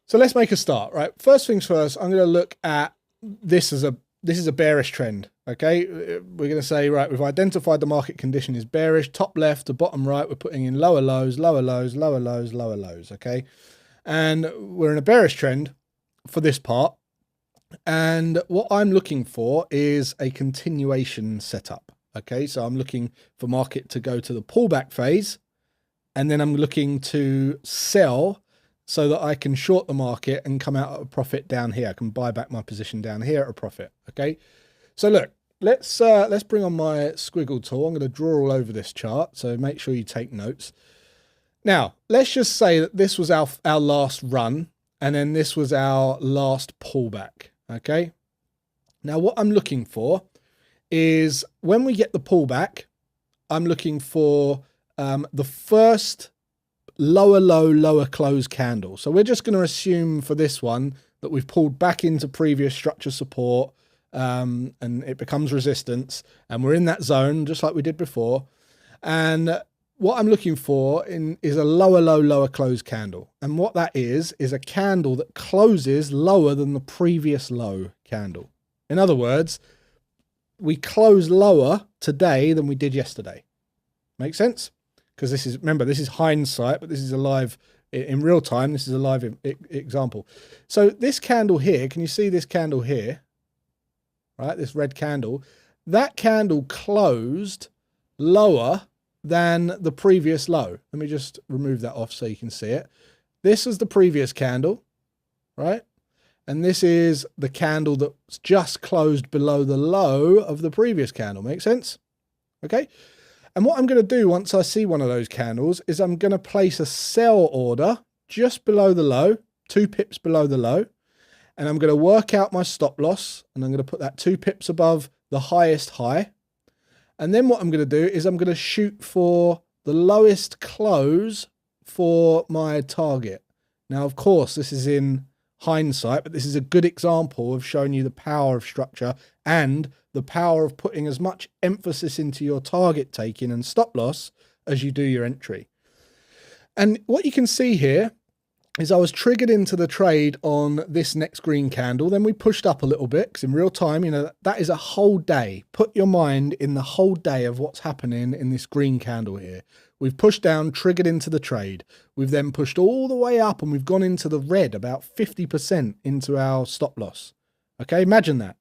So let's make a start, right? First things first, I'm going to look at this is a bearish trend. Okay, we're going to say, right, we've identified the market condition is bearish. Top left to bottom right, we're putting in lower lows, lower lows, lower lows, lower lows. Okay, and we're in a bearish trend for this part. And what I'm looking for is a continuation setup. Okay, so I'm looking for market to go to the pullback phase, and then I'm looking to sell so that I can short the market and come out at a profit down here. I can buy back my position down here at a profit. Okay, so look, let's bring on my squiggle tool. I'm going to draw all over this chart, so make sure you take notes. Now, let's just say that this was our last run, and then this was our last pullback. Okay, now what I'm looking for is when we get the pullback, I'm looking for the first lower low, lower close candle. So we're just going to assume for this one that we've pulled back into previous structure support, and it becomes resistance, and we're in that zone just like we did before. And what I'm looking for is a lower low, lower close candle. And what that is a candle that closes lower than the previous low candle. In other words, we close lower today than we did yesterday. Make sense? Because this is, remember, this is hindsight, but this is a live, in real time, this is a live example. So this candle here, can you see this candle here? Right, this red candle, that candle closed lower than the previous low. Let me just remove that off so you can see it. This is the previous candle, right? And this is the candle that's just closed below the low of the previous candle. Make sense? Okay. And what I'm going to do once I see one of those candles is I'm going to place a sell order just below the low, 2 pips below the low. And I'm going to work out my stop loss, and I'm going to put that 2 pips above the highest high. And then what I'm going to do is I'm going to shoot for the lowest close for my target. Now, of course, this is in hindsight, but this is a good example of showing you the power of structure and the power of putting as much emphasis into your target taking and stop loss as you do your entry. And what you can see here is I was triggered into the trade on this next green candle. Then we pushed up a little bit because in real time, you know, that is a whole day. Put your mind in the whole day of what's happening in this green candle here. We've pushed down, triggered into the trade. We've then pushed all the way up and we've gone into the red, about 50% into our stop loss. Okay, imagine that.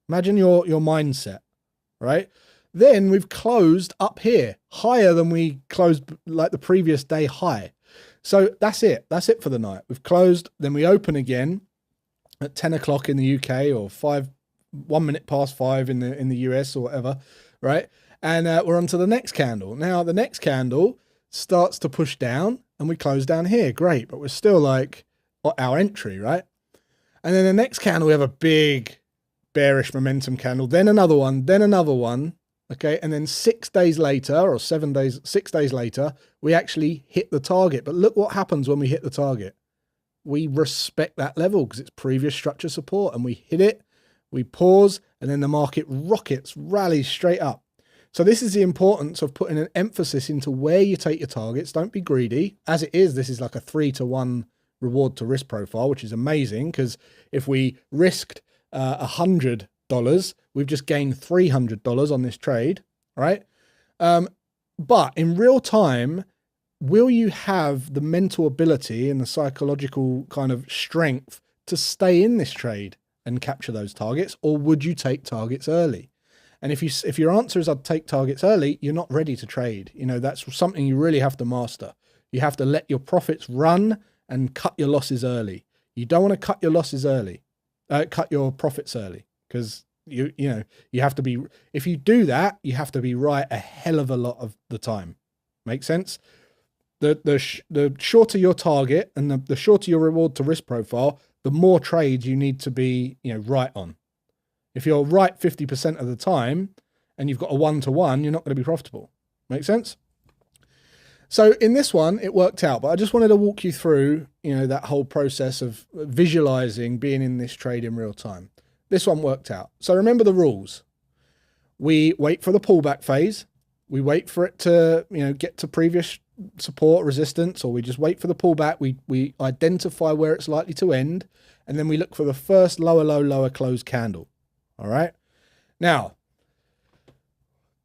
Imagine your mindset, right? Then we've closed up here, higher than we closed like the previous day high. So that's it. That's it for the night. We've closed, then we open again at 10 o'clock in the UK or 1 minute past 5 in the US or whatever, right? And we're on to the next candle. Now the next candle starts to push down and we close down here. Great, but we're still like our entry, right? And then the next candle, we have a big bearish momentum candle, then another one, then another one. Okay, and then 6 days later, or 7 days, 6 days later, we actually hit the target. But look what happens when we hit the target. We respect that level because it's previous structure support, and we hit it, we pause, and then the market rockets, rallies straight up. So this is the importance of putting an emphasis into where you take your targets. Don't be greedy. As it is, this is like a 3-to-1 reward to risk profile, which is amazing because if we risked $100, we've just gained $300 on this trade, right? But in real time, will you have the mental ability and the psychological kind of strength to stay in this trade and capture those targets, or would you take targets early? And if your answer is I'd take targets early, you're not ready to trade. You know, that's something you really have to master. You have to let your profits run and cut your losses early. You don't want to cut your losses early, cut your profits early, because you know, you have to be, if you do that, you have to be right a hell of a lot of the time. Make sense? The shorter your target and the shorter your reward to risk profile, the more trades you need to be, you know, right on. If you're right 50% of the time and you've got a 1-to-1, you're not going to be profitable. Make sense? So in this one, it worked out, but I just wanted to walk you through, you know, that whole process of visualizing being in this trade in real time. This one worked out. So remember the rules. We wait for the pullback phase. We wait for it to, you know, get to previous support, resistance, or we just wait for the pullback. We identify where it's likely to end, and then we look for the first lower low, lower close candle. All right. Now,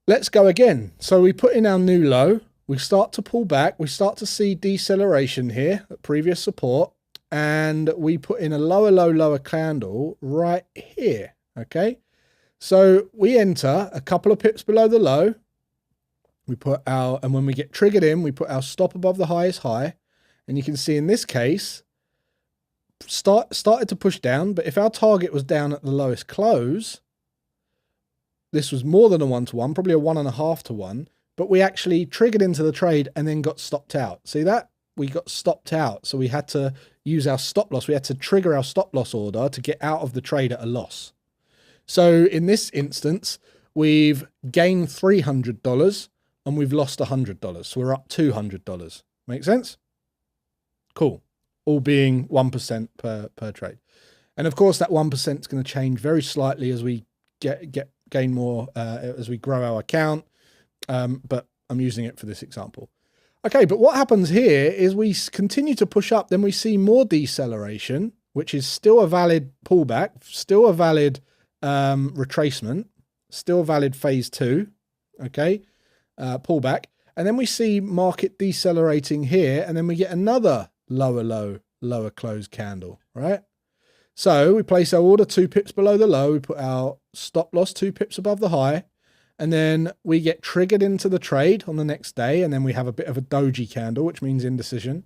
Let's go again. So we put in our new low, we start to pull back, we start to see deceleration here at previous support, and we put in a lower low, lower candle right here, okay? So we enter a couple of pips below the low, we put our, and when we get triggered in, we put our stop above the highest high, and you can see in this case, started to push down, but if our target was down at the lowest close, this was more than a 1-to-1, probably a 1.5-to-1, but we actually triggered into the trade and then got stopped out. See that? We got stopped out. So we had to use our stop loss. We had to trigger our stop loss order to get out of the trade at a loss. So in this instance, we've gained $300 and we've lost $100. So we're up $200. Make sense? Cool. All being 1% per trade. And of course, that 1% is going to change very slightly as we gain more as we grow our account, but I'm using it for this example. Okay, but what happens here is we continue to push up, then we see more deceleration, which is still a valid pullback, still a valid retracement, still valid phase 2, okay, pullback, and then we see market decelerating here, and then we get another lower low, lower close candle, right? So we place our order 2 pips below the low, we put our stop loss 2 pips above the high, and then we get triggered into the trade on the next day, and then we have a bit of a doji candle, which means indecision,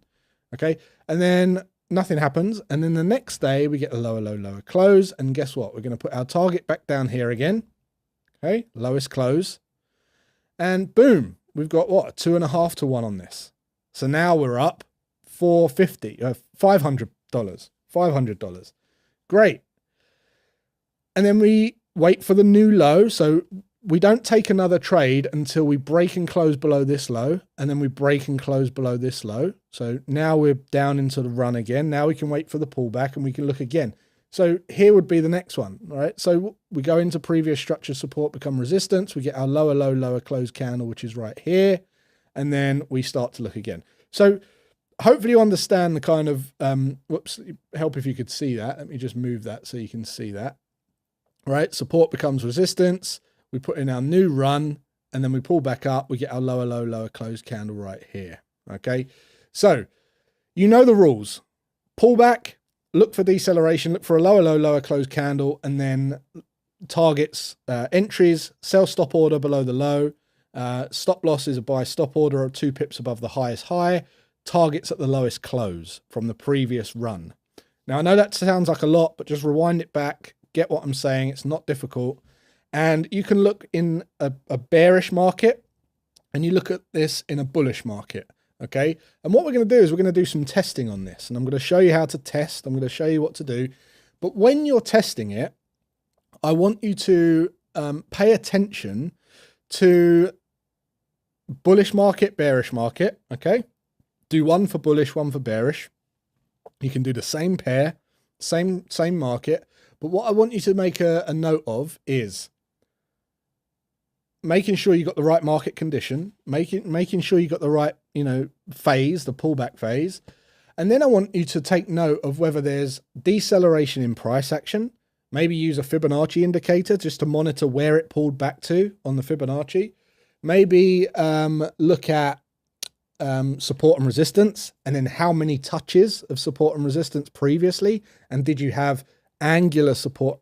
okay? And then nothing happens, and then the next day we get a lower low, lower close, and guess what? We're going to put our target back down here again, okay? Lowest close, and boom, we've got what? A 2.5-to-1 on this. So now we're up $500, $500. Great. And then we wait for the new low. So we don't take another trade until we break and close below this low, and then we break and close below this low. So now we're down into the run again. Now we can wait for the pullback and we can look again. So here would be the next one, right? So we go into previous structure support, become resistance. We get our lower low, lower close candle, which is right here. And then we start to look again. So hopefully you understand the kind of, whoops, help if you could see that. Let me just move that so you can see that. Right, support becomes resistance. We put in our new run, and then we pull back up. We get our lower low, lower close candle right here. Okay, so you know the rules. Pull back, look for deceleration, look for a lower low, lower close candle, and then targets, entries, sell stop order below the low. Stop loss is a buy stop order of 2 pips above the highest high. Targets at the lowest close from the previous run. Now, I know that sounds like a lot, but just rewind it back, get what I'm saying. It's not difficult. And you can look in a bearish market, and you look at this in a bullish market, okay? And what we're going to do is we're going to do some testing on this, and I'm going to show you how to test. I'm going to show you what to do. But when you're testing it, I want you to pay attention to bullish market, bearish market, okay? Do one for bullish, one for bearish. You can do the same pair, same market. But what I want you to make a note of is making sure you got the right market condition, making sure you got the right, phase, the pullback phase. And then I want you to take note of whether there's deceleration in price action. Maybe use a Fibonacci indicator just to monitor where it pulled back to on the Fibonacci. Maybe look at support and resistance, and then how many touches of support and resistance previously, and did you have angular support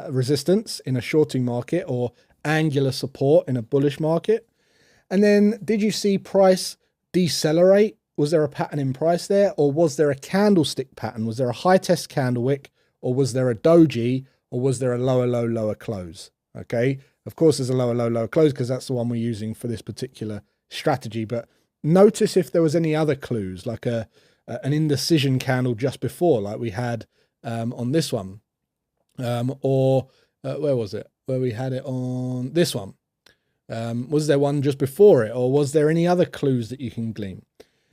resistance in a shorting market or angular support in a bullish market? And then did you see price decelerate? Was there a pattern in price there, or was there a candlestick pattern? Was there a high test candle wick, or was there a doji, or was there a lower low, lower close? Okay, of course there's a lower low, lower close because that's the one we're using for this particular strategy, but notice if there was any other clues, like an indecision candle just before, like we had on this one, or where was it? Where we had it on this one. Was there one just before it, or was there any other clues that you can glean?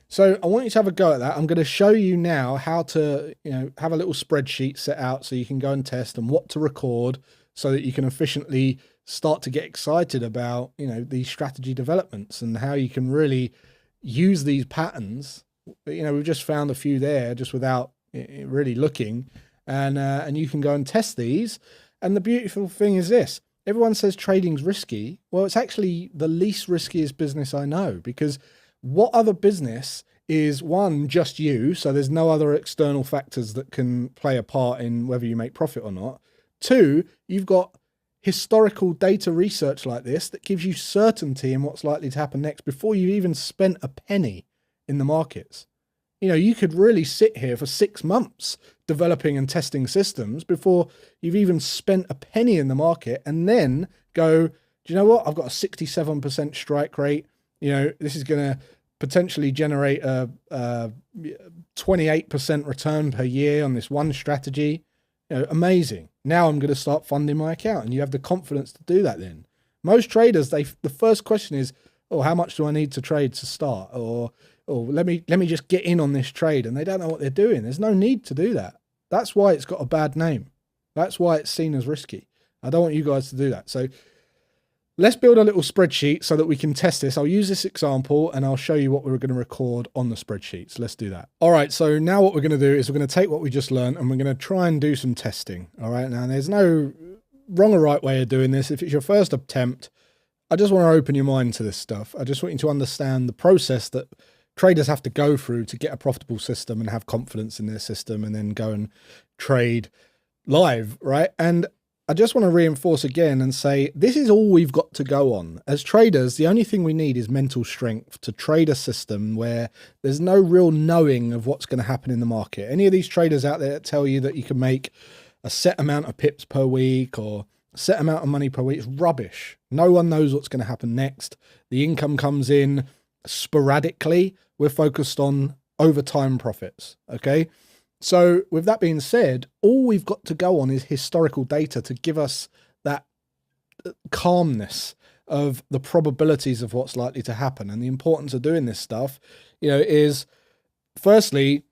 So I want you to have a go at that. I'm going to show you now how to, have a little spreadsheet set out so you can go and test, and what to record so that you can efficiently start to get excited about, these strategy developments and how you can really use these patterns. We've just found a few there just without really looking, and you can go and test these. And the beautiful thing is this: everyone says trading's risky. Well, it's actually the least riskiest business I know, because what other business is, one, just you, so there's no other external factors that can play a part in whether you make profit or not. Two, you've got historical data research like this that gives you certainty in what's likely to happen next before you've even spent a penny in the markets. You know, you could really sit here for 6 months developing and testing systems before you've even spent a penny in the market, and then go, do you know what? I've got a 67% strike rate. You know, this is going to potentially generate a 28% return per year on this one strategy. You know, amazing. Now I'm going to start funding my account, and you have the confidence to do that. Then most traders, the first question is, oh, how much do I need to trade to start? Or let me just get in on this trade, and they don't know what they're doing. There's no need to do that. That's why it's got a bad name. That's why it's seen as risky. I don't want you guys to do that. So let's build a little spreadsheet so that we can test this. I'll use this example and I'll show you what we're going to record on the spreadsheets. Let's do that. All right, so now what we're going to do is we're going to take what we just learned and we're going to try and do some testing. All right, now there's no wrong or right way of doing this. If it's your first attempt, I just want to open your mind to this stuff. I just want you to understand the process that traders have to go through to get a profitable system and have confidence in their system and then go and trade live, right? And I just want to reinforce again and say, this is all we've got to go on. As traders, the only thing we need is mental strength to trade a system where there's no real knowing of what's going to happen in the market. Any of these traders out there that tell you that you can make a set amount of pips per week or a set amount of money per week is rubbish. No one knows what's going to happen next. The income comes in sporadically. We're focused on overtime profits, okay? So with that being said, all we've got to go on is historical data to give us that calmness of the probabilities of what's likely to happen. And the importance of doing this stuff, you know, is firstly,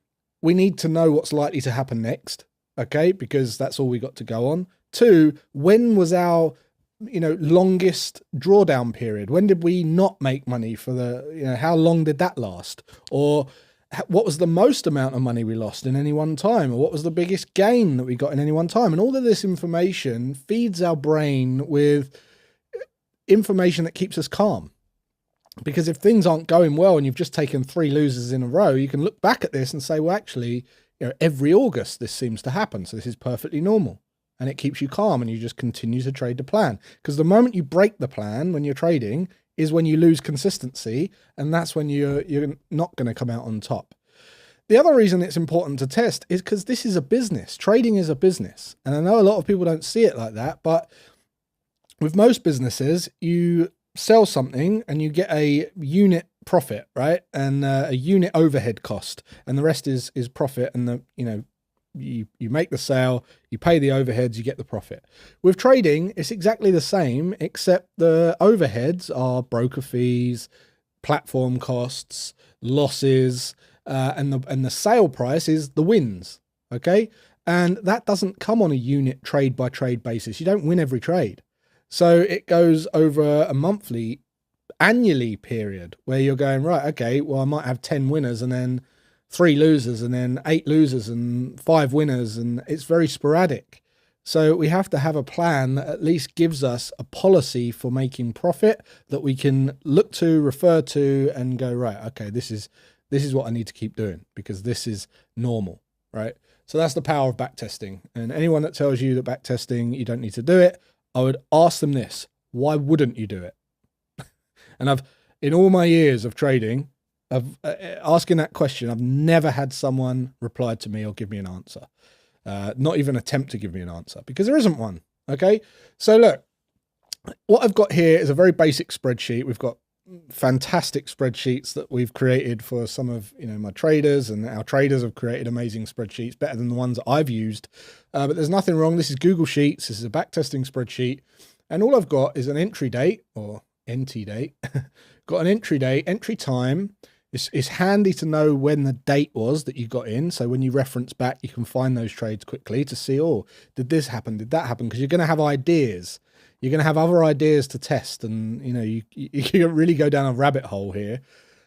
we need to know what's likely to happen next, okay? Because that's all we got to go on. Two, when was our, you know, longest drawdown period? When did we not make money for the, you know, how long did that last? Or what was the most amount of money we lost in any one time? Or what was the biggest gain that we got in any one time? And all of this information feeds our brain with information that keeps us calm. Because if things aren't going well and you've just taken 3 losers in a row, you can look back at this and say, well, actually, you know, every August this seems to happen. So this is perfectly normal. And it keeps you calm and you just continue to trade the plan. Because the moment you break the plan when you're trading is when you lose consistency, and that's when you're not going to come out on top. The other reason it's important to test is because this is a business. Trading is a business. And I know a lot of people don't see it like that, but with most businesses, you sell something and you get a unit profit, right? And a unit overhead cost, and the rest is profit. And the, you know, you make the sale, you pay the overheads, you get the profit. With trading, it's exactly the same, except the overheads are broker fees, platform costs, losses, and the sale price is the wins, okay? And that doesn't come on a unit trade by trade basis. You don't win every trade. So it goes over a monthly, annually period where you're going, right, okay, well, I might have 10 winners and then 3 losers and then 8 losers and 5 winners, and it's very sporadic. So we have to have a plan that at least gives us a policy for making profit that we can look to, refer to, and go, right, okay, this is what I need to keep doing because this is normal, right? So that's the power of backtesting. And anyone that tells you that backtesting, you don't need to do it, I would ask them this: why wouldn't you do it? And in all my years of trading, of asking that question, I've never had someone reply to me or give me an answer, not even attempt to give me an answer, because there isn't one. Okay, so look, what I've got here is a very basic spreadsheet. We've got fantastic spreadsheets that we've created for some of, you know, my traders, and our traders have created amazing spreadsheets, better than the ones that I've used. But there's nothing wrong. This is Google Sheets. This is a backtesting spreadsheet, and all I've got is an entry date, or NT date. Got an entry date, entry time. It's handy to know when the date was that you got in. So when you reference back, you can find those trades quickly to see, oh, did this happen? Did that happen? Because you're going to have ideas. You're going to have other ideas to test. And, you know, you can really go down a rabbit hole here.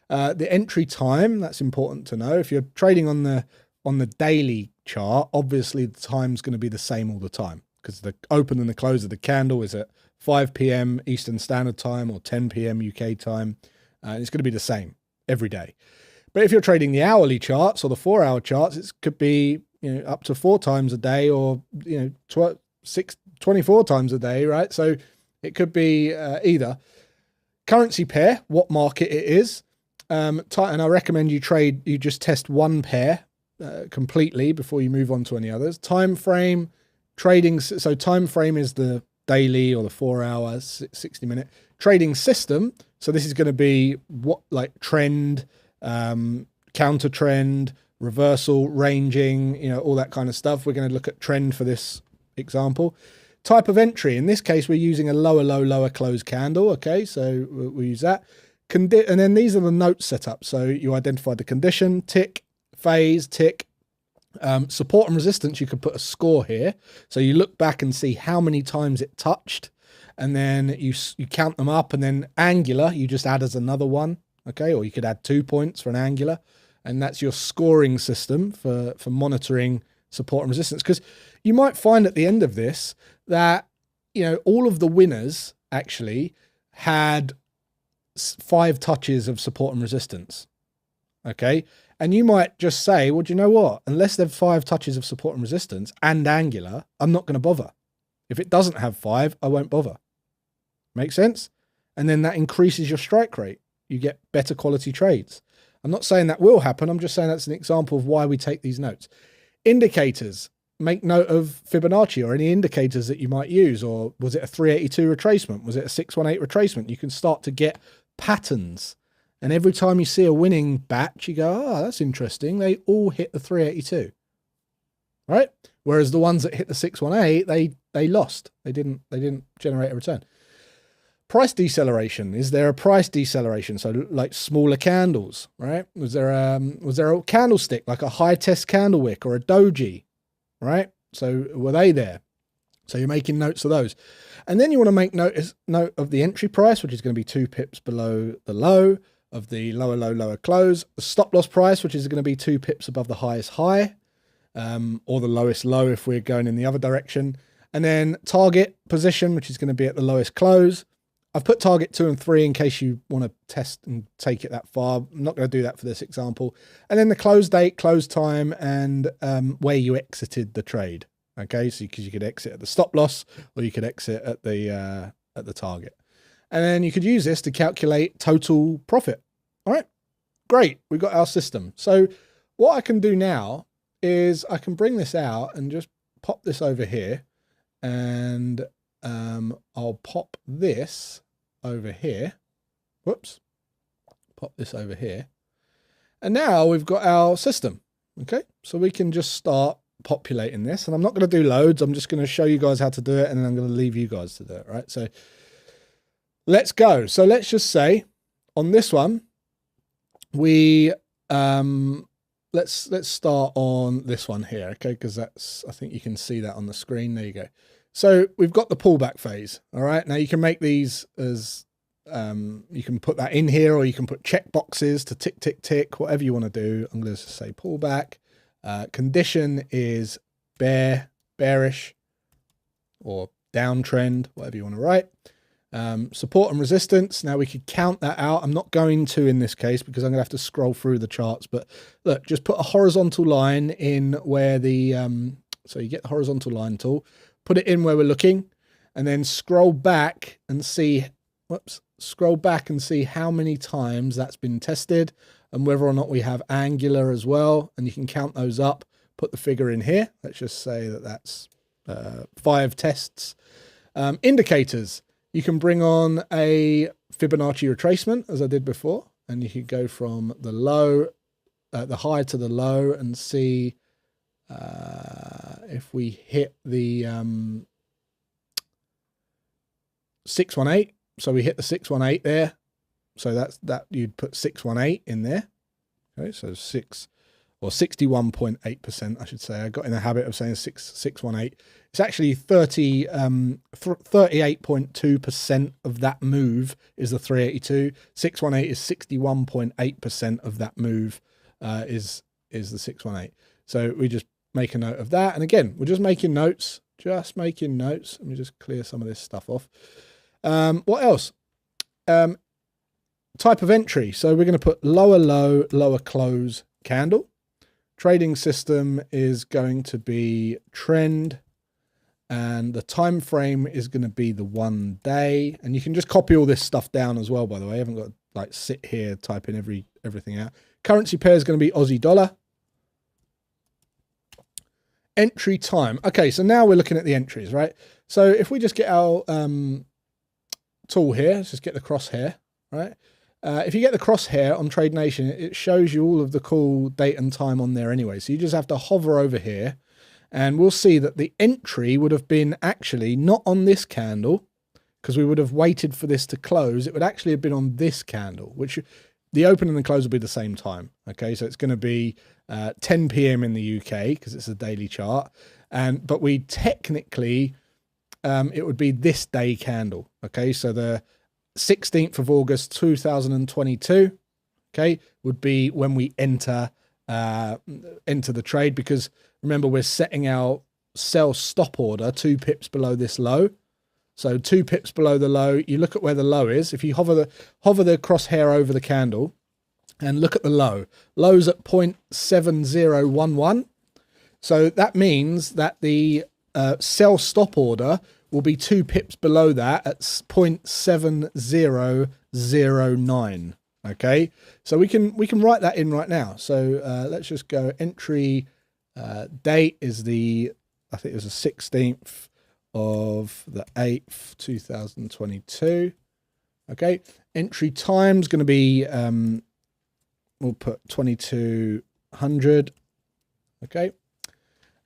The entry time, that's important to know. If you're trading on the daily chart, obviously the time's going to be the same all the time, because the open and the close of the candle is at 5 p.m. Eastern Standard Time or 10 p.m. UK time. And it's going to be the same every day. But if you're trading the hourly charts or the 4-hour charts, it could be, you know, up to 4 times a day, or, you know, 24 times a day, right? So it could be either. Currency pair, what market it is. And I recommend you just test one pair completely before you move on to any others. Time frame, trading. So time frame is the daily or the 4-hour, 60-minute trading system. So this is going to be like trend, counter trend, reversal, ranging, you know, all that kind of stuff. We're going to look at trend for this example. Type of entry. In this case, we're using a lower low, lower close candle. Okay, so we'll use that. And then these are the notes set up. So you identified the condition, tick, phase, tick, support and resistance. You could put a score here. So you look back and see how many times it touched, and then you count them up, and then angular, you just add as another one. Okay, or you could add 2 points for an angular, and that's your scoring system for monitoring support and resistance. Because you might find at the end of this that, you know, all of the winners actually had 5 touches of support and resistance. Okay, and you might just say, well, do you know what? Unless they've 5 touches of support and resistance and angular, I'm not going to bother. If it doesn't have 5, I won't bother. Make sense? And then that increases your strike rate. You get better quality trades. I'm not saying that will happen. I'm just saying that's an example of why we take these notes. Indicators. Make note of Fibonacci or any indicators that you might use. Or was it a 382 retracement? Was it a 618 retracement? You can start to get patterns. And every time you see a winning batch, you go, oh, that's interesting. They all hit the 382. Right? Whereas the ones that hit the 618, they lost. They didn't generate a return. Price deceleration. Is there a price deceleration? So like smaller candles, right? Was there a candlestick, like a high test candle wick or a doji, right? So were they there? So you're making notes of those. And then you want to make note of the entry price, which is going to be 2 pips below the low of the lower low, lower close. The stop loss price, which is going to be 2 pips above the highest high, or the lowest low if we're going in the other direction. And then target position, which is going to be at the lowest close. I've put target 2 and 3 in case you want to test and take it that far. I'm not going to do that for this example. And then the close date, close time, and where you exited the trade. Okay, so because you could exit at the stop loss, or you could exit at the target. And then you could use this to calculate total profit. All right, great. We've got our system. So what I can do now is I can bring this out and just pop this over here, and I'll pop this over here. Whoops. Pop this over here. And now we've got our system. Okay, so we can just start populating this, and I'm not going to do loads. I'm just going to show you guys how to do it, and then I'm going to leave you guys to do it. Right, so let's go. So let's just say on this one, we let's start on this one here. Okay, because that's, I think you can see that on the screen. There you go. So we've got the pullback phase. All right, now you can make these as you can put that in here, or you can put check boxes to tick tick tick, whatever you want to do. I'm going to say pullback. Condition is bearish, or downtrend, whatever you want to write. Support and resistance. Now we could count that out. I'm not going to in this case because I'm going to have to scroll through the charts. But look, just put a horizontal line in where the so you get the horizontal line tool, put it in where we're looking, and then scroll back and see. Whoops. Scroll back and see how many times that's been tested, and whether or not we have angular as well. And you can count those up, put the figure in here. Let's just say that that's 5 tests. Indicators. You can bring on a Fibonacci retracement, as I did before, and you could go from the low, the high to the low, and see if we hit the 618. So we hit the 618 there. So that's that, you'd put 618 in there. Okay, so 61.8%, I should say. I got in the habit of saying 618. It's actually 38.2% of that move is the 382. 618 is 61.8% of that move is the 618. So we just make a note of that. And again, we're just making notes. Just making notes. Let me just clear some of this stuff off. What else? Type of entry. So we're going to put lower low, lower close candle. Trading system is going to be trend, and the time frame is going to be the 1 day. And you can just copy all this stuff down as well, by the way. I haven't got to like sit here typing everything out. Currency pair is going to be Aussie dollar. Entry time. Okay, so now we're looking at the entries, right? So if we just get our tool here, let's just get the crosshair, right? If you get the crosshair on Trade Nation, it shows you all of the cool date and time on there anyway. So you just have to hover over here, and we'll see that the entry would have been actually not on this candle, because we would have waited for this to close. It would actually have been on this candle, which the open and the close will be the same time. Okay, so it's going to be 10 p.m. in the UK because it's a daily chart, but we technically it would be this day candle. Okay, so the 16th of August 2022, okay, would be when we enter the trade, because remember we're setting our sell stop order 2 pips below this low. So 2 pips below the low, you look at where the low is. If you hover the crosshair over the candle and look at the low, low's at 0.7011. So that means that the sell stop order will be 2 pips below that at 0.7009. Okay, so we can write that in right now. So let's just go entry date is I think it was the 16th of the 8th 2022. Okay, entry time's going to be we'll put 2200. Okay,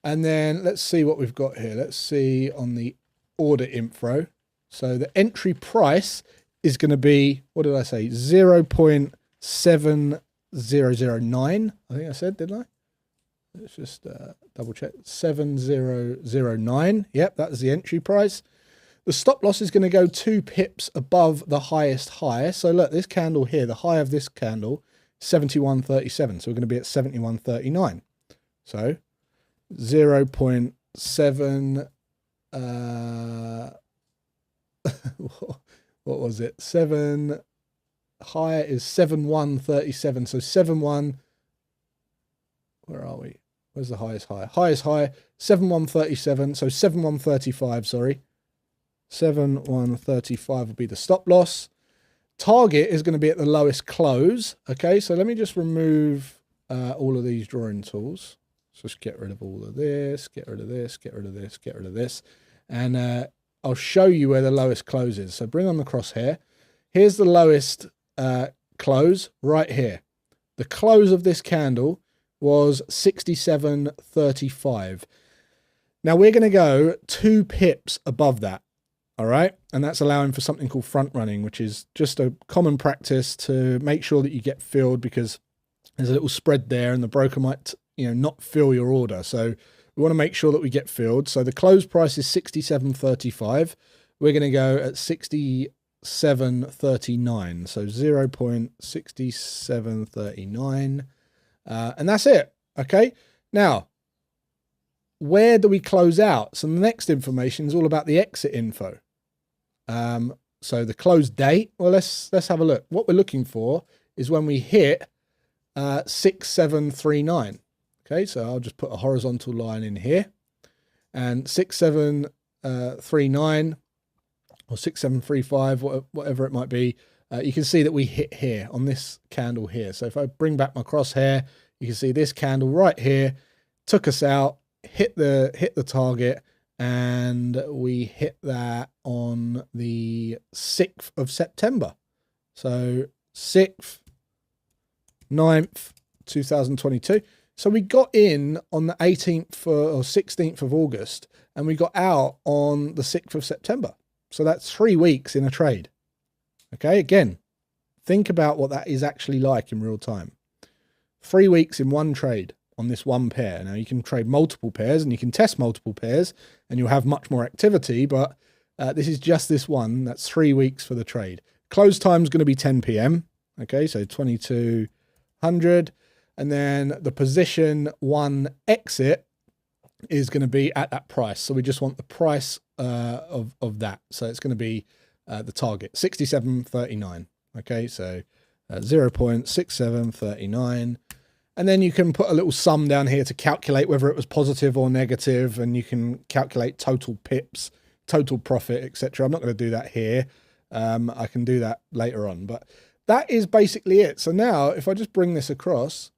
and then let's see what we've got here. Let's see on the order info. So the entry price is going to be, what did I say, 0.7009. I think I said, didn't I? Let's just double check. 7009. Yep, that's the entry price. The stop loss is going to go 2 pips above the highest high. So look, this candle here, the high of this candle, 71.37. So we're going to be at 71.39. So 0.7 what was it? 7 high is 71.37. So 71. Where are we? Where's the highest high? Highest high 71.37. So 71.35. Sorry, 71.35 will be the stop loss. Target is going to be at the lowest close. Okay, so let me just remove all of these drawing tools. So just get rid of all of this. Get rid of this. Get rid of this. Get rid of this. And I'll show you where the lowest close is. So bring on the crosshair. Here's the lowest close right here. The close of this candle was 67.35. Now we're going to go 2 pips above that. All right. And that's allowing for something called front running, which is just a common practice to make sure that you get filled, because there's a little spread there and the broker might, not fill your order. So we want to make sure that we get filled. So the close price is 67.35. We're going to go at 67.39. So 0.6739. And that's it. Okay. Now, where do we close out? So the next information is all about the exit info. So the close date, well, let's have a look. What we're looking for is when we hit 6739. Okay, so I'll just put a horizontal line in here, and 6739 or 6735, whatever it might be. You can see that we hit here on this candle here. So if I bring back my crosshair, you can see this candle right here took us out, hit the target, and we hit that on the 6th of September. So 6th, 9th, 2022. So we got in on the 18th or 16th of August, and we got out on the 6th of September. So that's 3 weeks in a trade. Okay, again, think about what that is actually like in real time. 3 weeks in one trade on this one pair. Now you can trade multiple pairs and you can test multiple pairs and you'll have much more activity, but this is just this one. That's 3 weeks for the trade. Close time is going to be 10 p.m. Okay, so 2200. And then the position 1 exit is going to be at that price. So we just want the price of that. So it's going to be the target, 67.39. Okay, so 0.6739. And then you can put a little sum down here to calculate whether it was positive or negative, and you can calculate total pips, total profit, etc. I'm not going to do that here. I can do that later on, but that is basically it. So now if I just bring this across,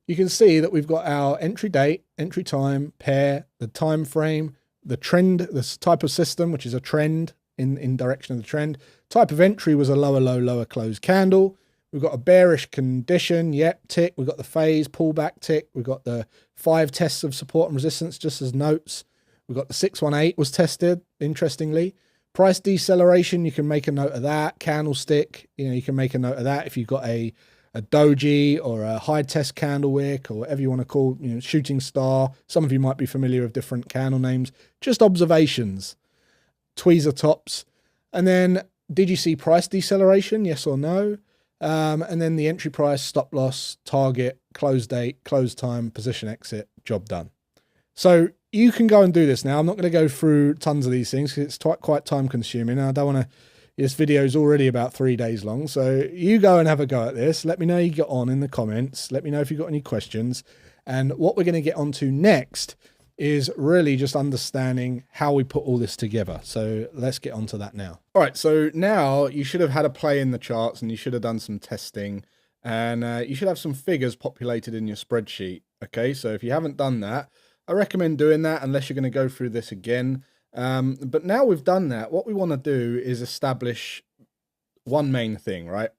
you can see that we've got our entry date, entry time, pair, the time frame, the trend, this type of system, which is a trend in direction of the trend. Type of entry was a lower low, lower close candle. We've got a bearish condition, yep, tick. We've got the phase, pullback, tick. We've got the 5 tests of support and resistance, just as notes. We've got the 618 was tested, interestingly. Price deceleration, you can make a note of that. Candlestick, you can make a note of that if you've got a doji or a high test candle wick or whatever you want to call, shooting star. Some of you might be familiar with different candle names. Just observations. Tweezer tops. And then, did you see price deceleration? Yes or no? And then the entry price, stop loss, target, close date, close time, position exit, job done. So you can go and do this now. I'm not going to go through tons of these things because it's quite time consuming. I don't want to, this video is already about 3 days long. So you go and have a go at this. Let me know you get on in the comments. Let me know if you've got any questions. And what we're going to get onto next is really just understanding how we put all this together. So let's get onto that now. All right, so now you should have had a play in the charts and you should have done some testing, and you should have some figures populated in your spreadsheet. Okay, so if you haven't done that, I recommend doing that unless you're going to go through this again. But now we've done that, what we want to do is establish one main thing, right?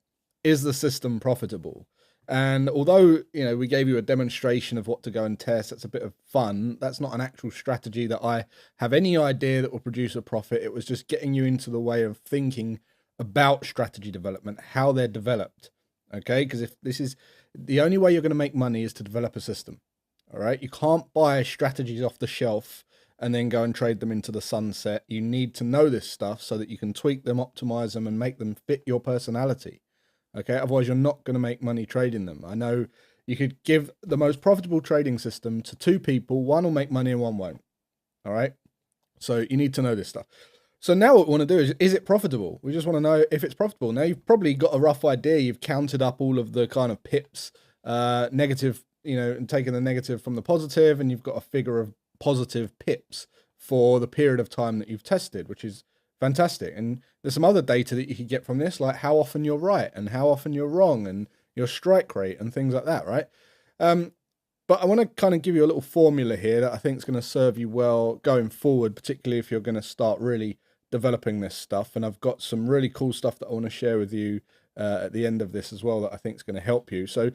Is the system profitable? And although, we gave you a demonstration of what to go and test, that's a bit of fun. That's not an actual strategy that I have any idea that will produce a profit. It was just getting you into the way of thinking about strategy development, how they're developed. Okay, because if this is the only way you're going to make money is to develop a system. All right, you can't buy strategies off the shelf and then go and trade them into the sunset. You need to know this stuff so that you can tweak them, optimize them, and make them fit your personality. Okay, otherwise you're not going to make money trading them. I know you could give the most profitable trading system to 2 people. One will make money and one won't. All right, so you need to know this stuff. So now what we want to do is it profitable? We just want to know if it's profitable. Now you've probably got a rough idea. You've counted up all of the kind of pips, negative, and taken the negative from the positive, and you've got a figure of positive pips for the period of time that you've tested, which is fantastic. And there's some other data that you could get from this, like how often you're right and how often you're wrong and your strike rate and things like that, right? But I want to kind of give you a little formula here that I think is going to serve you well going forward, particularly if you're going to start really developing this stuff. And I've got some really cool stuff that I want to share with you at the end of this as well that I think is going to help you. So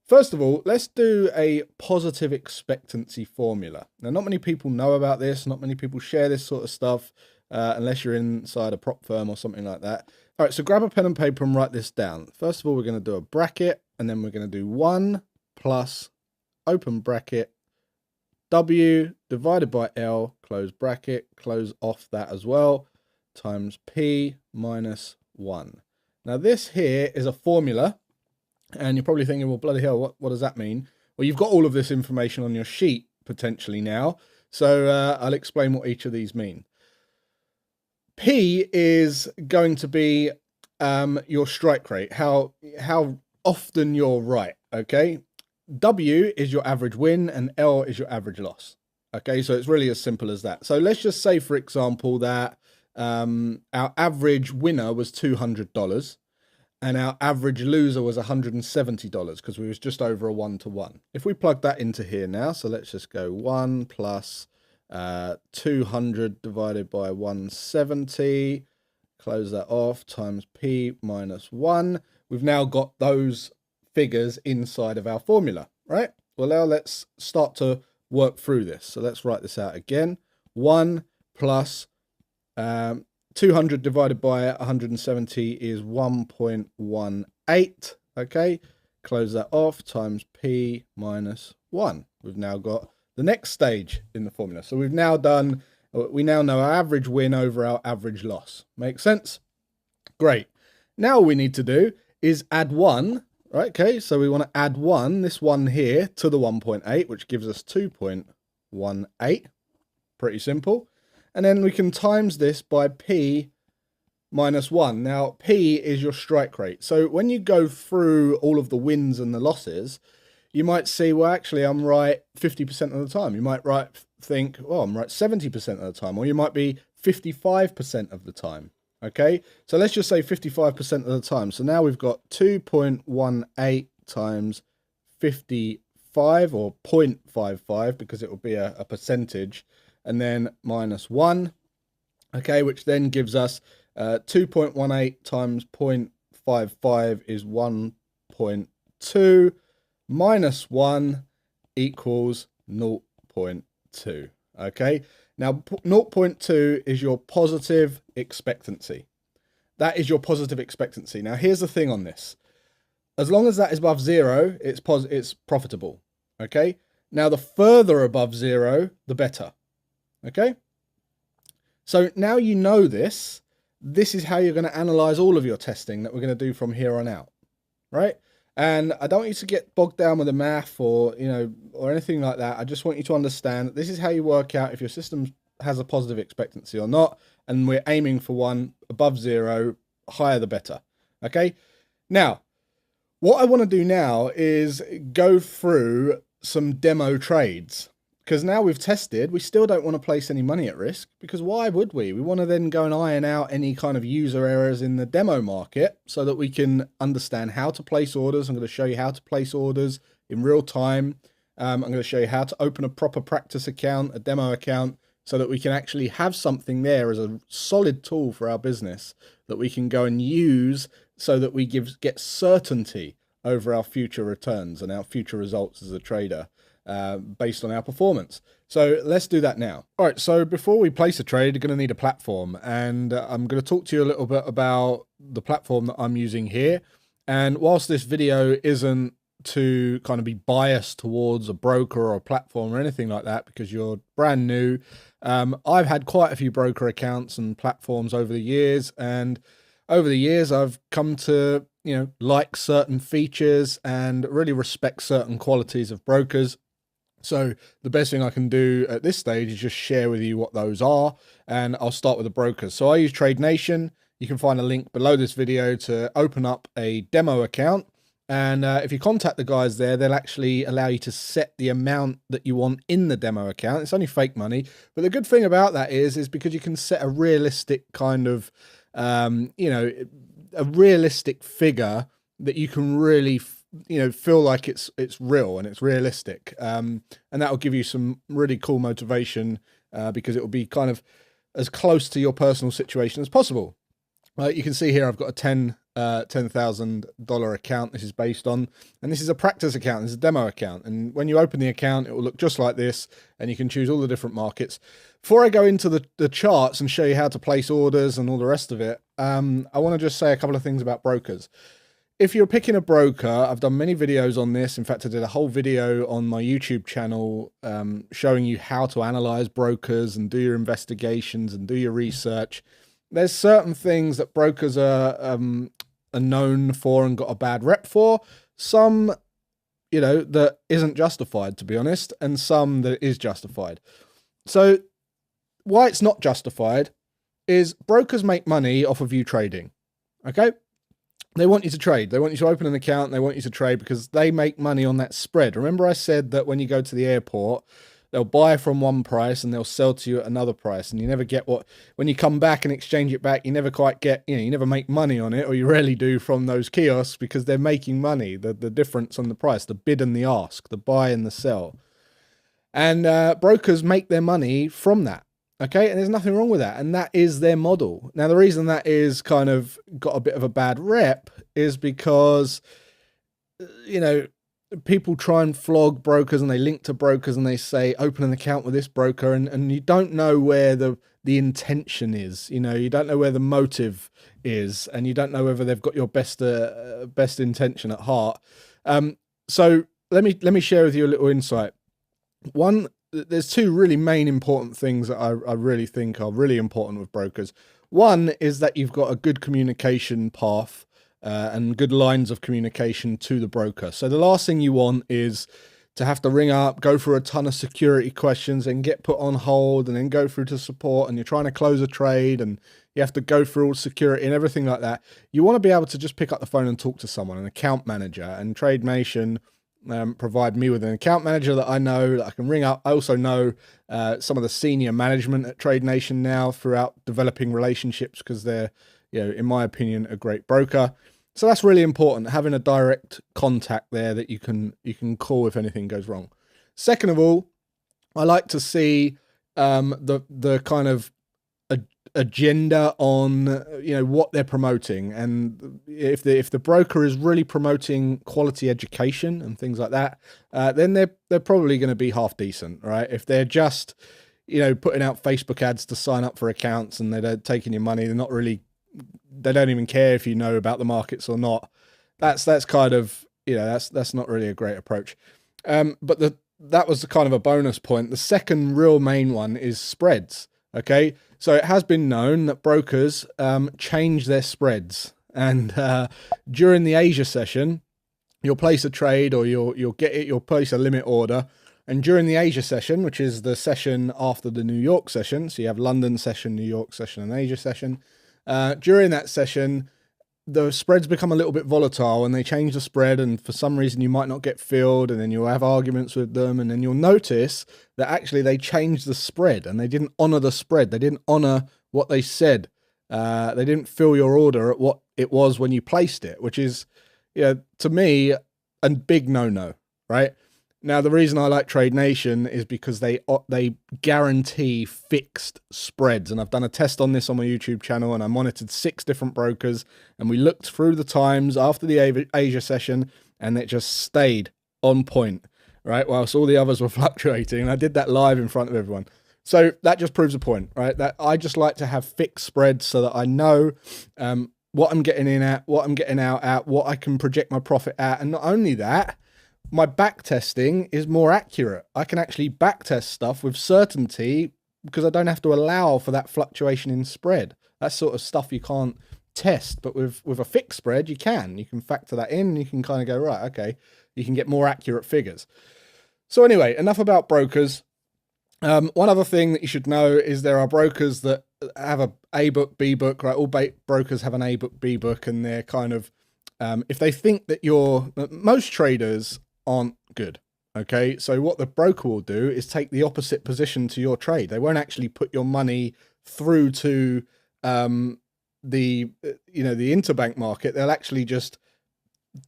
first of all, let's do a positive expectancy formula. Now, not many people know about this. Not many people share this sort of stuff. Unless you're inside a prop firm or something like that. All right, so grab a pen and paper and write this down. First of all, we're going to do a bracket, and then we're going to do 1 plus, open bracket, W divided by L, close bracket, close off that as well, times P minus 1. Now this here is a formula, and you're probably thinking, well, bloody hell, what does that mean? Well, you've got all of this information on your sheet, potentially now, so I'll explain what each of these mean. P is going to be your strike rate, how often you're right, okay? W is your average win and L is your average loss, okay? So it's really as simple as that. So let's just say, for example, that our average winner was $200 and our average loser was $170 because we was just over a 1-to-1. If we plug that into here now, so let's just go 1 plus 200 divided by 170, close that off, times P minus 1. We've now got those figures inside of our formula, right? Well, now let's start to work through this. So let's write this out again. 1 plus 200 divided by 170 is 1.18, okay? Close that off, times P minus 1. We've now got the next stage in the formula. So we now know our average win over our average loss. Make sense? Great. Now all we need to do is add 1, right? Okay, so we want to add 1, this one here, to the 1.8, which gives us 2.18. 0.18. Pretty simple. And then we can times this by P minus 1. Now, P is your strike rate. So when you go through all of the wins and the losses, you might see, well, actually, I'm right 50% of the time. You might think, well, I'm right 70% of the time. Or you might be 55% of the time. Okay, so let's just say 55% of the time. So now we've got 2.18 times 55, or 0.55, because it will be a percentage, and then minus 1, okay, which then gives us 2.18 times 0.55 is 1.2, minus 1 equals 0.2, okay? Now, 0.2 is your positive expectancy. That is your positive expectancy. Now, here's the thing on this. As long as that is above 0, it's profitable, okay? Now, the further above 0, the better, okay? So now you know this. This is how you're going to analyze all of your testing that we're going to do from here on out, right? And I don't want you to get bogged down with the math or, or anything like that. I just want you to understand that this is how you work out if your system has a positive expectancy or not. And we're aiming for one above 0, higher the better. Okay. Now, what I want to do now is go through some demo trades. Because now we've tested, we still don't want to place any money at risk, because why would we? We want to then go and iron out any kind of user errors in the demo market so that we can understand how to place orders. I'm going to show you how to place orders in real time. I'm going to show you how to open a proper practice account, a demo account, so that we can actually have something there as a solid tool for our business that we can go and use so that we get certainty over our future returns and our future results as a trader. Based on our performance. So let's do that now. All right, so before we place a trade, you're going to need a platform, and I'm going to talk to you a little bit about the platform that I'm using here. And whilst this video isn't to kind of be biased towards a broker or a platform or anything like that, because you're brand new, I've had quite a few broker accounts and platforms over the years, and over the years I've come to like certain features and really respect certain qualities of brokers. So the best thing I can do at this stage is just share with you what those are, and I'll start with the brokers. So I use Trade Nation. You can find a link below this video to open up a demo account, and if you contact the guys there, they'll actually allow you to set the amount that you want in the demo account. It's only fake money, but the good thing about that is because you can set a realistic kind of, a realistic figure that you can really feel like it's real and it's realistic, and that will give you some really cool motivation, because it will be kind of as close to your personal situation as possible. You can see here I've got a $10,000 account this is based on, and this is a practice account, this is a demo account, and when you open the account it will look just like this, and you can choose all the different markets. Before I go into the charts and show you how to place orders and all the rest of it, I want to just say a couple of things about brokers. If you're picking a broker, I've done many videos on this. In fact, I did a whole video on my YouTube channel showing you how to analyze brokers and do your investigations and do your research. There's certain things that brokers are known for and got a bad rep for. Some, that isn't justified, to be honest, and some that is justified. So why it's not justified is brokers make money off of you trading, okay? They want you to trade. They want you to open an account. They want you to trade because they make money on that spread. Remember I said that when you go to the airport, they'll buy from one price and they'll sell to you at another price. And you never get when you come back and exchange it back, you never quite get, you never make money on it, or you rarely do from those kiosks, because they're making money, the difference on the price, the bid and the ask, the buy and the sell. And brokers make their money from that. Okay, and there's nothing wrong with that, and that is their model. Now, the reason that is kind of got a bit of a bad rep is because, people try and flog brokers, and they link to brokers, and they say, open an account with this broker, and you don't know where the intention is. You don't know where the motive is, and you don't know whether they've got your best intention at heart. So let me share with you a little insight. One, there's two really main important things that I really think are really important with brokers. One is that you've got a good communication path and good lines of communication to the broker. So the last thing you want is to have to ring up, go through a ton of security questions and get put on hold and then go through to support, and you're trying to close a trade and you have to go through all security and everything like that. You want to be able to just pick up the phone and talk to someone, an account manager, and Trade Nation provide me with an account manager that I know, that I can ring up. I also know some of the senior management at Trade Nation now throughout developing relationships, because they're, you know, in my opinion, a great broker. So that's really important, having a direct contact there that you can call if anything goes wrong. Second of all, I like to see the kind of agenda on, you know, what they're promoting, and if the broker is really promoting quality education and things like that, then they're probably going to be half decent, right? If they're just, you know, putting out Facebook ads to sign up for accounts and they're taking your money, they don't even care if you know about the markets or not. That's kind of, you know, that's not really a great approach. But that was the kind of a bonus point. The second real main one is spreads. Okay, so it has been known that brokers change their spreads, and during the Asia session, you'll place a trade, or you'll place a limit order, and during the Asia session, which is the session after the New York session, so you have London session, New York session, and Asia session. During that session, the spreads become a little bit volatile and they change the spread, and for some reason you might not get filled, and then you'll have arguments with them, and then you'll notice that actually they changed the spread and they didn't honor the spread. They didn't honor what they said. They didn't fill your order at what it was when you placed it, which is, you know, to me, a big no-no, right? Now, the reason I like Trade Nation is because they guarantee fixed spreads. And I've done a test on this on my YouTube channel, and I monitored 6 different brokers, and we looked through the times after the Asia session, and it just stayed on point, right? Whilst all the others were fluctuating. And I did that live in front of everyone. So that just proves a point, right? That I just like to have fixed spreads so that I know what I'm getting in at, what I'm getting out at, what I can project my profit at. And not only that, my back testing is more accurate. I can actually back test stuff with certainty because I don't have to allow for that fluctuation in spread. That's sort of stuff you can't test, but with a fixed spread, you can factor that in, and you can kind of go, right, okay, you can get more accurate figures. So anyway, enough about brokers. One other thing that you should know is there are brokers that have A book, B book, right? All brokers have an A book, B book, and they're kind of, if they think that most traders aren't good. Okay, so what the broker will do is take the opposite position to your trade. They won't actually put your money through to the interbank market. They'll actually just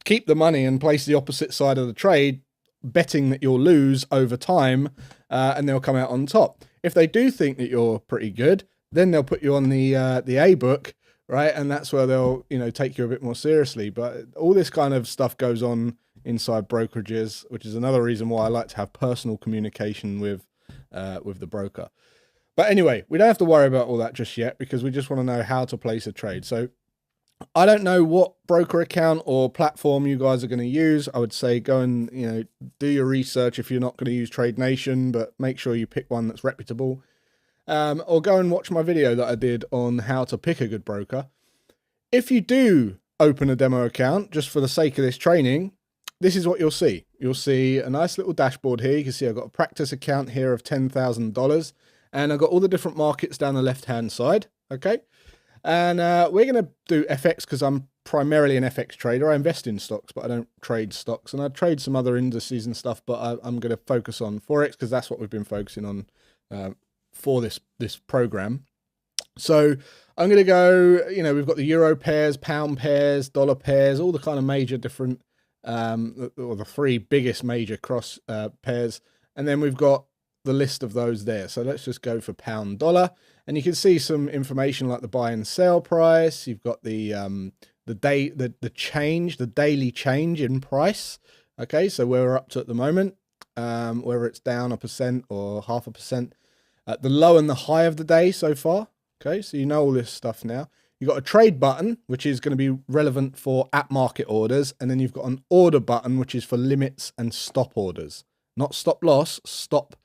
keep the money and place the opposite side of the trade, betting that you'll lose over time, and they'll come out on top. If they do think that you're pretty good, then they'll put you on the A book, right? And that's where they'll, you know, take you a bit more seriously. But all this kind of stuff goes on inside brokerages, which is another reason why I like to have personal communication with the broker. But anyway, we don't have to worry about all that just yet, because we just want to know how to place a trade. So I don't know what broker account or platform you guys are going to use. I would say go and, you know, do your research if you're not going to use Trade Nation, but make sure you pick one that's reputable. Or go and watch my video that I did on how to pick a good broker. If you do open a demo account just for the sake of this training, this is what you'll see. You'll see a nice little dashboard here. You can see I've got a practice account here of $10,000, and I've got all the different markets down the left-hand side, okay? And we're going to do FX because I'm primarily an FX trader. I invest in stocks, but I don't trade stocks. And I trade some other indices and stuff, but I'm going to focus on Forex because that's what we've been focusing on for this program. So I'm going to go, you know, we've got the euro pairs, pound pairs, dollar pairs, all the kind of major different, or the 3 biggest major cross pairs. And then we've got the list of those there. So let's just go for pound dollar. And you can see some information like the buy and sell price. You've got the daily change in price. Okay, so where we're up to at the moment, whether it's down 1% or 0.5%, the low and the high of the day so far. Okay, so you know all this stuff now. You've got a trade button, which is going to be relevant for at market orders. And then you've got an order button, which is for limits and stop orders. Not stop loss, stop,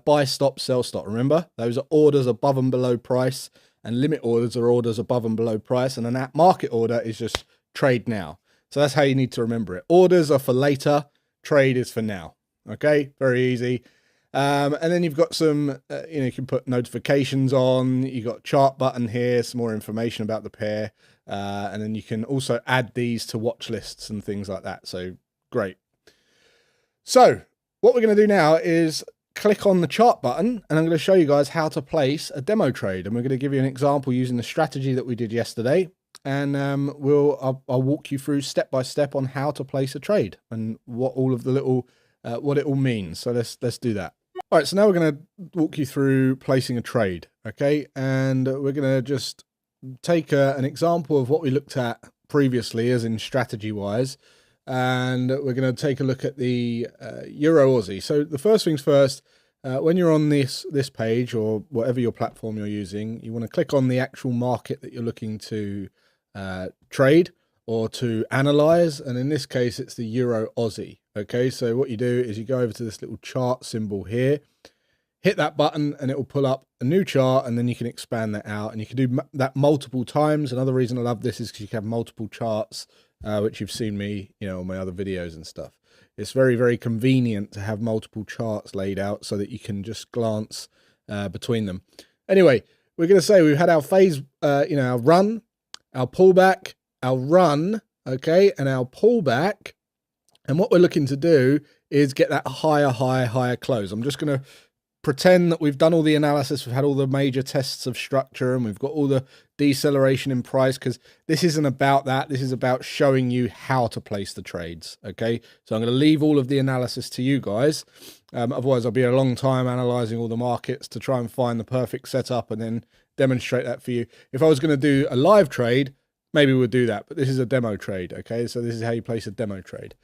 buy, stop, sell, stop. Remember, those are orders above and below price, and limit orders are orders above and below price. And an at market order is just trade now. So that's how you need to remember it. Orders are for later, trade is for now. Okay, very easy. And then you've got some, you can put notifications on. You've got chart button here, some more information about the pair. And then you can also add these to watch lists and things like that. So great. So what we're going to do now is click on the chart button, and I'm going to show you guys how to place a demo trade. And we're going to give you an example using the strategy that we did yesterday. And I'll walk you through step by step on how to place a trade and what all of the little what it all means. So let's do that. All right, so now we're going to walk you through placing a trade, okay? And we're going to just take an example of what we looked at previously, as in strategy-wise, and we're going to take a look at the Euro Aussie. So the first things first, when you're on this page or whatever your platform you're using, you want to click on the actual market that you're looking to trade or to analyze, and in this case it's the Euro Aussie. Okay, so what you do is you go over to this little chart symbol here, hit that button, and it will pull up a new chart, and then you can expand that out, and you can do that multiple times. Another reason I love this is because you can have multiple charts, which you've seen me, on my other videos and stuff. It's very, very convenient to have multiple charts laid out so that you can just glance between them. Anyway, we're going to say we've had our phase, our run, our pullback, our run, okay, and our pullback. And what we're looking to do is get that higher close. I'm just going to pretend that we've done all the analysis. We've had all the major tests of structure, and we've got all the deceleration in price, because this isn't about that. This is about showing you how to place the trades. Okay, so I'm going to leave all of the analysis to you guys. Otherwise, I'll be a long time analyzing all the markets to try and find the perfect setup and then demonstrate that for you. If I was going to do a live trade, maybe we'll do that, but this is a demo trade, okay? So this is how you place a demo trade.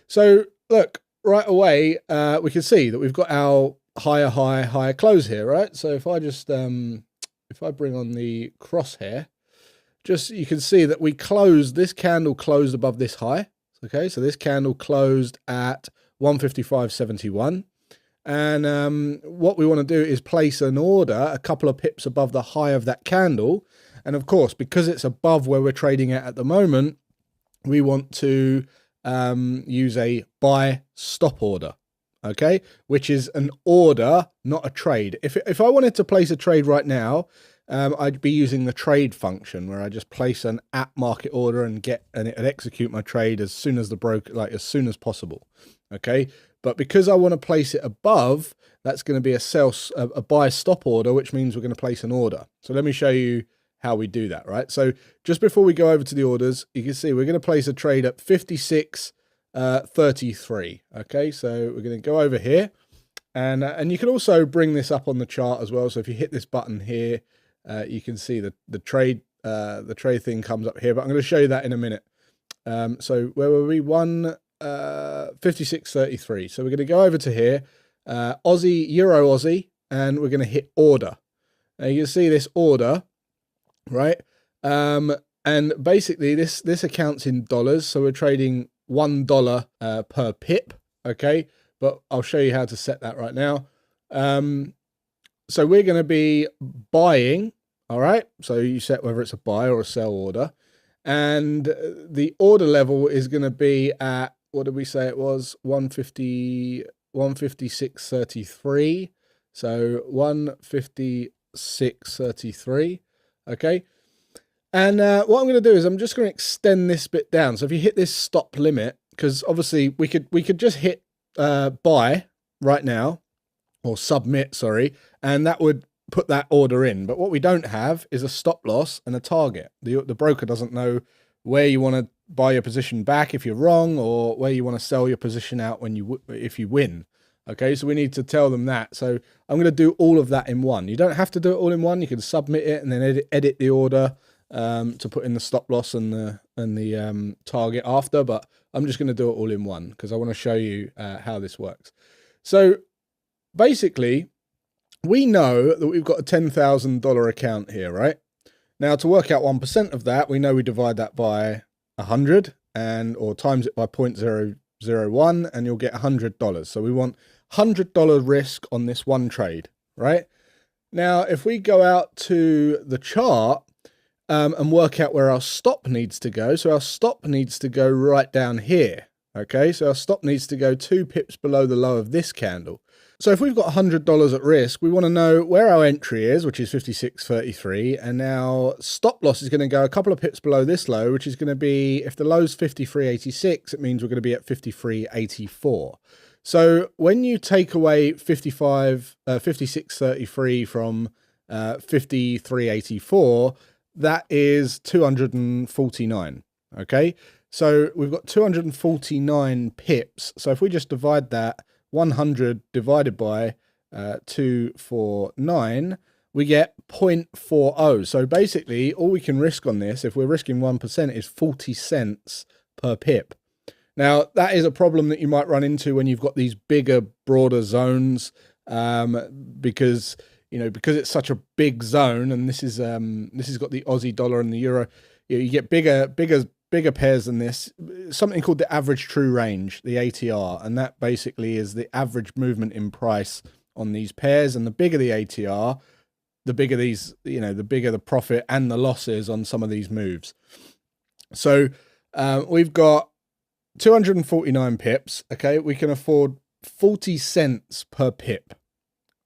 So look, right away, we can see that we've got our higher close here, right? So if I just, if I bring on the crosshair, you can see that this candle closed above this high, okay? So this candle closed at 155.71. And what we want to do is place an order a couple of pips above the high of that candle. And of course, because it's above where we're trading at the moment, we want to use a buy stop order, okay? Which is an order, not a trade. If I wanted to place a trade right now, I'd be using the trade function, where I just place an at market order and it'd execute my trade as soon as the broker, as soon as possible, okay? But because I want to place it above, that's going to be a buy stop order, which means we're going to place an order. So let me show you how we do that, right? So just before we go over to the orders, you can see we're going to place a trade at 56.33. Okay, so we're going to go over here, and you can also bring this up on the chart as well. So if you hit this button here, you can see the trade thing comes up here. But I'm going to show you that in a minute. So where were we? 56.33. So we're going to go over to here, Euro Aussie, and we're going to hit order. Now you can see this order, right? And basically this accounts in dollars, so we're trading $1 per pip, okay? But I'll show you how to set that right now. So we're going to be buying, all right? So you set whether it's a buy or a sell order, and the order level is going to be at, what did we say it was? 156.33. So 156.33. Okay. And what I'm going to do is I'm just going to extend this bit down. So if you hit this stop limit, because obviously we could just hit buy right now, or submit, sorry, and that would put that order in. But what we don't have is a stop loss and a target. The broker doesn't know where you want to buy your position back if you're wrong, or where you want to sell your position out if you win. Okay, so we need to tell them that. So I'm going to do all of that in one. You don't have to do it all in one. You can submit it and then edit the order to put in the stop loss and the target after. But I'm just going to do it all in one because I want to show you how this works. So basically, we know that we've got a $10,000 account here, right? Now, to work out 1% of that, we know we divide that by 100 or times it by 0.001, and you'll get $100. So we want $100 risk on this one trade, right? Now, if we go out to the chart and work out where our stop needs to go, so our stop needs to go right down here, Okay, so our stop needs to go 2 pips below the low of this candle. So if we've got $100 at risk, we want to know where our entry is, which is 56.33, and our stop loss is going to go a couple of pips below this low, which is going to be, if the low's 53.86, it means we're going to be at 53.84. So when you take away 56.33 from 53.84, that is 249. Okay, so we've got 249 pips. So if we just divide that, 100 divided by 249, we get 0.40. So basically, all we can risk on this, if we're risking 1%, is 40 cents per pip. Now, that is a problem that you might run into when you've got these bigger, broader zones, because it's such a big zone, and this has got the Aussie dollar and the euro. You get bigger pairs than this, something called the average true range, the ATR, and that basically is the average movement in price on these pairs. And the bigger the ATR, the bigger these, the bigger the profit and the losses on some of these moves. So we've got 249 pips. Okay, we can afford 40 cents per pip,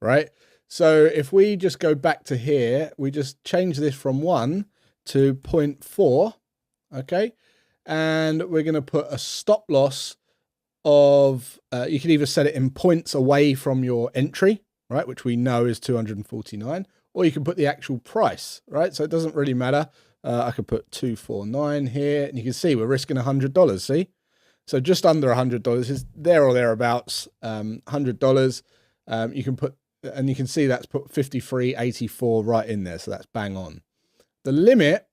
right? So if we just go back to here, we just change this from 1 to 0.4. Okay, and we're going to put a stop loss of, you can either set it in points away from your entry, right, which we know is 249, or you can put the actual price, right? So it doesn't really matter. I could put 249 here, and you can see we're risking $100, see? So just under $100 is there or thereabouts, $100. You can put, and you can see that's put 53.84 right in there, so that's bang on. The limit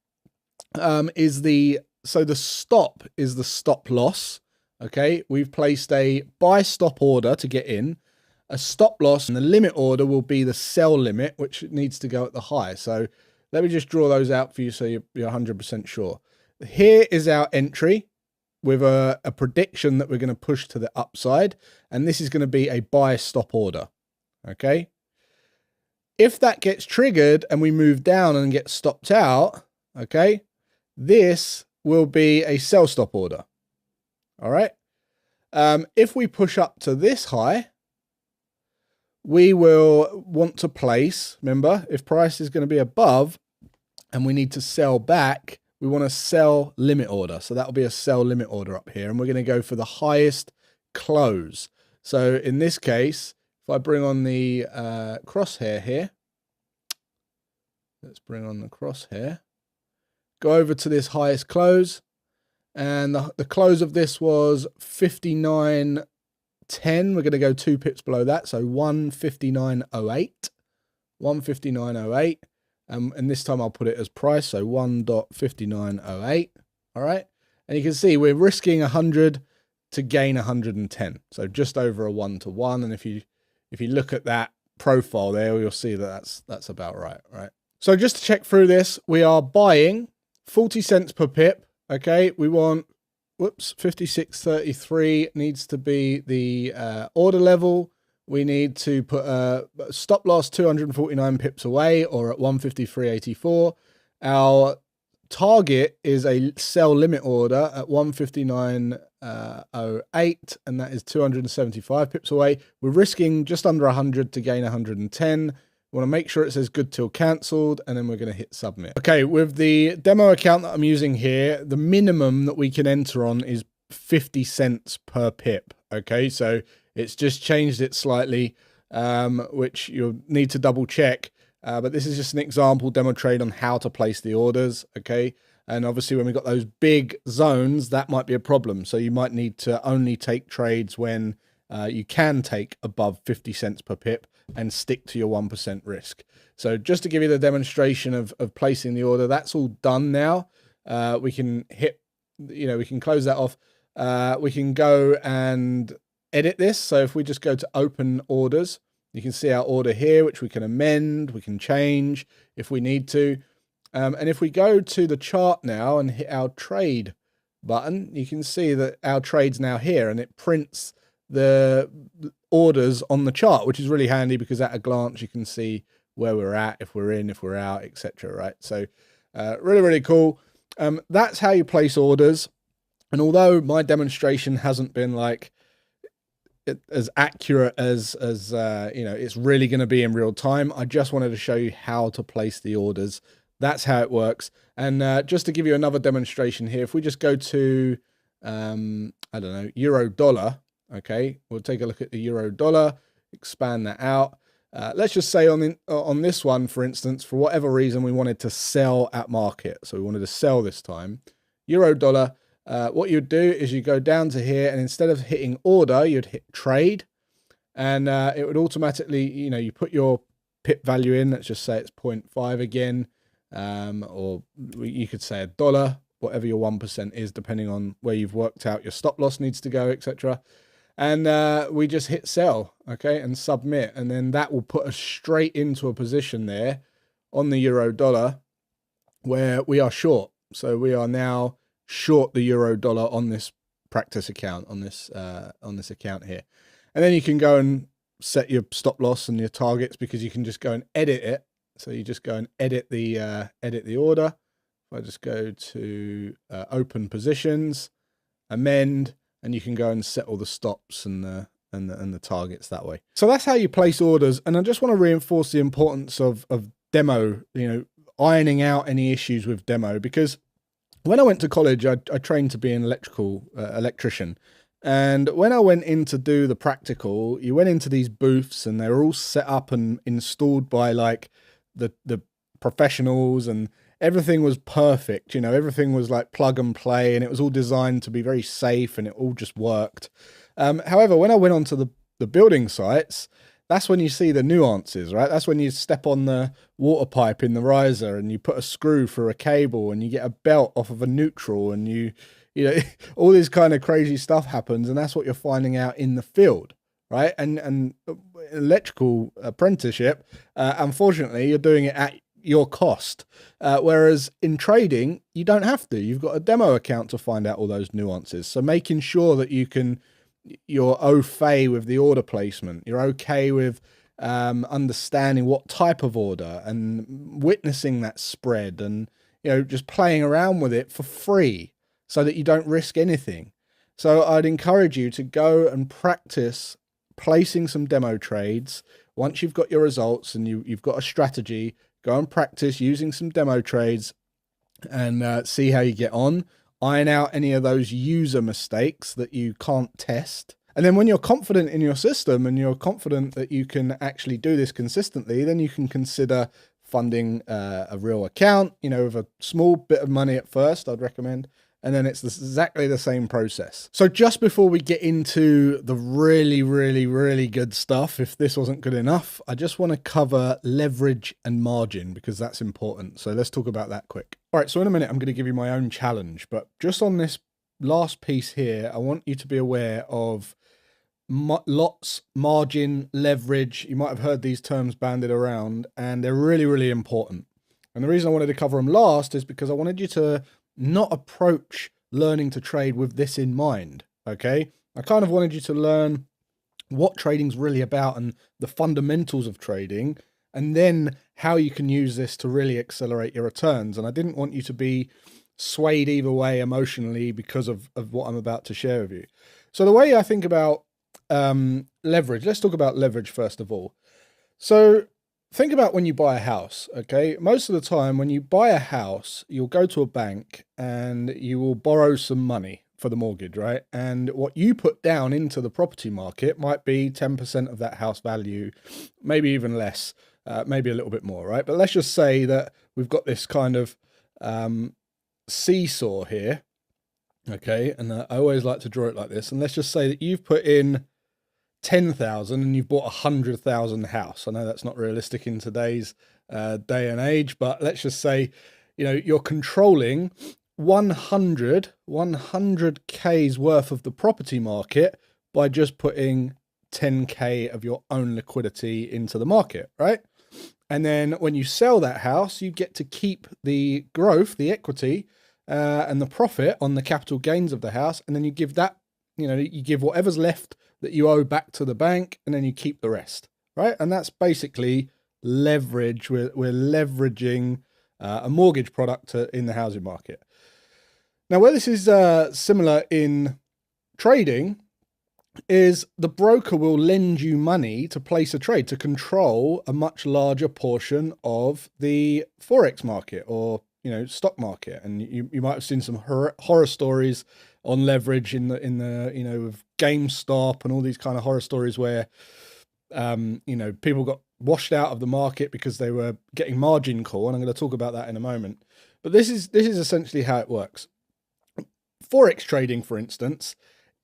is the stop is the stop loss. Okay, we've placed a buy stop order to get in, a stop loss, and the limit order will be the sell limit, which needs to go at the high. So let me just draw those out for you so you're 100% sure. Here is our entry with a prediction that we're going to push to the upside, and this is going to be a buy stop order. Okay, if that gets triggered and we move down and get stopped out, okay, this will be a sell stop order. All right. If we push up to this high, we will want to place, remember, if price is going to be above and we need to sell back, we want to sell limit order. So that'll be a sell limit order up here. And we're going to go for the highest close. So in this case, if I bring on the crosshair here, let's bring on the crosshair. Go over to this highest close, and the close of this was 59.10. We're going to go 2 pips below that, so 159.08. 159.08. And this time I'll put it as price, so 1.5908. All right, and you can see we're risking 100 to gain 110, so just over a 1-to-1. And if you look at that profile there, you'll see that that's about right. So just to check through this, we are buying 40 cents per pip. Okay, we want, 56.33 needs to be the order level. We need to put a stop loss 249 pips away, or at 153.84. Our target is a sell limit order at 159.08, and that is 275 pips away. We're risking just under 100 to gain 110. We want to make sure it says good till cancelled, and then we're going to hit submit. Okay, with the demo account that I'm using here, the minimum that we can enter on is 50 cents per pip. Okay, so it's just changed it slightly, which you'll need to double check. But this is just an example demo trade on how to place the orders. Okay, and obviously when we've got those big zones, that might be a problem. So you might need to only take trades when you can take above 50 cents per pip and stick to your 1% risk. So just to give you the demonstration of placing the order, that's all done now. We can hit, we can close that off. We can go and edit this. So if we just go to open orders, you can see our order here, which we can amend, we can change if we need to. And if we go to the chart now and hit our trade button, you can see that our trade's now here, and it prints the orders on the chart, which is really handy because at a glance you can see where we're at, if we're in, if we're out, etc. Right? So really, really cool. That's how you place orders. And although my demonstration hasn't been like as accurate as you know, it's really going to be in real time, I just wanted to show you how to place the orders. That's how it works. And just to give you another demonstration here, if we just go to I don't know, euro dollar, okay, we'll take a look at the euro dollar, expand that out. Let's just say on this one, for instance, for whatever reason, we wanted to sell at market. So we wanted to sell this time. Euro dollar, what you'd do is you go down to here, and instead of hitting order, you'd hit trade. And it would automatically, you know, you put your pip value in. Let's just say it's 0.5 again. Or you could say $1, whatever your 1% is, depending on where you've worked out your stop loss needs to go, etc. And we just hit sell, okay, and submit, and then that will put us straight into a position there on the euro dollar where we are short. So we are now short the euro dollar on this practice account, on this account here. And then you can go and set your stop loss and your targets, because you can just go and edit it. So you just go and edit the order. If I just go to open positions, amend, and you can go and set all the stops and the targets that way. So that's how you place orders. And I just want to reinforce the importance of demo, you know, ironing out any issues with demo, because when I went to college, I trained to be an electrician. And when I went in to do the practical, you went into these booths and they were all set up and installed by like the professionals, and everything was perfect. You know, everything was like plug and play, and it was all designed to be very safe, and it all just worked. However, when I went onto the building sites, that's when you see the nuances, right? That's when you step on the water pipe in the riser and you put a screw through a cable and you get a belt off of a neutral, and you know, all this kind of crazy stuff happens, and that's what you're finding out in the field, right? And electrical apprenticeship, unfortunately, you're doing it at your cost. Whereas in trading, you don't have to. You've got a demo account to find out all those nuances. So making sure that you're au fait with the order placement, you're okay with understanding what type of order and witnessing that spread, and, you know, just playing around with it for free so that you don't risk anything. So I'd encourage you to go and practice placing some demo trades. Once you've got your results and you've got a strategy, go and practice using some demo trades and see how you get on. Iron out any of those user mistakes that you can't test. And then when you're confident in your system and you're confident that you can actually do this consistently, then you can consider funding a real account, you know, with a small bit of money at first, I'd recommend. And then it's exactly the same process. So just before we get into the really, really, really good stuff, if this wasn't good enough, I just want to cover leverage and margin, because that's important. So let's talk about that quick. All right, so in a minute, I'm going to give you my own challenge. But just on this last piece here, I want you to be aware of lots, margin, leverage. You might have heard these terms banded around, and they're really, really important. And the reason I wanted to cover them last is because I wanted you to not approach learning to trade with this in mind, okay? I kind of wanted you to learn what trading's really about and the fundamentals of trading, and then how you can use this to really accelerate your returns. And I didn't want you to be swayed either way emotionally because of what I'm about to share with you. So the way I think about leverage, let's talk about leverage first of all. So think about when you buy a house, okay? Most of the time when you buy a house, you'll go to a bank and you will borrow some money for the mortgage, right? And what you put down into the property market might be 10% of that house value, maybe even less, maybe a little bit more, right? But let's just say that we've got this kind of seesaw here, okay? And I always like to draw it like this. And let's just say that you've put in 10,000 and you've bought 100,000 house. I know that's not realistic in today's day and age, but let's just say, you know, you're controlling 100K's worth of the property market by just putting 10K of your own liquidity into the market, right? And then when you sell that house, you get to keep the growth, the equity, and the profit on the capital gains of the house. And then you give that, you know, you give whatever's left that you owe back to the bank, and then you keep the rest, right? And that's basically leverage. We're leveraging a mortgage product in the housing market. Now, where this is similar in trading is the broker will lend you money to place a trade, to control a much larger portion of the Forex market or, stock market. And you might have seen some horror stories on leverage in the with GameStop and all these kind of horror stories where, people got washed out of the market because they were getting margin call. And I'm going to talk about that in a moment. But this is essentially how it works. Forex trading, for instance,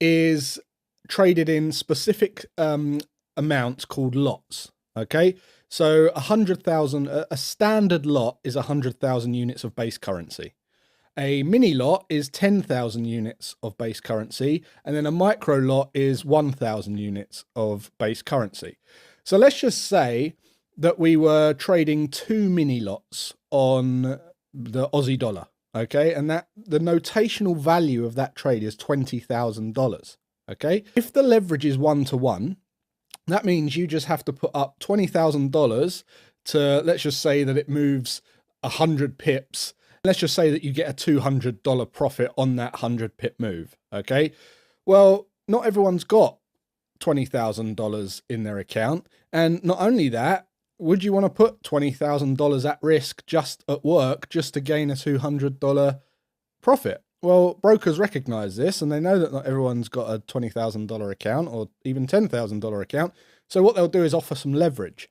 is traded in specific amounts called lots. Okay, so 100,000, a standard lot is 100,000 units of base currency. A mini lot is 10,000 units of base currency, and then a micro lot is 1,000 units of base currency. So let's just say that we were trading 2 mini lots on the Aussie dollar. Okay, and that the notational value of that trade is $20,000. Okay, if the leverage is 1-to-1, that means you just have to put up $20,000 to, let's just say that it moves 100 pips. Let's just say that you get a $200 profit on that 100 pip move. Okay, well, not everyone's got $20,000 in their account, and not only that, would you want to put $20,000 at risk just at work just to gain a $200 profit? Well, brokers recognize this and they know that not everyone's got a $20,000 account or even $10,000 account. So what they'll do is offer some leverage.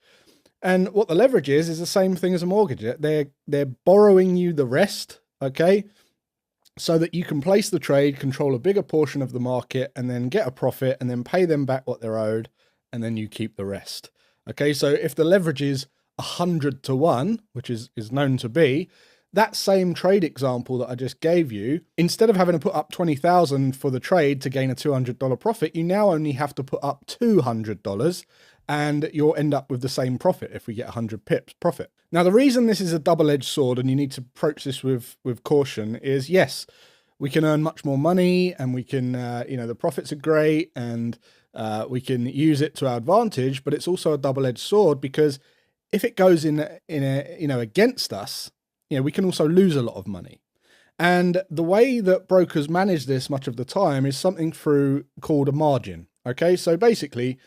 And what the leverage is the same thing as a mortgage. They're borrowing you the rest, okay? So that you can place the trade, control a bigger portion of the market, and then get a profit and then pay them back what they're owed, and then you keep the rest. Okay, so if the leverage is 100-to-1, which is known to be, that same trade example that I just gave you, instead of having to put up 20,000 for the trade to gain a $200 profit, you now only have to put up $200 and you'll end up with the same profit if we get 100 pips profit. Now, the reason this is a double-edged sword and you need to approach this with caution is, yes, we can earn much more money and we can, the profits are great and we can use it to our advantage, but it's also a double-edged sword because if it goes in against us, we can also lose a lot of money. And the way that brokers manage this much of the time is something called a margin. Okay, so basically,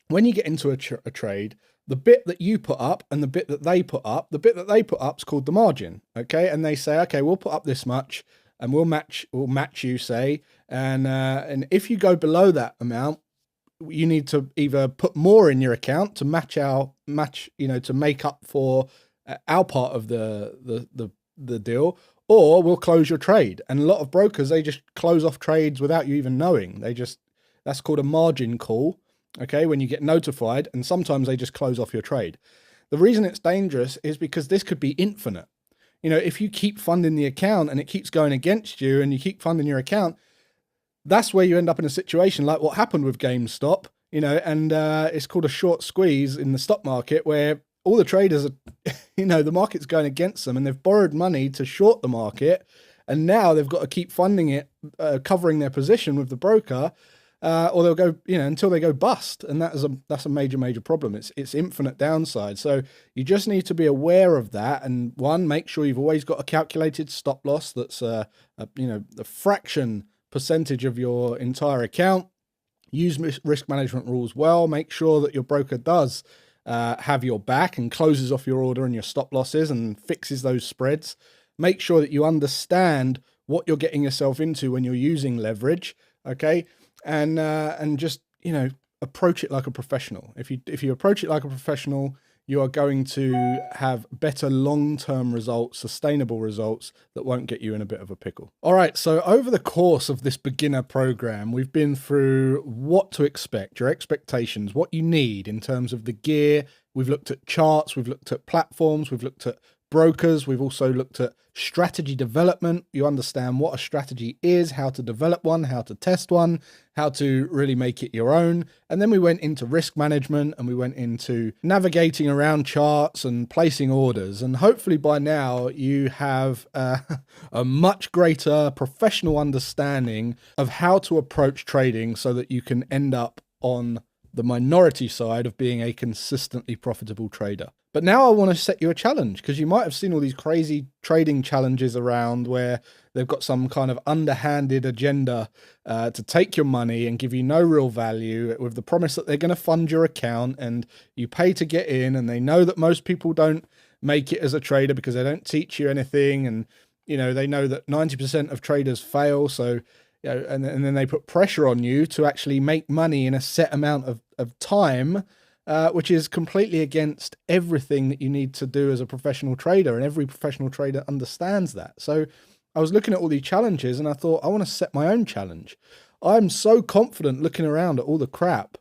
when you get into a trade, the bit that you put up and the bit that they put up, the bit that they put up is called the margin. Okay, and they say, okay, we'll put up this much. And we'll match you, say, and if you go below that amount, you need to either put more in your account to to make up for our part of the deal, or we'll close your trade. And a lot of brokers, they just close off trades without you even knowing. That's called a margin call. Okay, when you get notified, and sometimes they just close off your trade. The reason it's dangerous is because this could be infinite. If you keep funding the account and it keeps going against you and you keep funding your account, that's where you end up in a situation like what happened with GameStop, and it's called a short squeeze in the stock market where all the traders are, the market's going against them and they've borrowed money to short the market. And now they've got to keep funding it, covering their position with the broker, or they'll go, until they go bust. And that's a major problem. It's infinite downside. So you just need to be aware of that. And one, make sure you've always got a calculated stop loss that's a fraction percentage of your entire account. Use risk management rules well. Make sure that your broker does have your back and closes off your order and your stop losses and fixes those spreads. Make sure that you understand what you're getting yourself into when you're using leverage. Okay. And just, approach it like a professional. If you approach it like a professional, you are going to have better long-term results, sustainable results that won't get you in a bit of a pickle. All right. So over the course of this beginner program, we've been through what to expect, your expectations, what you need in terms of the gear. We've looked at charts. We've looked at platforms. We've looked at brokers. We've also looked at strategy development. You understand what a strategy is, how to develop one, how to test one, how to really make it your own. And then we went into risk management and we went into navigating around charts and placing orders. And hopefully by now you have a much greater professional understanding of how to approach trading so that you can end up on the minority side of being a consistently profitable trader. But now I want to set you a challenge, because you might have seen all these crazy trading challenges around where they've got some kind of underhanded agenda to take your money and give you no real value, with the promise that they're going to fund your account and you pay to get in, and they know that most people don't make it as a trader because they don't teach you anything, and they know that 90% of traders fail. So and then they put pressure on you to actually make money in a set amount of time, which is completely against everything that you need to do as a professional trader, and every professional trader understands that. So I was looking at all these challenges and I thought, I want to set my own challenge. I'm so confident looking around at all the crap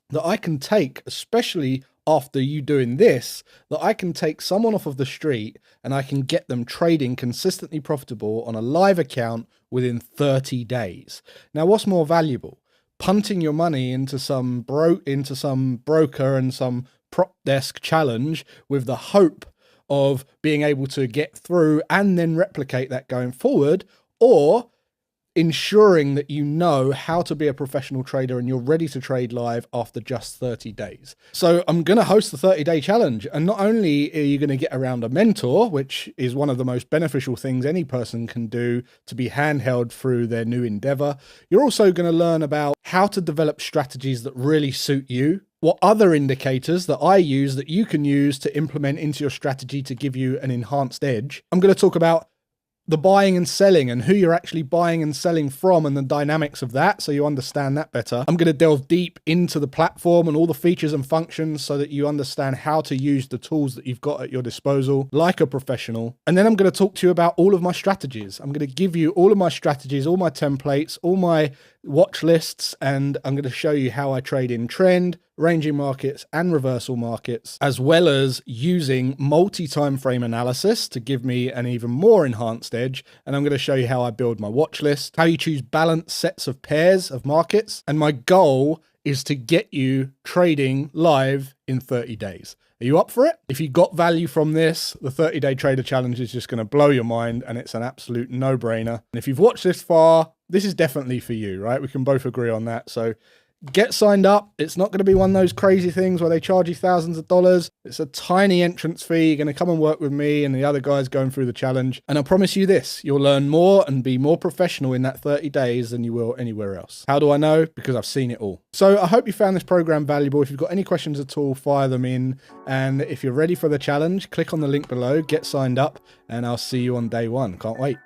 that I can take, especially after you doing this, that I can take someone off of the street and I can get them trading consistently profitable on a live account within 30 days. Now, what's more valuable? Punting your money into some broker and some prop desk challenge with the hope of being able to get through and then replicate that going forward, or ensuring that you know how to be a professional trader and you're ready to trade live after just 30 days. So I'm going to host the 30-day challenge. And not only are you going to get around a mentor, which is one of the most beneficial things any person can do to be handheld through their new endeavor, you're also going to learn about how to develop strategies that really suit you, what other indicators that I use that you can use to implement into your strategy to give you an enhanced edge. I'm going to talk about the buying and selling and who you're actually buying and selling from and the dynamics of that, so you understand that better. I'm going to delve deep into the platform and all the features and functions so that you understand how to use the tools that you've got at your disposal like a professional. And then I'm going to talk to you about all of my strategies. I'm going to give you all of my strategies, all my templates, all my watch lists, and I'm going to show you how I trade in trend, ranging markets and reversal markets, as well as using multi-time frame analysis to give me an even more enhanced edge. And I'm going to show you how I build my watch list, how you choose balanced sets of pairs of markets. And my goal is to get you trading live in 30 days. Are you up for it? If you got value from this, the 30-day trader challenge is just going to blow your mind, and it's an absolute no-brainer. And if you've watched this far, this is definitely for you, right? We can both agree on that. So get signed up. It's not going to be one of those crazy things where they charge you thousands of dollars. It's a tiny entrance fee. You're going to come and work with me and the other guys going through the challenge. And I promise you this, you'll learn more and be more professional in that 30 days than you will anywhere else. How do I know? Because I've seen it all. So I hope you found this program valuable. If you've got any questions at all, fire them in. And if you're ready for the challenge, click on the link below, get signed up, and I'll see you on day one. Can't wait.